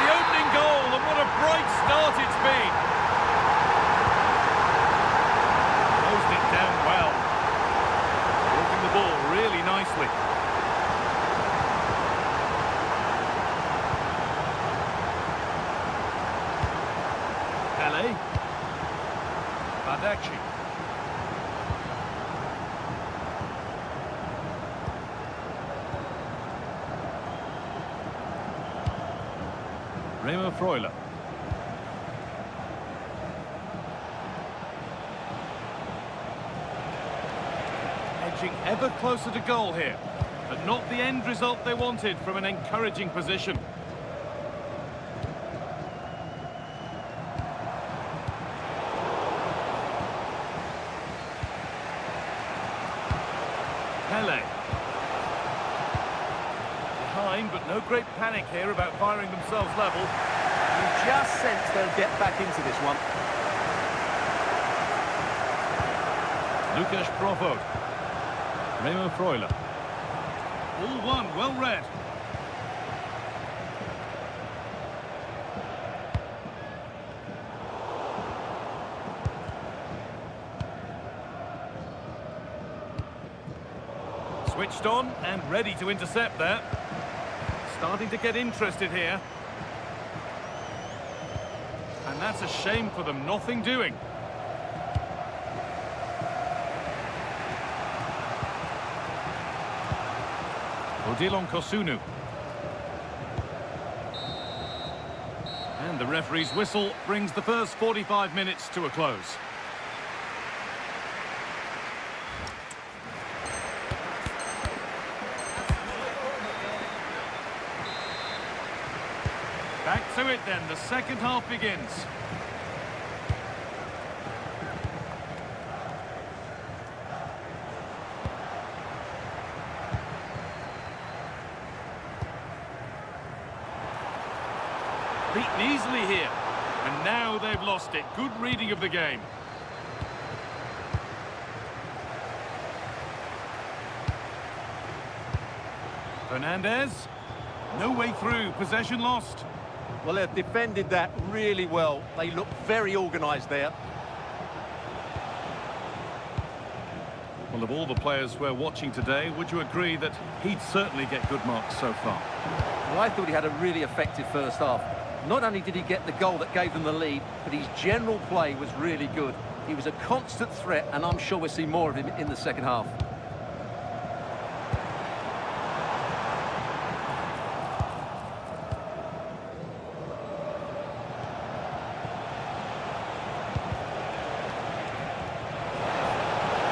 The opening goal, and what a bright start it's been! Closed it down well. Working the ball really nicely. Pele. Badaci. Remo Freuler. Edging ever closer to goal here, but not the end result they wanted from an encouraging position. Pele. Behind, but no great panic here about firing themselves level. You just sense they'll get back into this one. Lucas Profo. Remo Freuler. All one, well read. Switched on and ready to intercept there. Starting to get interested here. And And that's a shame for them, nothing doing. Odilon Kosunu. And the referee's whistle brings the first 45 minutes to a close. Back to it then, the second half begins. Beaten easily here, and now they've lost it. Good reading of the game. Fernandez, no way through, possession lost. Well, they've defended that really well. They look very organised there. Well, of all the players we're watching today, would you agree that he'd certainly get good marks so far? Well, I thought he had a really effective first half. Not only did he get the goal that gave them the lead, but his general play was really good. He was a constant threat, and I'm sure we'll see more of him in the second half.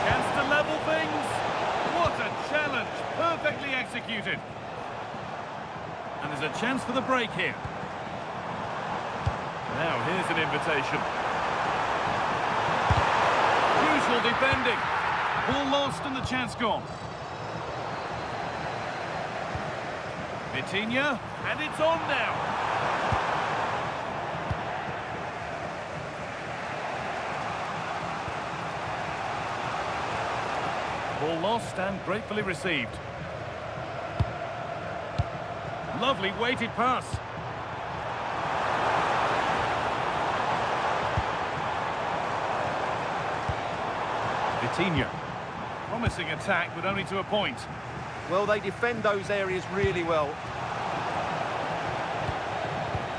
Chance to level things. What a challenge, perfectly executed. And there's a chance for the break here. Now, here's an invitation. Crucial defending. Ball lost and the chance gone. Vitinha, and it's on now. Ball lost and gratefully received. Lovely weighted pass. Vitinha. Promising attack, but only to a point. Well, they defend those areas really well.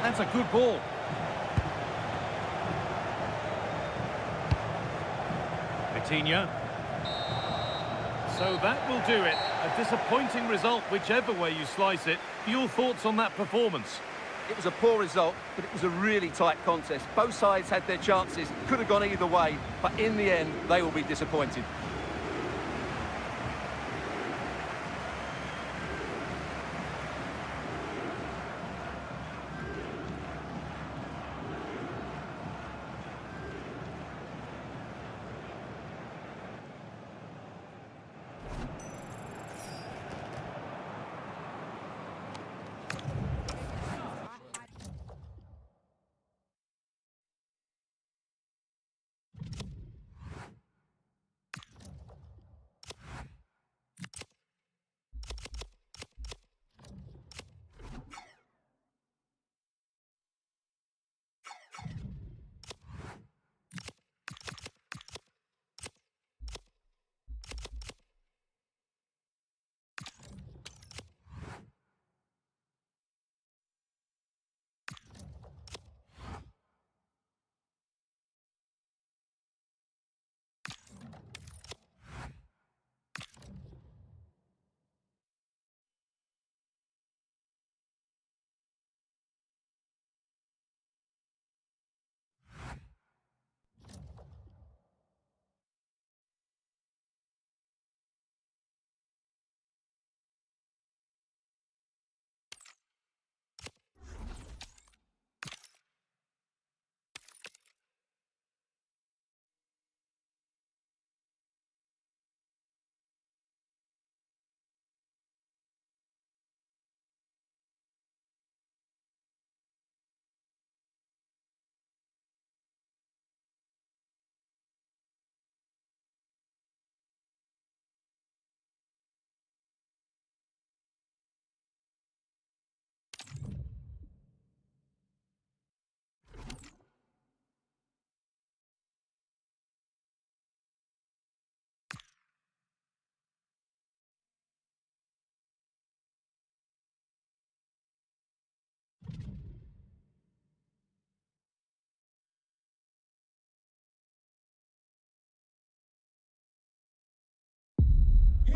That's a good ball. Vitinha. So that will do it. A disappointing result, whichever way you slice it. Your thoughts on that performance? It was a poor result, but it was a really tight contest. Both sides had their chances, could have gone either way, but in the end, they will be disappointed.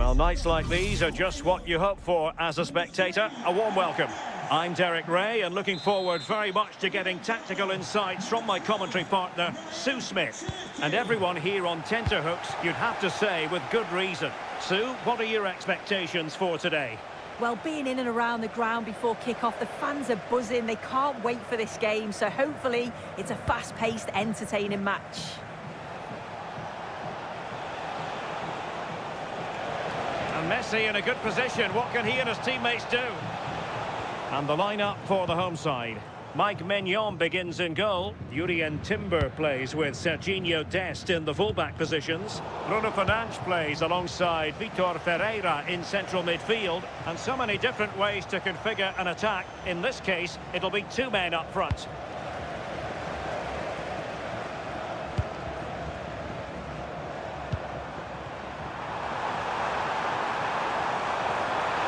Well, nights like these are just what you hope for as a spectator. A warm welcome. I'm Derek Ray, and looking forward very much to getting tactical insights from my commentary partner, Sue Smith. And everyone here on tenterhooks, you'd have to say, with good reason. Sue, what are your expectations for today? Well, being in and around the ground before kick-off, the fans are buzzing. They can't wait for this game, so hopefully it's a fast-paced, entertaining match. And Messi in a good position. What can he and his teammates do? And the lineup for the home side. Mike Maignan begins in goal. Jurrien Timber plays with Serginho Dest in the fullback positions. Bruno Fernandes plays alongside Vitor Ferreira in central midfield. And so many different ways to configure an attack. In this case, it'll be two men up front.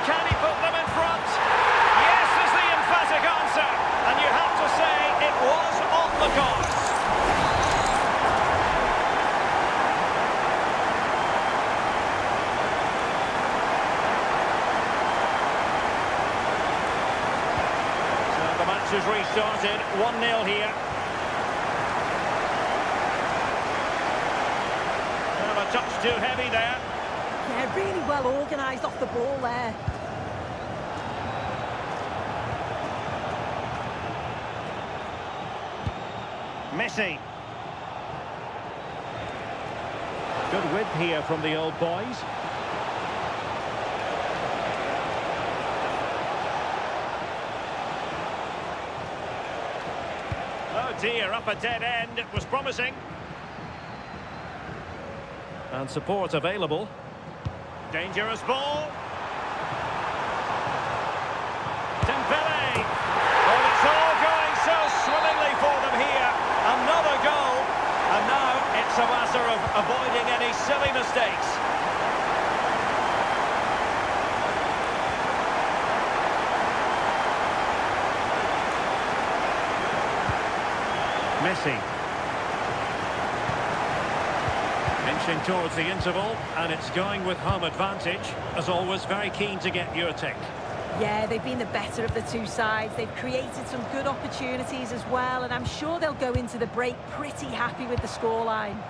Can he put them in front? Yes is the emphatic answer. And you have to say it was on the course. So the match has restarted. 1-0 here. Well, a touch too heavy there. Yeah, really well organised off the ball there. Messi. Good width here from the old boys. Oh dear, up a dead end. It was promising. And support available. Dangerous ball. Dembele. Oh, it's all going so swimmingly for them here. Another goal. And now it's a matter of avoiding any silly mistakes. Messi. Inching towards the interval, and it's going with home advantage. As always, very keen to get your take. Yeah, they've been the better of the two sides. They've created some good opportunities as well, and I'm sure they'll go into the break pretty happy with the scoreline.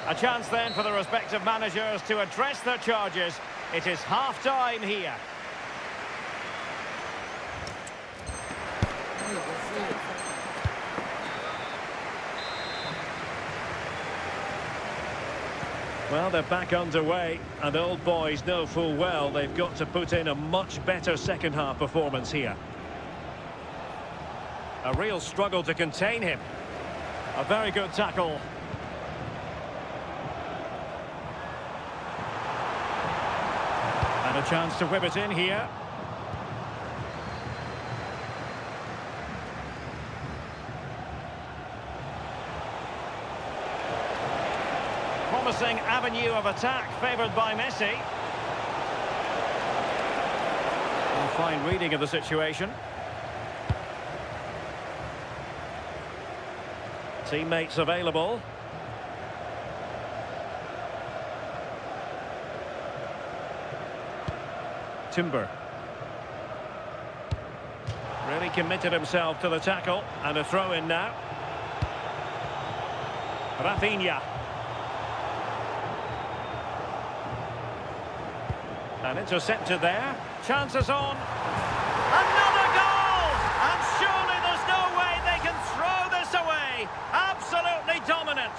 A chance then for the respective managers to address their charges. It is half-time here. Well, they're back underway, and old boys know full well they've got to put in a much better second-half performance here. A real struggle to contain him. A very good tackle. And a chance to whip it in here. Promising avenue of attack favoured by Messi. A fine reading of the situation. Teammates available. Timber. Really committed himself to the tackle, and a throw in now. Rafinha. And intercepted there. Chances on. Another goal! And surely there's no way they can throw this away. Absolutely dominant.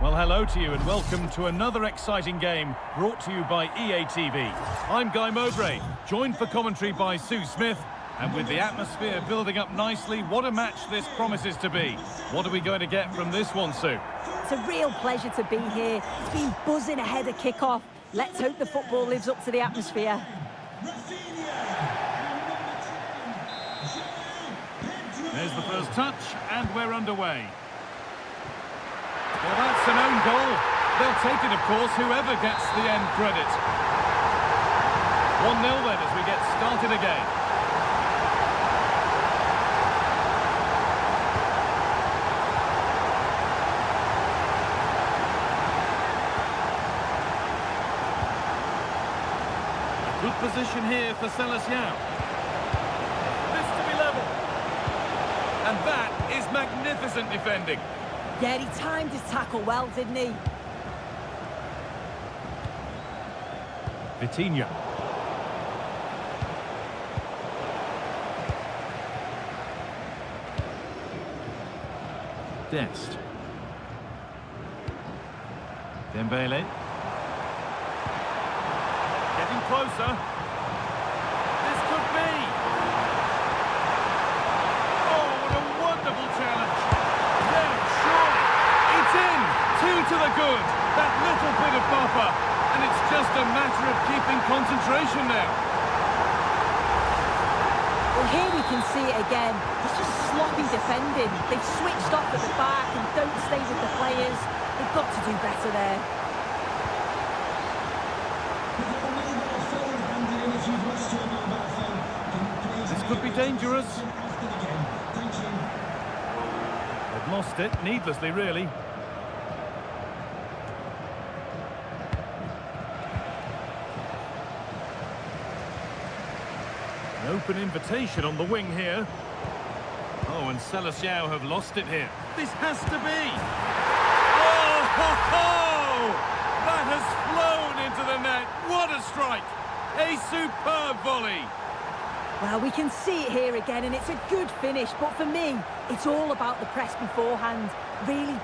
Well, hello to you and welcome to another exciting game brought to you by EA TV. I'm Guy Mowbray, joined for commentary by Sue Smith. And with the atmosphere building up nicely, what a match this promises to be. What are we going to get from this one, Sue? It's a real pleasure to be here. It's been buzzing ahead of kick-off. Let's hope the football lives up to the atmosphere. There's the first touch, and we're underway. Well, that's an own goal. They'll take it, of course, whoever gets the end credit. 1-0 then as we get started again. Good position here for Celestial. This to be level. And that is magnificent defending. Yeah, he timed his tackle well, didn't he? Vitinha. Dest. Dembele. Getting closer. This could be. Oh, what a wonderful challenge. Yeah, surely. It's in. 2 to the good. That little bit of buffer. And it's just a matter of keeping concentration now. Well, here we can see it again. It's just sloppy defending. They've switched off at the back and don't stay with the players. They've got to do better there. This could be dangerous. They've lost it, needlessly, really. An open invitation on the wing here. Oh, and Celestial have lost it here. This has to be. Oh, ho, ho! That has flown into the net. What a strike! A superb volley. Well, we can see it here again, and it's a good finish. But for me, it's all about the press beforehand. Really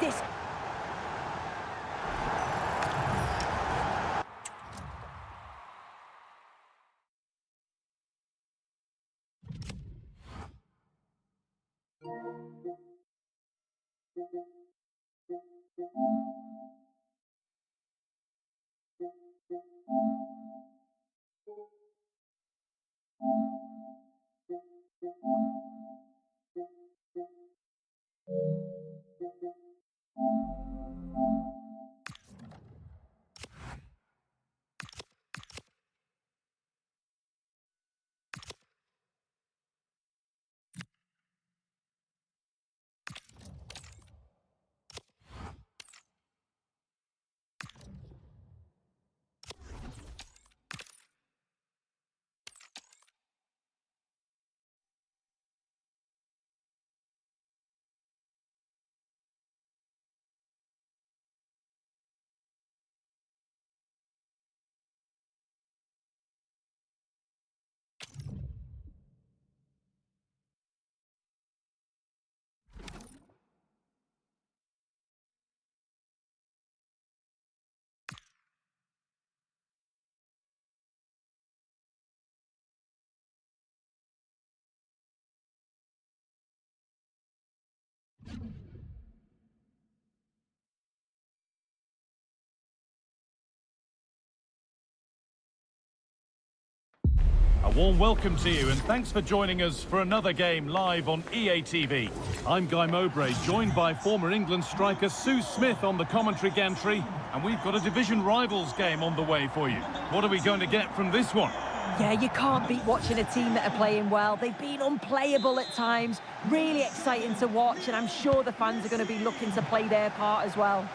A warm welcome to you and thanks for joining us for another game live on EA TV. I'm Guy Mowbray, joined by former England striker Sue Smith on the commentary gantry, and we've got a division rivals game on the way for you. What are we going to get from this one? Yeah, you can't beat watching a team that are playing well. They've been unplayable at times. Really exciting to watch, and I'm sure the fans are going to be looking to play their part as well.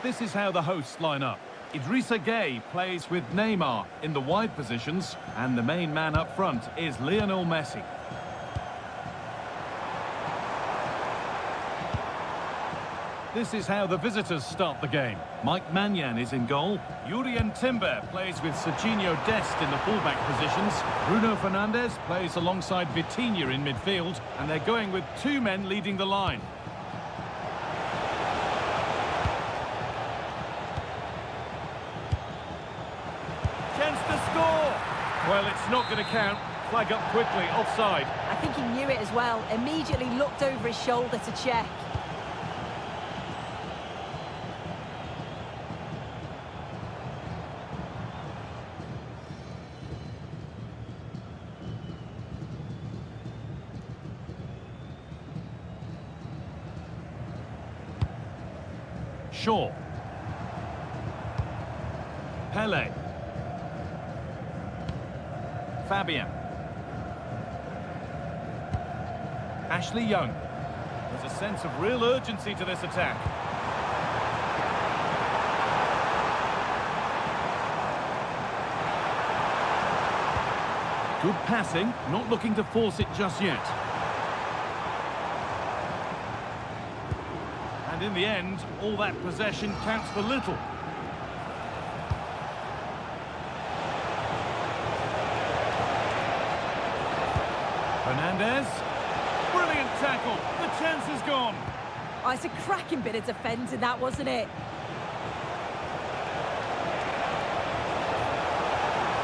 This is how the hosts line up. Idrissa Gueye plays with Neymar in the wide positions, and the main man up front is Lionel Messi. This is how the visitors start the game. Mike Maignan is in goal. Jurrien Timber plays with Serginho Dest in the fullback positions. Bruno Fernandes plays alongside Vitinha in midfield, and they're going with 2 men leading the line. Well, it's not going to count. Flag up quickly, offside. I think he knew it as well. Immediately looked over his shoulder to check. Shaw. Pele. Fabian. Ashley Young. There's a sense of real urgency to this attack. Good passing, not looking to force it just yet. And in the end, all that possession counts for little. Fernandez. Brilliant tackle. The chance is gone. Oh, it's a cracking bit of defending, that, wasn't it?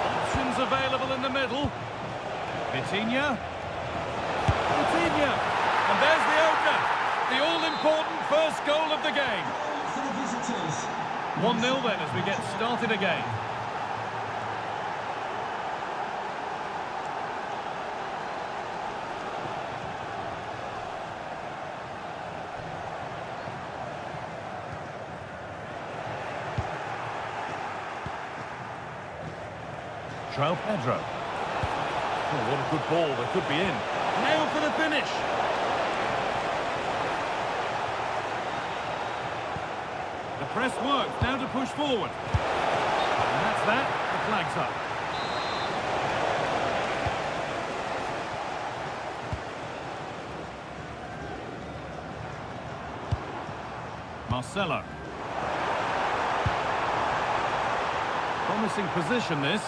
Options available in the middle. Vitinha. Vitinha. And there's the opener. The all-important first goal of the game. For the visitors. 1-0 then as we get started again. João Pedro. Oh, what a good ball. They could be in. Now for the finish. The press works. Now to push forward. And that's that. The flag's up. Marcelo. Promising position, this.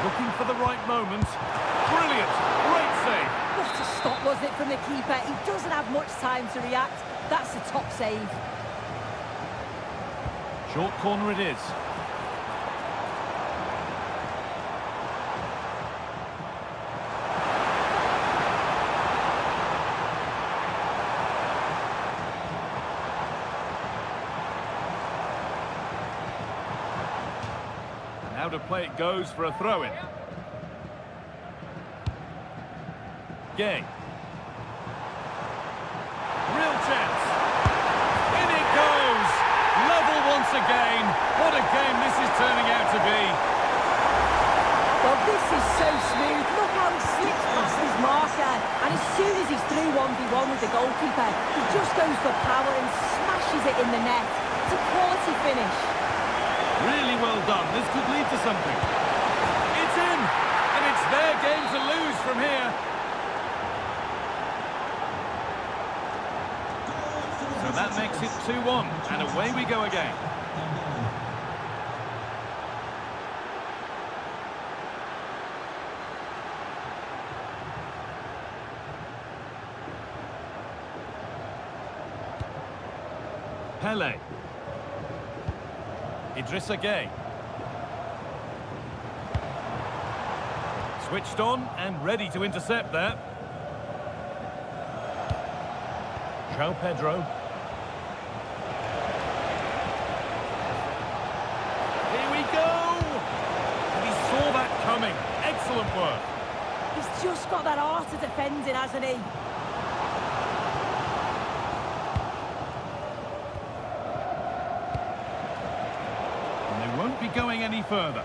Looking for the right moment. Brilliant. Great save. What a stop was it from the keeper. He doesn't have much time to react. That's a top save. Short corner it is. And out of play it goes for a throw-in. Gay. Real chance. In it goes. Level once again. What a game this is turning out to be. Well, this is so smooth. Look how he slips past his marker. And as soon as he's through 1v1 with the goalkeeper, he just goes for power and smashes it in the net. It's a quality finish. Really well done. This could lead to something. It's in. And it's their game to lose from here. So that makes it 2-1. And away we go again. Pele. Idrissa Gay. Switched on and ready to intercept there. João Pedro. Here we go! And he saw that coming. Excellent work. He's just got that art of defending, hasn't he? Won't be going any further.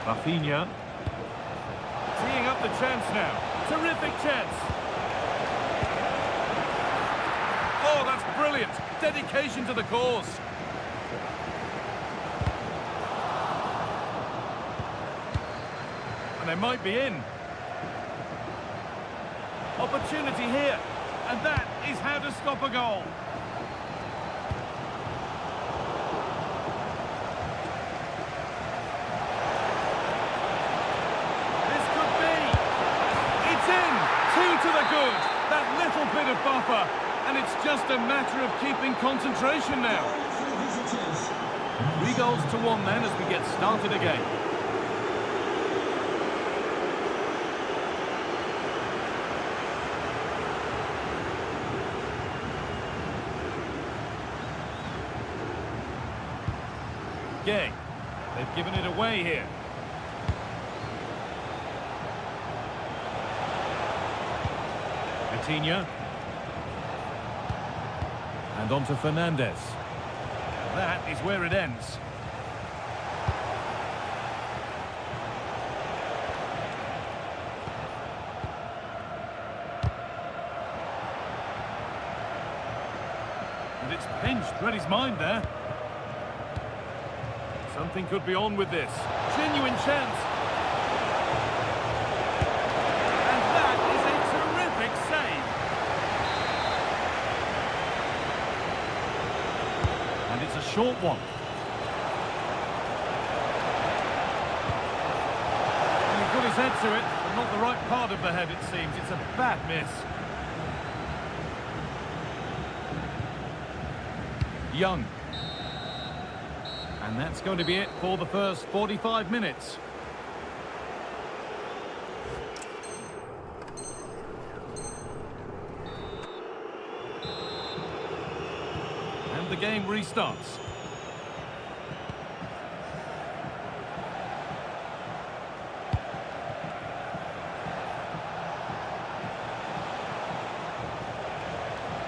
Rafinha. Teeing up the chance now. Terrific chance. Oh, that's brilliant. Dedication to the cause. And they might be in. Opportunity here, and that is how to stop a goal. This could be. It's in. 2 to the good. That little bit of buffer, And it's just a matter of keeping concentration now. For the visitors. 3 goals to 1 then as we get started again. Gay. They've given it away here. Vitinha. And on to Fernandez. That is where it ends. And it's pinched, read his mind there. Something could be on with this. Genuine chance. And that is a terrific save. And it's a short one. And he put his head to it, but not the right part of the head, it seems. It's a bad miss. Young. And that's going to be it for the first 45 minutes. And the game restarts.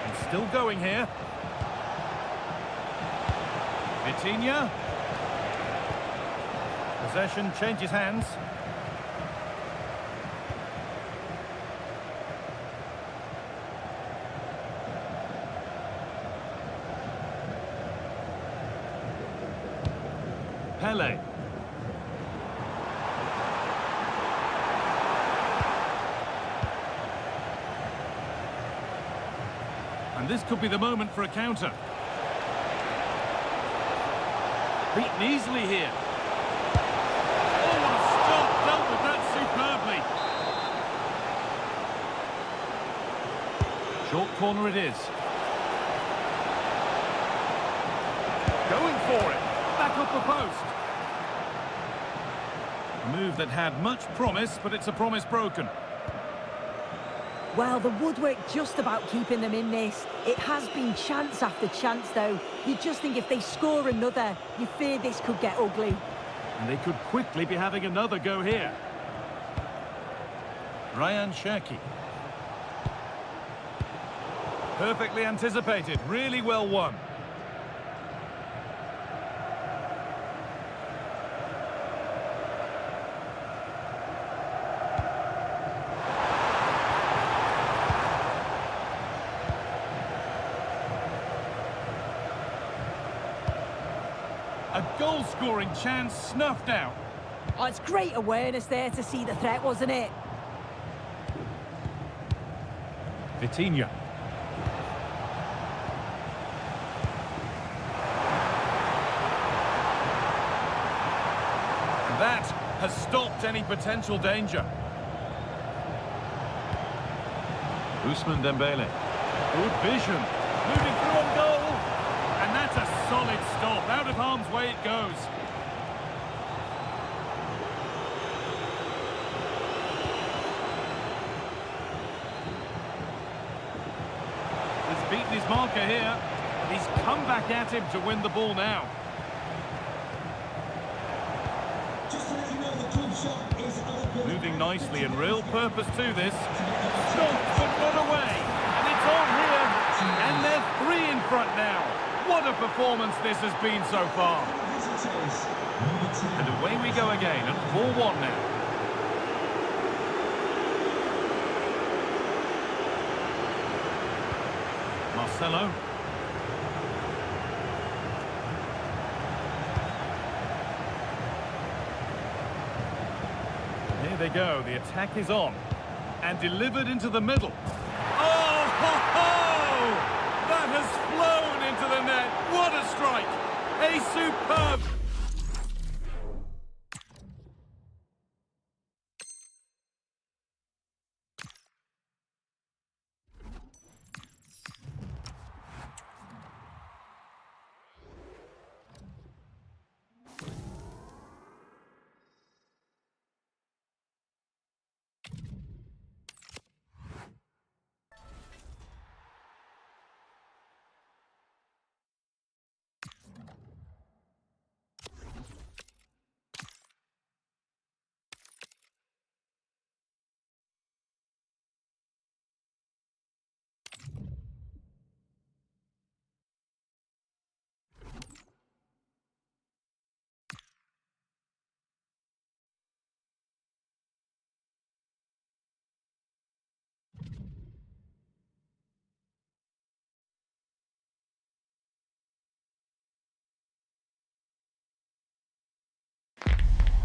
And still going here. Vitinha. Possession changes hands. Pele. And this could be the moment for a counter. Beaten easily here. Dealt with that superbly. Short corner it is. Going for it. Back up the post. A move that had much promise, but it's a promise broken. Well, the woodwork just about keeping them in this. It has been chance after chance, though. You just think if they score another, you fear this could get ugly. And they could quickly be having another go here. Ryan Cherki. Perfectly anticipated, really well won. A goal-scoring chance snuffed out. Oh, it's great awareness there to see the threat, wasn't it? Vitinha. That has stopped any potential danger. Ousmane Dembele. Good vision. Moving through on goal. And that's a solid stop. Out of harm's way it goes. He's beaten his marker here. But he's come back at him to win the ball now. Just to let you know, the club shot is open. Moving nicely and real purpose to this. Stopped but not away. And it's on here. And they're 3 in front now. What a performance this has been so far. Visitors, number 10. And away we go again at 4-1 now. Marcelo. Here they go, the attack is on. And delivered into the middle. Oh, ho, ho! That has flown into the net. What a strike! A superb...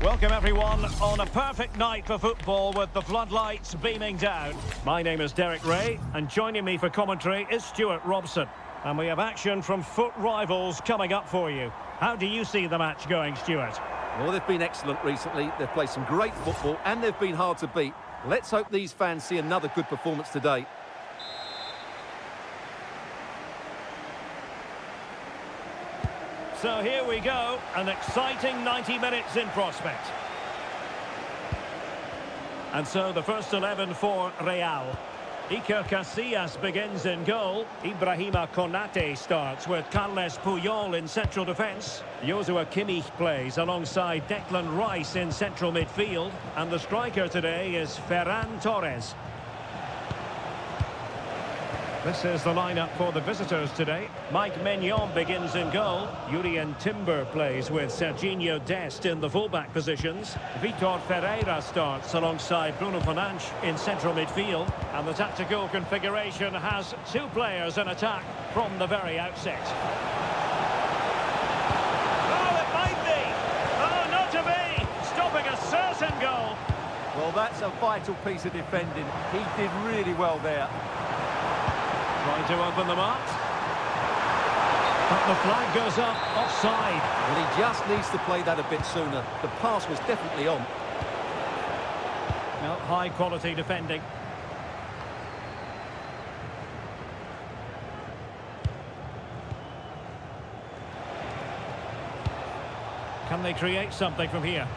Welcome everyone on a perfect night for football with the floodlights beaming down. My name is Derek Ray and joining me for commentary is Stuart Robson. And we have action from foot rivals coming up for you. How do you see the match going, Stuart? Well, they've been excellent recently. They've played some great football and they've been hard to beat. Let's hope these fans see another good performance today. So here we go, an exciting 90 minutes in prospect. And so the first 11 for Real. Iker Casillas begins in goal. Ibrahima Konate starts with Carles Puyol in central defence. Joshua Kimmich plays alongside Declan Rice in central midfield. And the striker today is Ferran Torres. This is the lineup for the visitors today. Mike Maignan begins in goal. Jurrien Timber plays with Serginho Dest in the fullback positions. Vitor Ferreira starts alongside Bruno Fernandes in central midfield. And the tactical configuration has two players in attack from the very outset. Oh, it might be! Oh, not to be! Stopping a certain goal. Well, that's a vital piece of defending. He did really well there. Trying to open them up. But the flag goes up, offside. Well, he just needs to play that a bit sooner. The pass was definitely on. Well, high quality defending. Can they create something from here?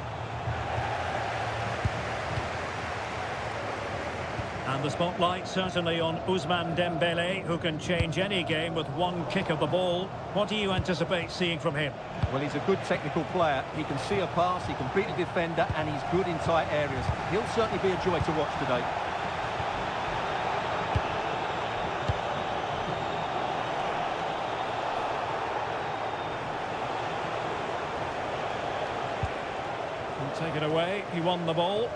And the spotlight certainly on Ousmane Dembele, who can change any game with one kick of the ball. What do you anticipate seeing from him? Well, he's a good technical player. He can see a pass, he can beat a defender, and he's good in tight areas. He'll certainly be a joy to watch today. He'll take it away. He won the ball.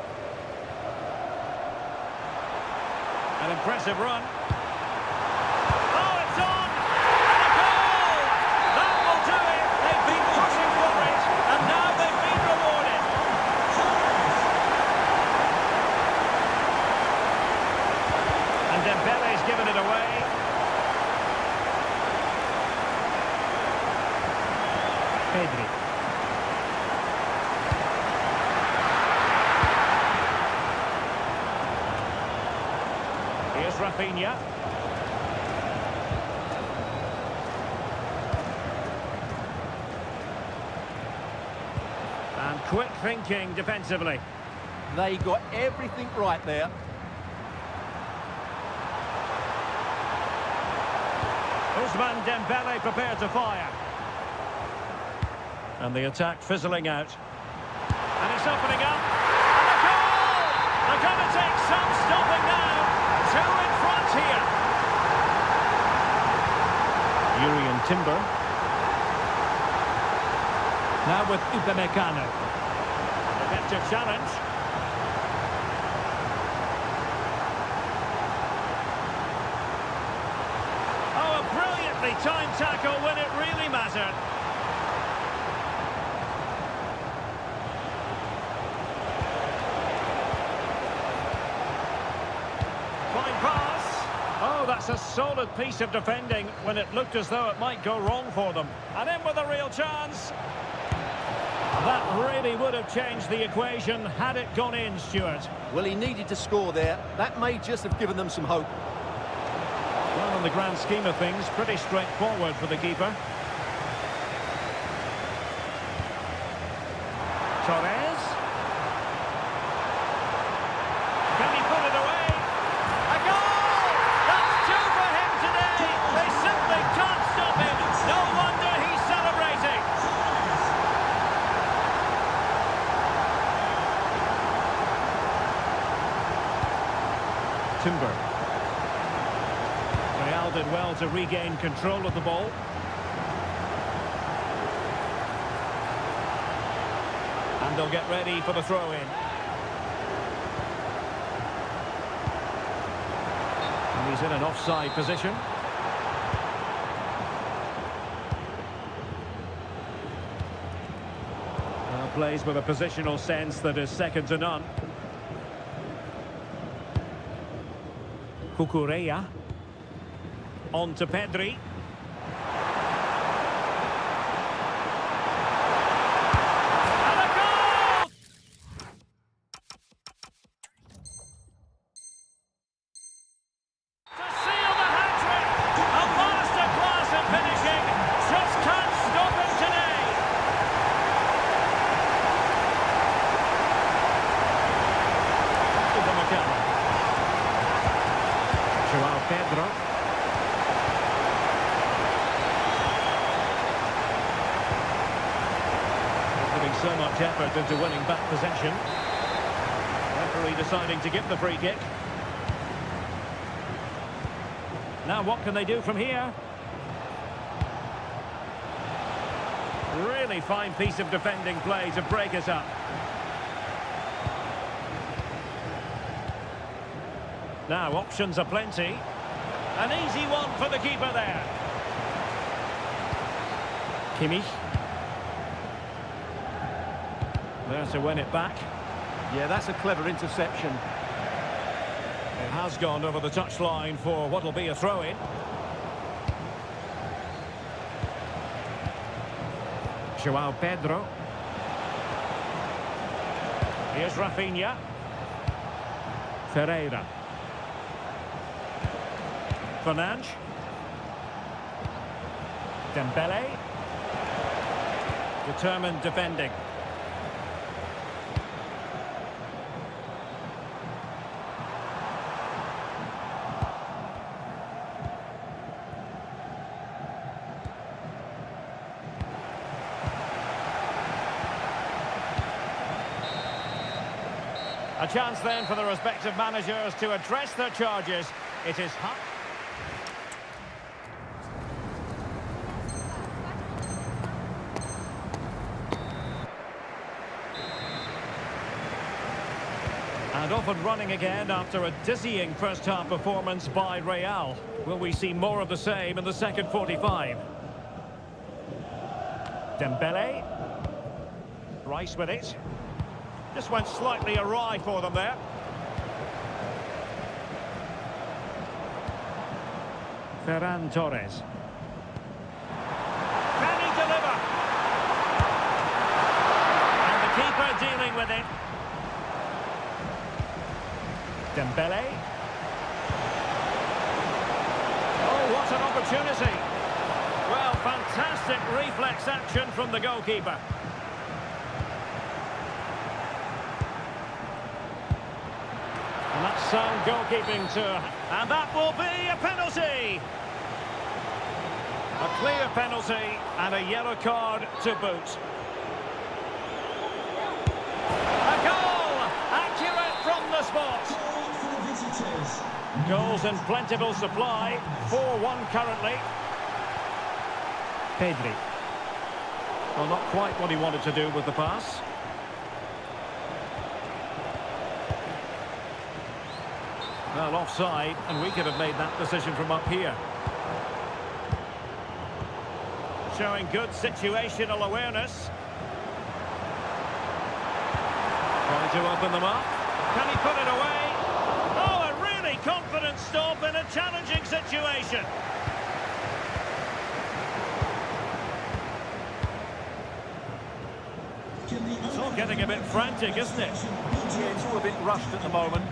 An impressive run. Oh, it's on! And a goal! That will do it! They've been pushing for it, and now they've been rewarded. And Dembele's given it away. Pedri. Here's Rafinha. And quick thinking defensively. They got everything right there. Ousmane Dembele prepared to fire. And the attack fizzling out. And it's opening up. And a goal! They're going to take some stopping now. Two in front here. Jurrien Timber. Now with Upamecano. Effective challenge. Oh, a brilliantly timed tackle when it really mattered. Fine pass. Oh, that's a solid piece of defending when it looked as though it might go wrong for them. And in with a real chance. That really would have changed the equation had it gone in, Stuart. Well, he needed to score there. That may just have given them some hope. Well, in the grand scheme of things, pretty straightforward for the keeper. Torres. Can he put it away? A goal! That's two for him today! They simply can't stop him! No wonder he's celebrating! Timber. Real did well to regain control of the ball. And they'll get ready for the throw-in. And he's in an offside position. plays with a positional sense that is second to none. Cucurella. On to Pedri. And a goal! To seal the hat-trick! A masterclass of finishing! Just can't stop him today! Upamecano. João Pedro. Putting so much effort into winning back possession. Referee deciding to give the free kick. Now what can they do from here? Really fine piece of defending play to break us up. Now options are plenty. An easy one for the keeper there. Kimmich. There to win it back. Yeah, that's a clever interception. It has gone over the touchline for what'll be a throw-in. João Pedro. Here's Rafinha. Ferreira. Fernandes. Dembele. Determined defending. A chance then for the respective managers to address their charges. It is hot. And off and running again after a dizzying first-half performance by Real. Will we see more of the same in the second 45? Dembele. Rice with it. Just went slightly awry for them there. Ferran Torres. Can he deliver? And the keeper dealing with it. Dembele. Oh, what an opportunity. Well, fantastic reflex action from the goalkeeper. And that's sound goalkeeping too. And that will be a penalty. A clear penalty and a yellow card to boot. A goal! Accurate from the spot. Goals in plentiful supply. 4-1 currently. Pedri. Well, not quite what he wanted to do with the pass. Well, offside, and we could have made that decision from up here. Showing good situational awareness. Trying to open them up. Can he put it away? Oh, a really confident stop in a challenging situation. It's all getting a bit frantic, isn't it? Yeah, it's all a bit rushed at the moment.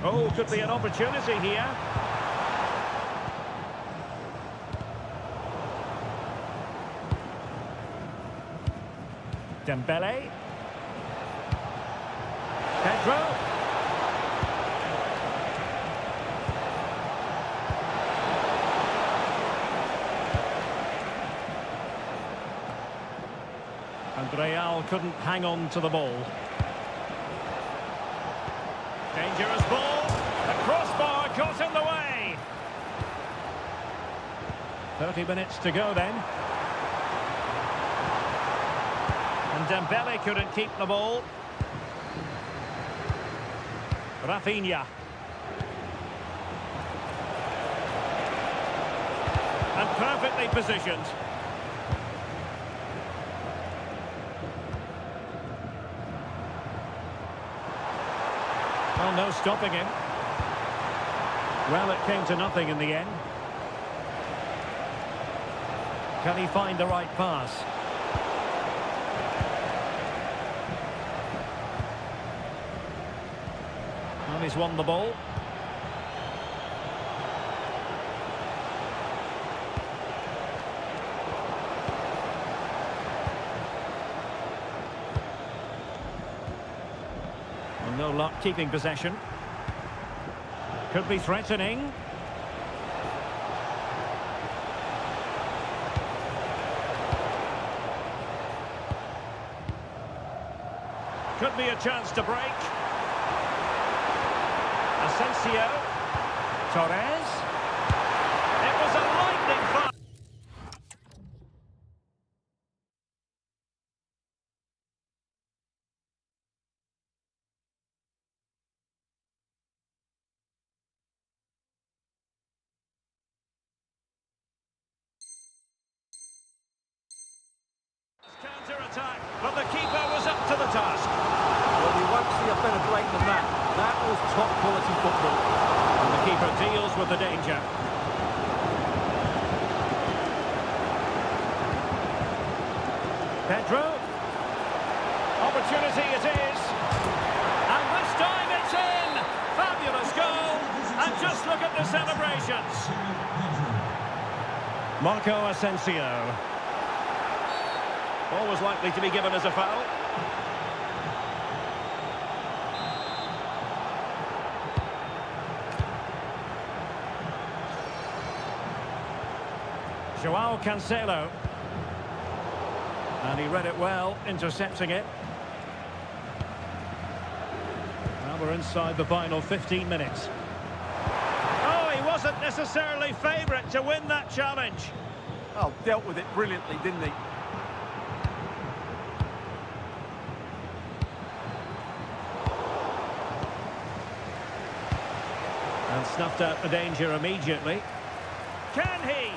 Oh, could be an opportunity here. Dembele. Pedro. And Real couldn't hang on to the ball. Dangerous ball. The crossbar caught in the way. 30 minutes to go then. And Dembele couldn't keep the ball. Rafinha. And perfectly positioned. Well, no stopping him. Well, it came to nothing in the end. Can he find the right pass? Well, he's won the ball. Well, no luck keeping possession. Could be threatening. Could be a chance to break. Asensio. Torres. It was a lightning fast. Counter-attack, but the keeper was up to the task. Well, you won't see a better break than that. That was top-quality football. And the keeper deals with the danger. Pedro. Opportunity it is. And this time it's in. Fabulous goal. And just look at the celebrations. Marco Asensio. Ball was likely to be given as a foul. Joao Cancelo. And he read it well, intercepting it. Now we're inside the final 15 minutes. Oh, he wasn't necessarily favourite to win that challenge. Oh, dealt with it brilliantly, didn't he? And snuffed out the danger immediately. Can he?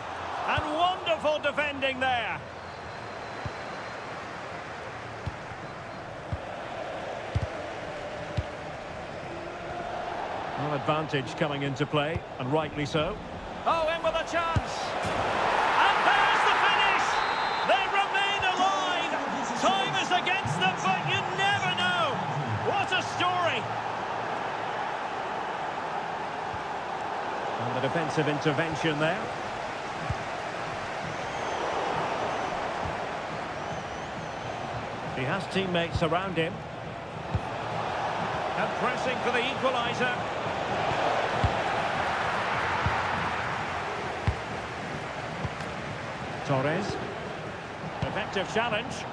And wonderful defending there. Well, advantage coming into play, and rightly so. Oh, in with a chance. And there's the finish. They remain alive. Time is against them, but you never know. What a story. And the defensive intervention there. He has teammates around him. And pressing for the equaliser. Torres. Effective challenge.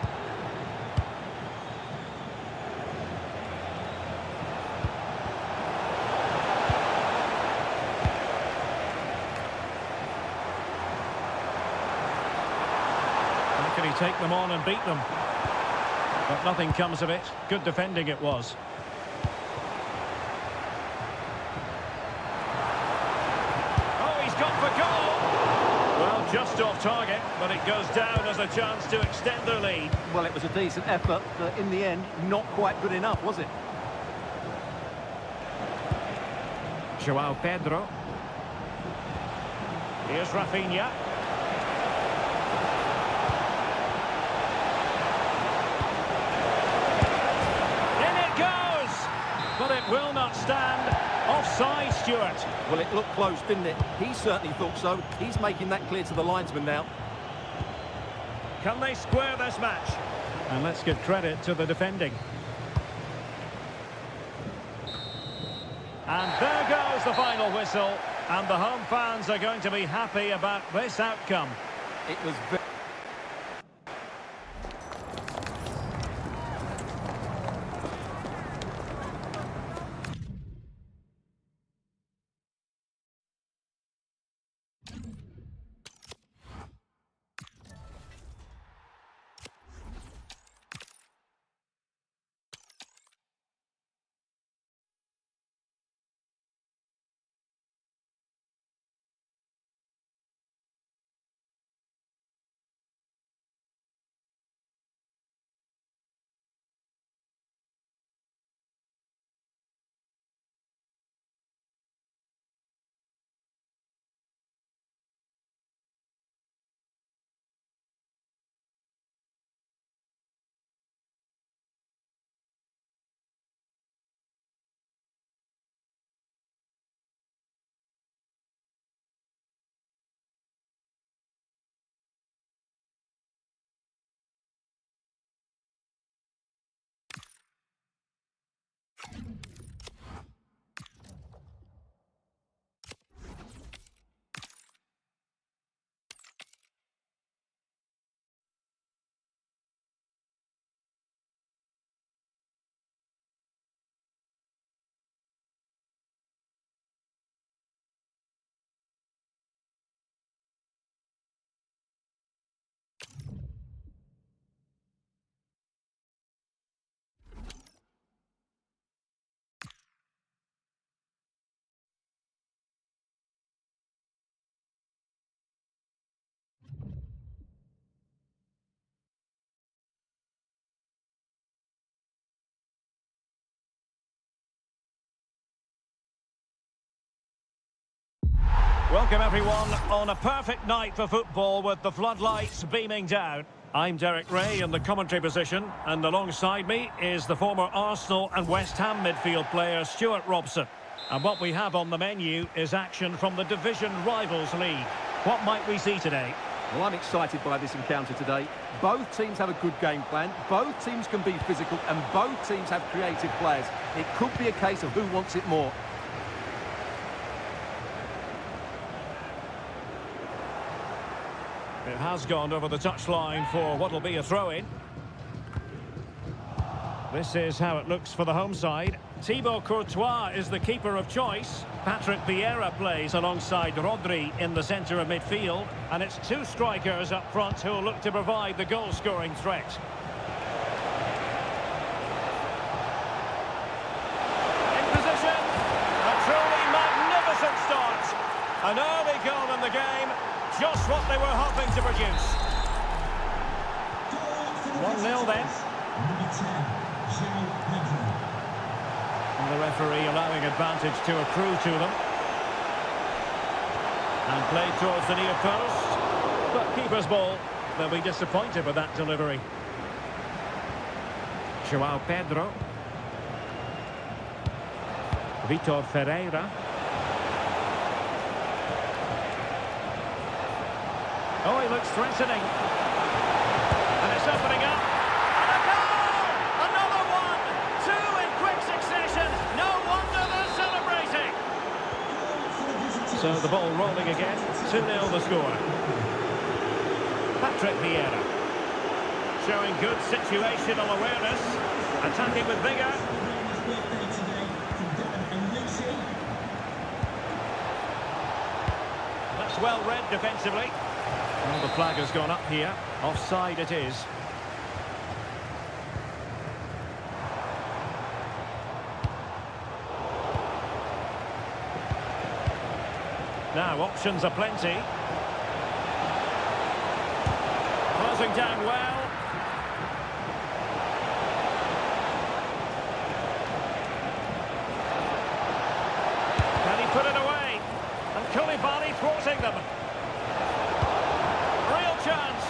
How can he take them on and beat them? But nothing comes of it. Good defending it was. Oh, he's gone for goal. Well, just off target, but it goes down as a chance to extend their lead. Well, it was a decent effort, but in the end, not quite good enough, was it? Joao Pedro. Here's Rafinha. But it will not stand. Offside, Stuart. Well, it looked close, didn't it? He certainly thought so. He's making that clear to the linesman now. Can they square this match? And let's give credit to the defending. And there goes the final whistle. And the home fans are going to be happy about this outcome. It was very Welcome everyone on a perfect night for football with the floodlights beaming down. I'm Derek Ray in the commentary position, and alongside me is the former Arsenal and West Ham midfield player Stuart Robson. And what we have on the menu is action from the Division Rivals League. What might we see today? Well, I'm excited by this encounter today. Both teams have a good game plan, both teams can be physical, and both teams have creative players. It could be a case of who wants it more. It has gone over the touchline for what will be a throw-in. This is how it looks for the home side. Thibaut Courtois is the keeper of choice. Patrick Vieira plays alongside Rodri in the centre of midfield. And it's two strikers up front who will look to provide the goal-scoring threat. In position. A truly magnificent start. An early goal in the game. Just what they were hoping to produce. 1-0 then. Number 10, João Pedro. And the referee allowing advantage to accrue to them. And played towards the near post. But keeper's ball. They'll be disappointed with that delivery. João Pedro. Vitor Ferreira. Oh, he looks threatening. And it's opening up. And a goal! Another one! Two in quick succession. No wonder they're celebrating. So the ball rolling again. 2-0 the score. Patrick Vieira. Showing good situational awareness. Attacking with vigour. That's well read defensively. Well, the flag has gone up here. Offside it is. Now, options are plenty. Closing down well. Can he put it away? And Koulibaly thwarting them. Chance.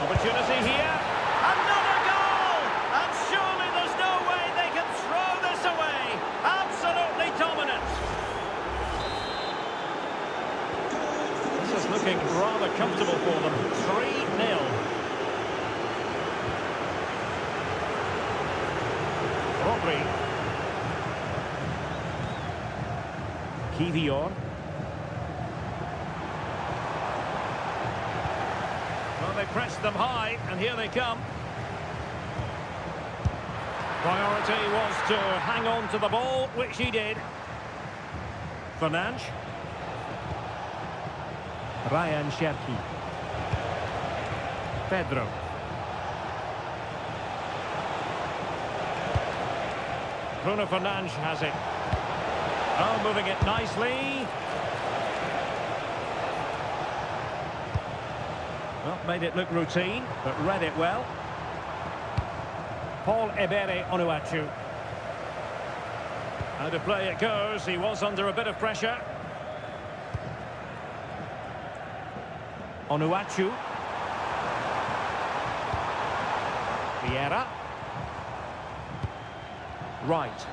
Opportunity here. Another goal! And surely there's no way they can throw this away. Absolutely dominant. This is looking rather comfortable for them. 3-0. Rodri. Kivior. Well, they pressed them high, and here they come. Priority was to hang on to the ball, which he did. Fernandes. Ryan Cherki. Pedro. Bruno Fernandes has it. Oh, moving it nicely. Well, made it look routine, but read it well. Paul Ebere Onuachu. How to play it goes. He was under a bit of pressure. Onuachu. Vieira. Right.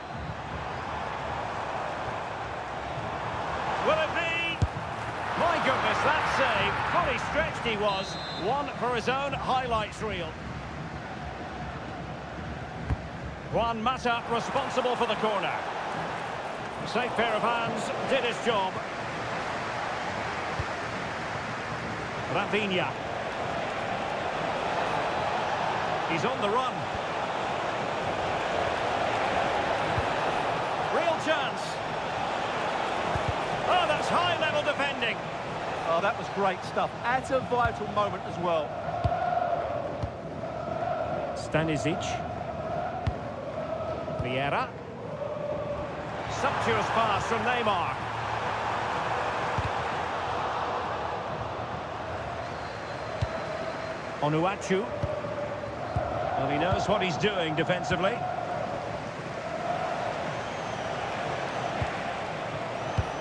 Will it be? My goodness, that save. Fully stretched he was. One for his own highlights reel. Juan Mata responsible for the corner. Safe pair of hands, did his job. Rafinha. He's on the run. Real chance. Oh, that's high-level defending. Oh, that was great stuff. At a vital moment as well. Stanisic. Vieira. Sumptuous pass from Neymar. Onuachu. Well, he knows what he's doing defensively.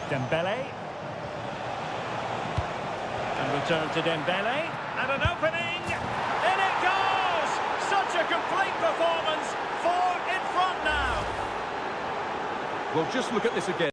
Dembele. And return to Dembele. And an opening. In it goes! Such a complete performance. 4 in front now. Well, just look at this again.